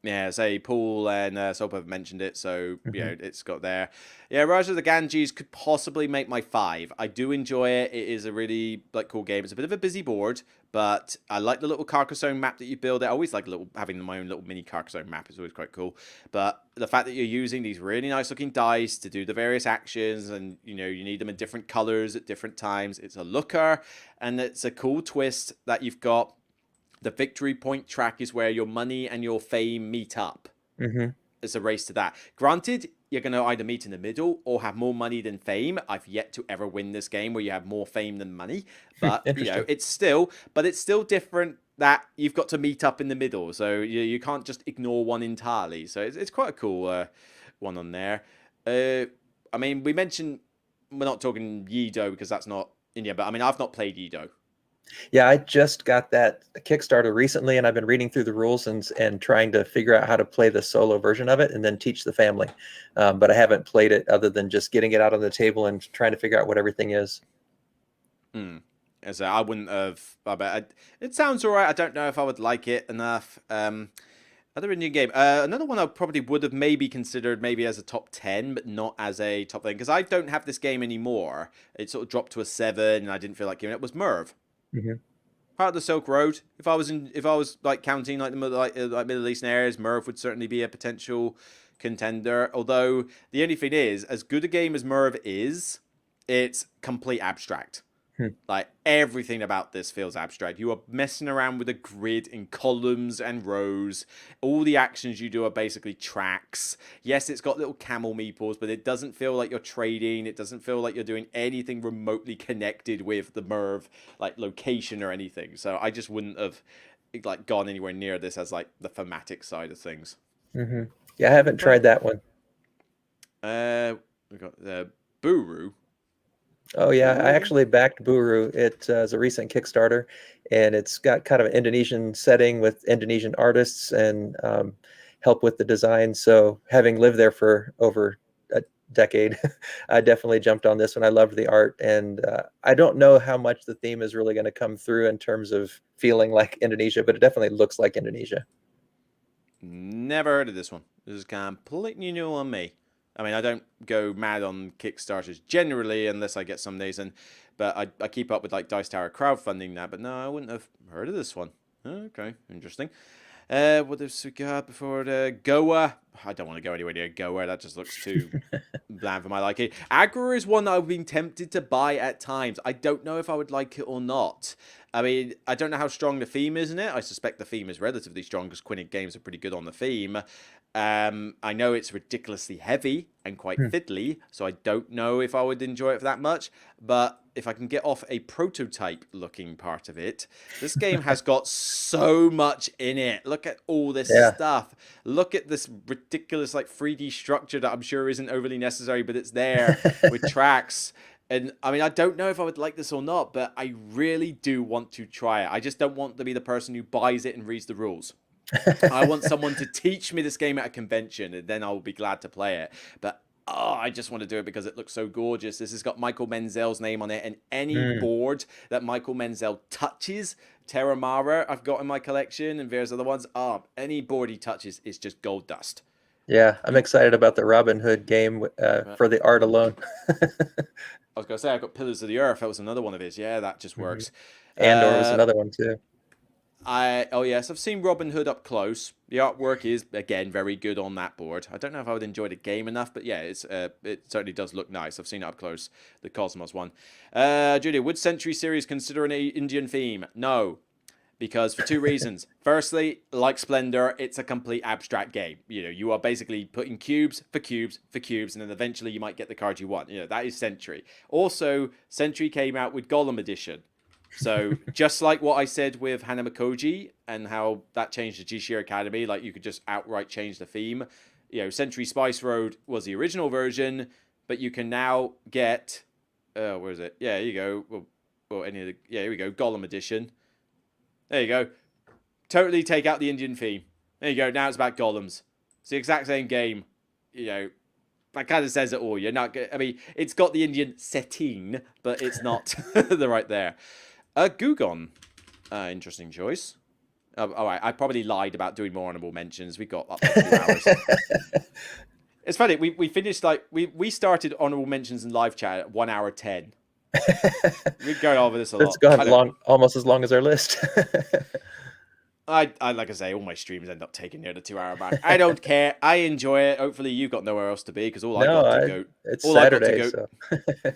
Yeah, say Paul and Soap have mentioned it, so Hmm. it's got there. Yeah, Rise of the Ganges could possibly make my 5. I do enjoy it. It is a really like cool game. It's a bit of a busy board, but I like the little Carcassonne map that you build. I always like having my own little mini Carcassonne map. It's always quite cool. But the fact that you're using these really nice looking dice to do the various actions, and you need them in different colors at different times. It's a looker, and it's a cool twist that you've got. The victory point track is where your money and your fame meet up. Hmm. it's a race to that. Granted, you're going to either meet in the middle or have more money than fame. I've yet to ever win this game where you have more fame than money, but Interesting. it's still different that you've got to meet up in the middle. So you can't just ignore one entirely. So it's quite a cool one on there. I mean, we mentioned we're not talking Yido because that's not India, but I mean, I've not played Yido. Yeah, I just got that Kickstarter recently, and I've been reading through the rules and trying to figure out how to play the solo version of it and then teach the family. But I haven't played it other than just getting it out on the table and trying to figure out what everything is. As I wouldn't have. It sounds all right. I don't know if I would like it enough. Other Indian game. Another one I probably would have maybe considered maybe as a top 10, but not as a top thing because I don't have this game anymore. It sort of dropped to a 7, and I didn't feel like giving it. Was Merv. Mm-hmm. Part of the Silk Road. If I was like counting like the like Middle Eastern areas, Merv would certainly be a potential contender. Although the only thing is, as good a game as Merv is, it's complete abstract. Like everything about this feels abstract. You are messing around with a grid in columns and rows. All the actions you do are basically tracks. Yes, it's got little camel meeples, but it doesn't feel like you're trading. It doesn't feel like you're doing anything remotely connected with the Merv like location or anything. So I just wouldn't have like gone anywhere near this as like the thematic side of things. Mm-hmm. Yeah, I haven't tried that one. We got the Buru. Oh yeah, I actually backed Buru. It is a recent Kickstarter, and it's got kind of an Indonesian setting with Indonesian artists and help with the design. So having lived there for over a decade, I definitely jumped on this one. I loved the art, and I don't know how much the theme is really going to come through in terms of feeling like Indonesia, but it definitely looks like Indonesia. Never heard of this one. This is completely new on me. I mean, I don't go mad on Kickstarters generally unless I get some days in, but I keep up with like Dice Tower crowdfunding now. But no, I wouldn't have heard of this one. Okay, interesting. What else we got before the Goa? I don't want to go anywhere near Goa. That just looks too bland for my liking. Agra is one that I've been tempted to buy at times. I don't know if I would like it or not. I mean, I don't know how strong the theme is in it. I suspect the theme is relatively strong because Quinnic games are pretty good on the theme. I know it's ridiculously heavy and quite fiddly, so I don't know if I would enjoy it for that much. But if I can get off a prototype-looking part of it, this game has got so much in it. Look at all this stuff. Look at this ridiculous like 3D structure that I'm sure isn't overly necessary, but it's there with tracks. And I mean, I don't know if I would like this or not, but I really do want to try it. I just don't want to be the person who buys it and reads the rules. I want someone to teach me this game at a convention, and then I'll be glad to play it. But I just want to do it because it looks so gorgeous. This has got Michael Menzel's name on it, and any board that Michael Menzel touches, Terramara I've got in my collection, and various other ones, any board he touches is just gold dust. Yeah, I'm excited about the Robin Hood game for the art alone. I was going to say, I've got Pillars of the Earth. That was another one of his. Yeah, that just works. Andor was another one too. Yes, I've seen Robin Hood up close. The artwork is again very good on that board. I don't know if I would enjoy the game enough, but yeah, it certainly does look nice. I've seen it up close, the Cosmos one. Julia, would Century series consider an Indian theme? No, because for two reasons. Firstly, like Splendor, it's a complete abstract game. You know, you are basically putting cubes for cubes for cubes, and then eventually you might get the card you want. You know, that is Century. Also, Century came out with Golem Edition. So just like what I said with Hanamakoji and how that changed the G-Shear Academy, like you could just outright change the theme. You know, Century Spice Road was the original version, but you can now get, where is it? Yeah, here you go. Well, here we go. Golem Edition. There you go. Totally take out the Indian theme. There you go. Now it's about golems. It's the exact same game. You know, that kind of says it all. You're not. I mean, it's got the Indian setting, but it's not the right there. Gugon. Interesting choice. All right, I probably lied about doing more honorable mentions. We got up to 2 hours. It's funny. We finished we started honorable mentions in live chat at 1 hour 10. We've gone over this a lot. It's gone almost as long as our list. I like I say, all my streams end up taking near the 2 hour mark. I don't care. I enjoy it. Hopefully, you've got nowhere else to be because No, it's all I got to Saturday, go. so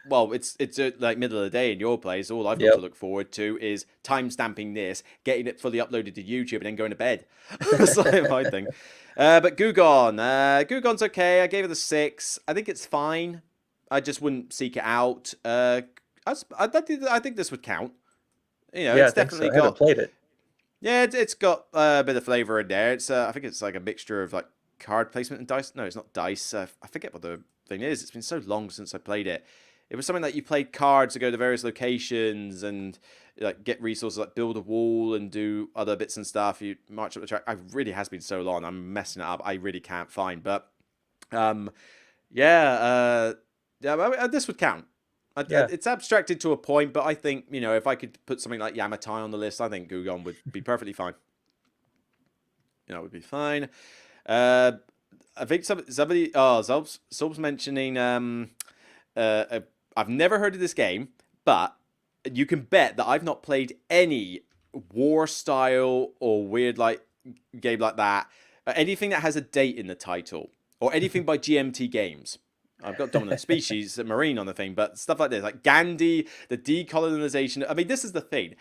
Well, it's like middle of the day in your place. All I've got to yep. look forward to is time stamping this, getting it fully uploaded to YouTube, and then going to bed. That's like my thing. But Gugon's okay. I gave it a 6. I think it's fine. I just wouldn't seek it out. I think this would count. Yeah, I It's think so. definitely I haven't got played it. yeah, it's got a bit of flavor in there. It's I think it's like a mixture of like card placement and dice. No, it's not dice. I forget what the thing is. It's been so long since I played it. It was something like you played cards to go to various locations and like get resources, like build a wall and do other bits and stuff. You march up the track. It really has been so long. I'm messing it up. I really can't find. But um, yeah, yeah. I mean, this would count. Yeah, It's abstracted to a point, but I think if I could put something like Yamatai on the list, I think Gugon would be perfectly fine. It would be fine. Uh, I think somebody, Zob's mentioning. I've never heard of this game, but you can bet that I've not played any war style or weird like game like that. Anything that has a date in the title or anything by GMT Games. I've got Dominant Species, Marine on the thing, but stuff like this, like Gandhi, the decolonization. I mean, this is the thing.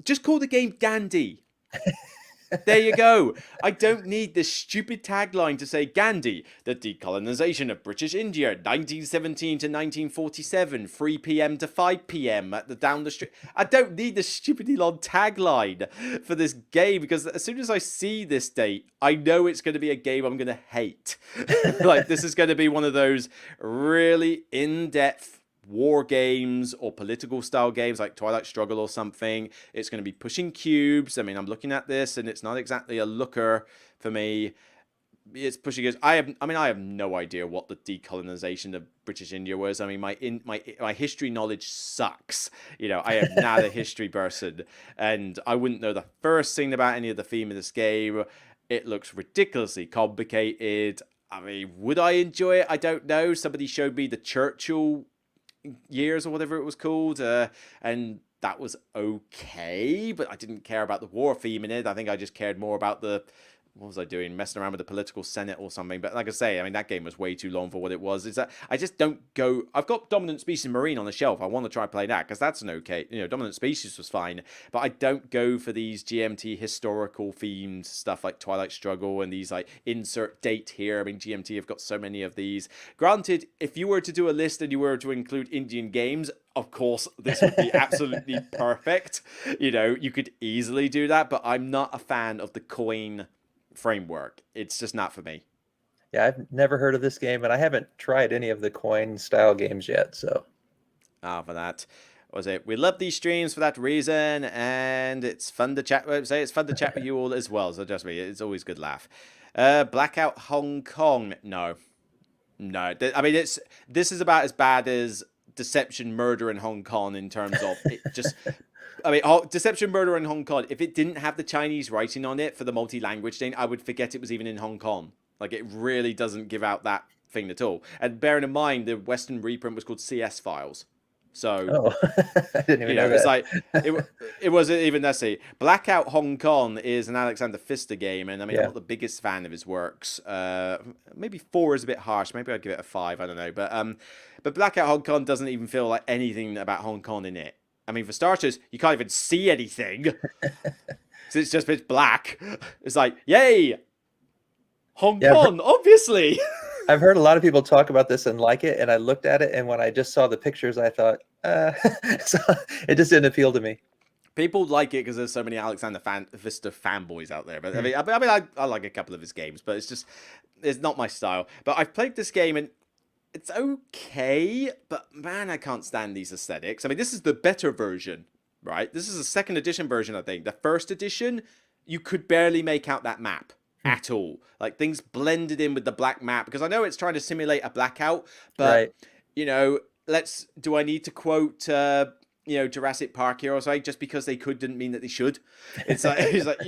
Just call the game Gandhi. There you go. I don't need this stupid tagline to say Gandhi, the decolonization of British India, 1917 to 1947, 3 p.m. to 5 p.m. at the down the street. I don't need the stupidly long tagline for this game because as soon as I see this date, I know it's going to be a game I'm going to hate. Like, this is going to be one of those really in-depth war games or political style games like Twilight Struggle or something. It's going to be pushing cubes. I mean, I'm looking at this and it's not exactly a looker for me. It's pushing us. I have no idea what the decolonization of British India was. I mean, my history knowledge sucks. I am not a history person, and I wouldn't know the first thing about any of the theme of this game. It looks ridiculously complicated. I mean, would I enjoy it? I don't know. Somebody showed me the Churchill years or whatever it was called, and that was okay, but I didn't care about the war theme in it. I think I just cared more about what was I doing, messing around with the political senate or something. But like I say, I mean, that game was way too long for what it was. Is that I just don't go. I've got Dominant Species Marine on the shelf. I want to try play that because that's an okay. Dominant Species was fine, but I don't go for these GMT historical themed stuff like Twilight Struggle and these like insert date here. I mean, GMT have got so many of these. Granted, if you were to do a list and you were to include Indian games, of course, this would be absolutely perfect. You could easily do that, but I'm not a fan of the coin framework. It's just not for me. yeah, I've never heard of this game, and I haven't tried any of the coin style games yet. So, For that, what was it? We love these streams for that reason, and it's fun to chat. Say it's fun to chat with you all as well. So just me, it's always good laugh. Blackout Hong Kong. No. I mean, this is about as bad as Deception Murder in Hong Kong in terms of it just. I mean, Deception Murder in Hong Kong, if it didn't have the Chinese writing on it for the multi-language thing, I would forget it was even in Hong Kong. Like, it really doesn't give out that thing at all. And bearing in mind, the Western reprint was called CS Files. So, I didn't even know that. it's like, it wasn't even necessary. Blackout Hong Kong is an Alexander Pfister game, and I mean, I'm not the biggest fan of his works. Maybe 4 is a bit harsh. Maybe I'd give it a 5, I don't know. But Blackout Hong Kong doesn't even feel like anything about Hong Kong in it. I mean, for starters, you can't even see anything. So it's just pitch black. It's like, yay! Hong Kong, obviously! I've heard a lot of people talk about this and like it, and I looked at it, and when I just saw the pictures, I thought, so it just didn't appeal to me. People like it because there's so many Alexander Pfister fanboys out there. But I like a couple of his games, but it's not my style. But I've played this game, and it's okay, but man, I can't stand these aesthetics. I mean, this is the better version, right? This is a second edition version, I think. The first edition, you could barely make out that map at all. Like, things blended in with the black map, because I know it's trying to simulate a blackout, but, do I need to quote, Jurassic Park here or something? Just because they could didn't mean that they should. It's like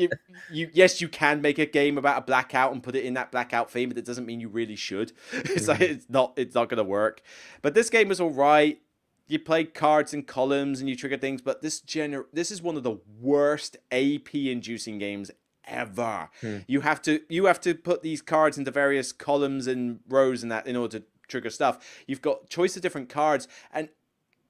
yes, you can make a game about a blackout and put it in that blackout theme, but it doesn't mean you really should. It's like it's not going to work. But this game was all right. you play cards in columns and you trigger things, but this is one of the worst AP inducing games ever. Hmm. You have to put these cards into various columns and rows and that in order to trigger stuff. You've got choice of different cards, and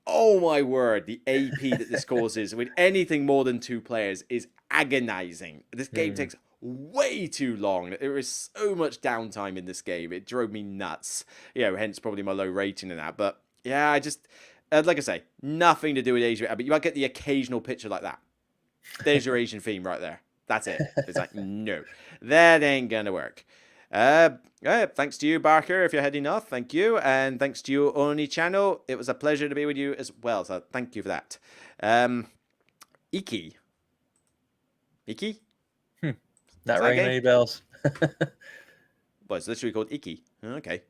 oh my word, the AP that this causes with anything more than 2 players is agonizing. This game takes way too long. There is so much downtime in this game. It drove me nuts. Hence probably my low rating in that. But yeah, I just like I say, nothing to do with Asia, but you might get the occasional picture like that. There's your Asian theme right there. That's it. It's like, no, that ain't gonna work. Thanks to you, Barker, if you're heading off. Thank you. And thanks to you, Oni Channel. It was a pleasure to be with you as well. So thank you for that. Iki. Iki? Not ringing any bells. Well, it's literally called Iki. Okay.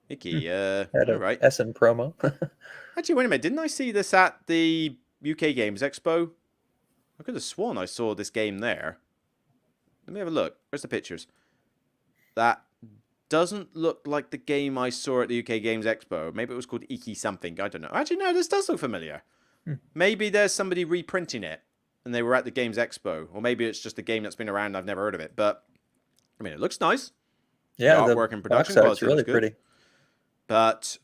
Iki, Had all a right. Essen promo. Actually, wait a minute. Didn't I see this at the UK Games Expo? I could have sworn I saw this game there. Let me have a look. Where's the pictures? That doesn't look like the game I saw at the UK Games Expo. Maybe it was called Iki something. I don't know. Actually, no, this does look familiar. Maybe there's somebody reprinting it and they were at the Games Expo. Or maybe it's just a game that's been around and I've never heard of it. But, I mean, it looks nice. Yeah, the artwork and production box art's quality really looks good. pretty. But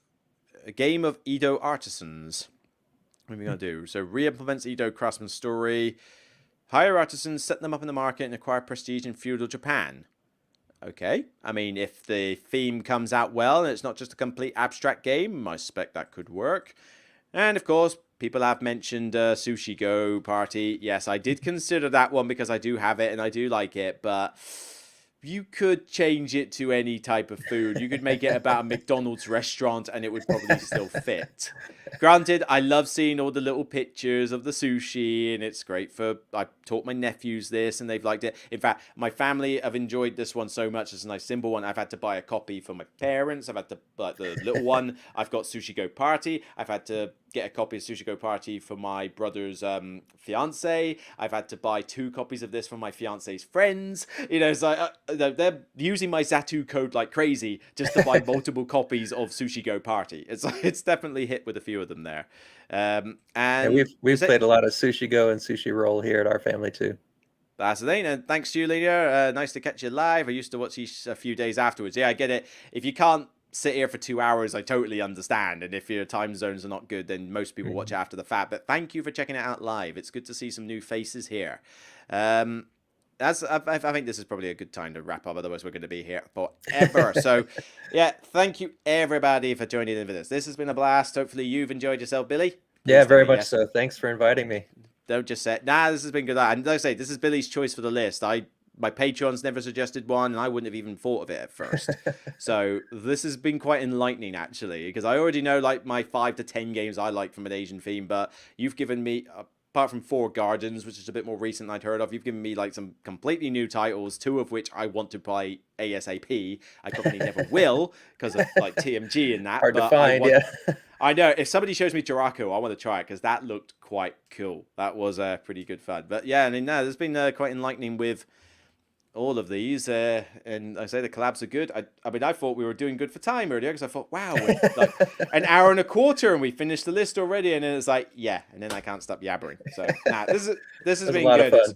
a game of Edo artisans. What are we going to do? So, re-implements Edo craftsman story. Hire artisans, set them up in the market, and acquire prestige in feudal Japan. Okay. I mean, if the theme comes out well and it's not just a complete abstract game, I suspect that could work. And, of course, people have mentioned Sushi Go Party. Yes, I did consider that one because I do have it and I do like it, but you could change it to any type of food. You could make it about a McDonald's restaurant and it would probably still fit. Granted, I love seeing all the little pictures of the sushi and it's great for... I taught my nephews this and they've liked it. In fact, my family have enjoyed this one so much. It's a nice simple one. I've had to buy a copy for my parents. I've had to buy the little one. I've got Sushi Go Party. I've had to get a copy of Sushi Go Party for my brother's fiance. I've had to buy 2 copies of this for my fiance's friends. So they're using my Zatu code like crazy just to buy multiple copies of Sushi Go Party. It's definitely hit with a few of them there. And we've played a lot of Sushi Go and Sushi Roll here at our family too. That's the thing, and thanks to you, Lydia. Nice to catch you live. I used to watch these a few days afterwards. Yeah, I get it. If you can't sit here for 2 hours, I totally understand. And if your time zones are not good, then most people watch after the fact. But thank you for checking it out live. It's good to see some new faces here. I think this is probably a good time to wrap up. Otherwise, we're going to be here forever. So, yeah, thank you everybody for joining in for this. This has been a blast. Hopefully, you've enjoyed yourself, Billy. Yeah, very much so. Thanks for inviting me. Don't just say, nah, this has been good. And like I say, this is Billy's choice for the list. My Patreons never suggested one, and I wouldn't have even thought of it at first. So this has been quite enlightening, actually, because I already know like my 5 to 10 games I like from an Asian theme, but you've given me, apart from 4 Gardens, which is a bit more recent than I'd heard of, you've given me like some completely new titles, 2 of which I want to play ASAP. I probably never will because of like TMG and that. Hard to find, yeah. I know. If somebody shows me Jiraku, I want to try it because that looked quite cool. That was pretty good fun. But yeah, I mean, no, there's been quite enlightening with all of these. And I say the collabs are good. I mean, I thought we were doing good for time earlier because I thought, wow, we're like an hour and a quarter and we finished the list already. And then it's like, yeah, and then I can't stop yabbering. So nah, this has been good.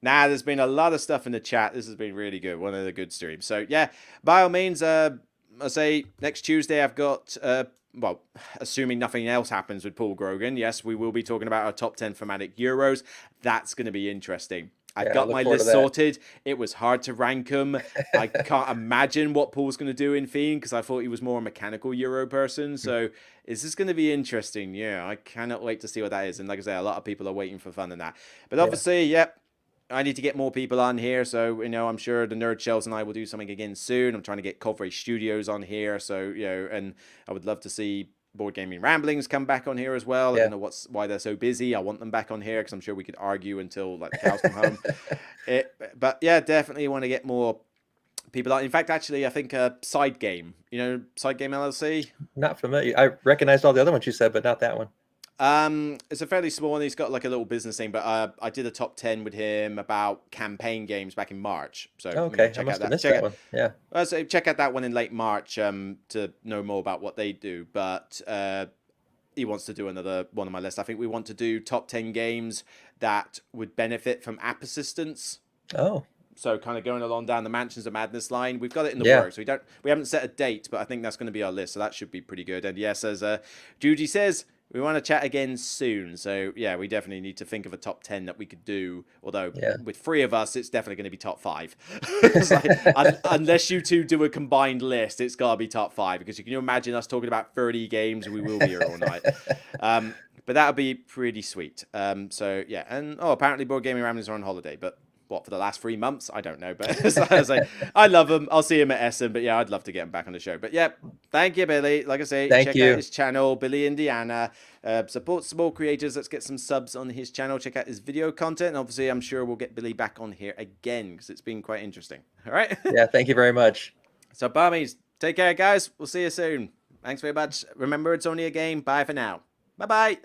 There's been a lot of stuff in the chat. This has been really good. One of the good streams. So yeah, by all means, I say next Tuesday I've got well, assuming nothing else happens with Paul Grogan, yes, we will be talking about our top 10 thematic Euros. That's going to be interesting. I've got my list sorted. It was hard to rank them. I can't imagine what Paul's going to do in theme because I thought he was more a mechanical Euro person. So is this going to be interesting? Yeah, I cannot wait to see what that is. And like I say, a lot of people are waiting for fun in that. But obviously, yep. I need to get more people on here, so I'm sure the Nerd Shells and I will do something again soon. I'm trying to get Coverage Studios on here, so and I would love to see Board Gaming Ramblings come back on here as well. I don't know why they're so busy. I want them back on here because I'm sure we could argue until like the cows come home. But yeah, definitely want to get more people on. In fact, actually, I think Side Game. Side Game LLC. Not familiar. I recognized all the other ones you said, but not that one. It's a fairly small one. He's got like a little business thing, but I did a top 10 with him about campaign games back in March. So okay, I must have missed that one. Yeah. So check out that one in late March to know more about what they do. But he wants to do another one on my list. I think we want to do top 10 games that would benefit from app assistance. Oh, So kind of going along down the Mansions of Madness line. We've got it in the yeah. works. We haven't set a date, but I think that's going to be our list. So that should be pretty good. And yes, as Judy says, we want to chat again soon. So yeah, we definitely need to think of a top 10 that we could do. Although Yeah. with 3 of us, it's definitely going to be top 5. Unless you two do a combined list, it's got to be top 5, because you can imagine us talking about 30 games. We will be here all night. But that'll be pretty sweet. So yeah, and apparently Board Gaming Ramblings are on holiday, but what, for the last 3 months? I don't know, but I love him. I'll see him at Essen, but yeah, I'd love to get him back on the show. But yeah, thank you, Billy. Like I say, Thank check you. out his channel, Billy Indiana. Support small creators. Let's get some subs on his channel. Check out his video content. And obviously, I'm sure we'll get Billy back on here again, because it's been quite interesting. All right. Yeah, thank you very much. So, Barmies, take care, guys. We'll see you soon. Thanks very much. Remember, it's only a game. Bye for now. Bye-bye.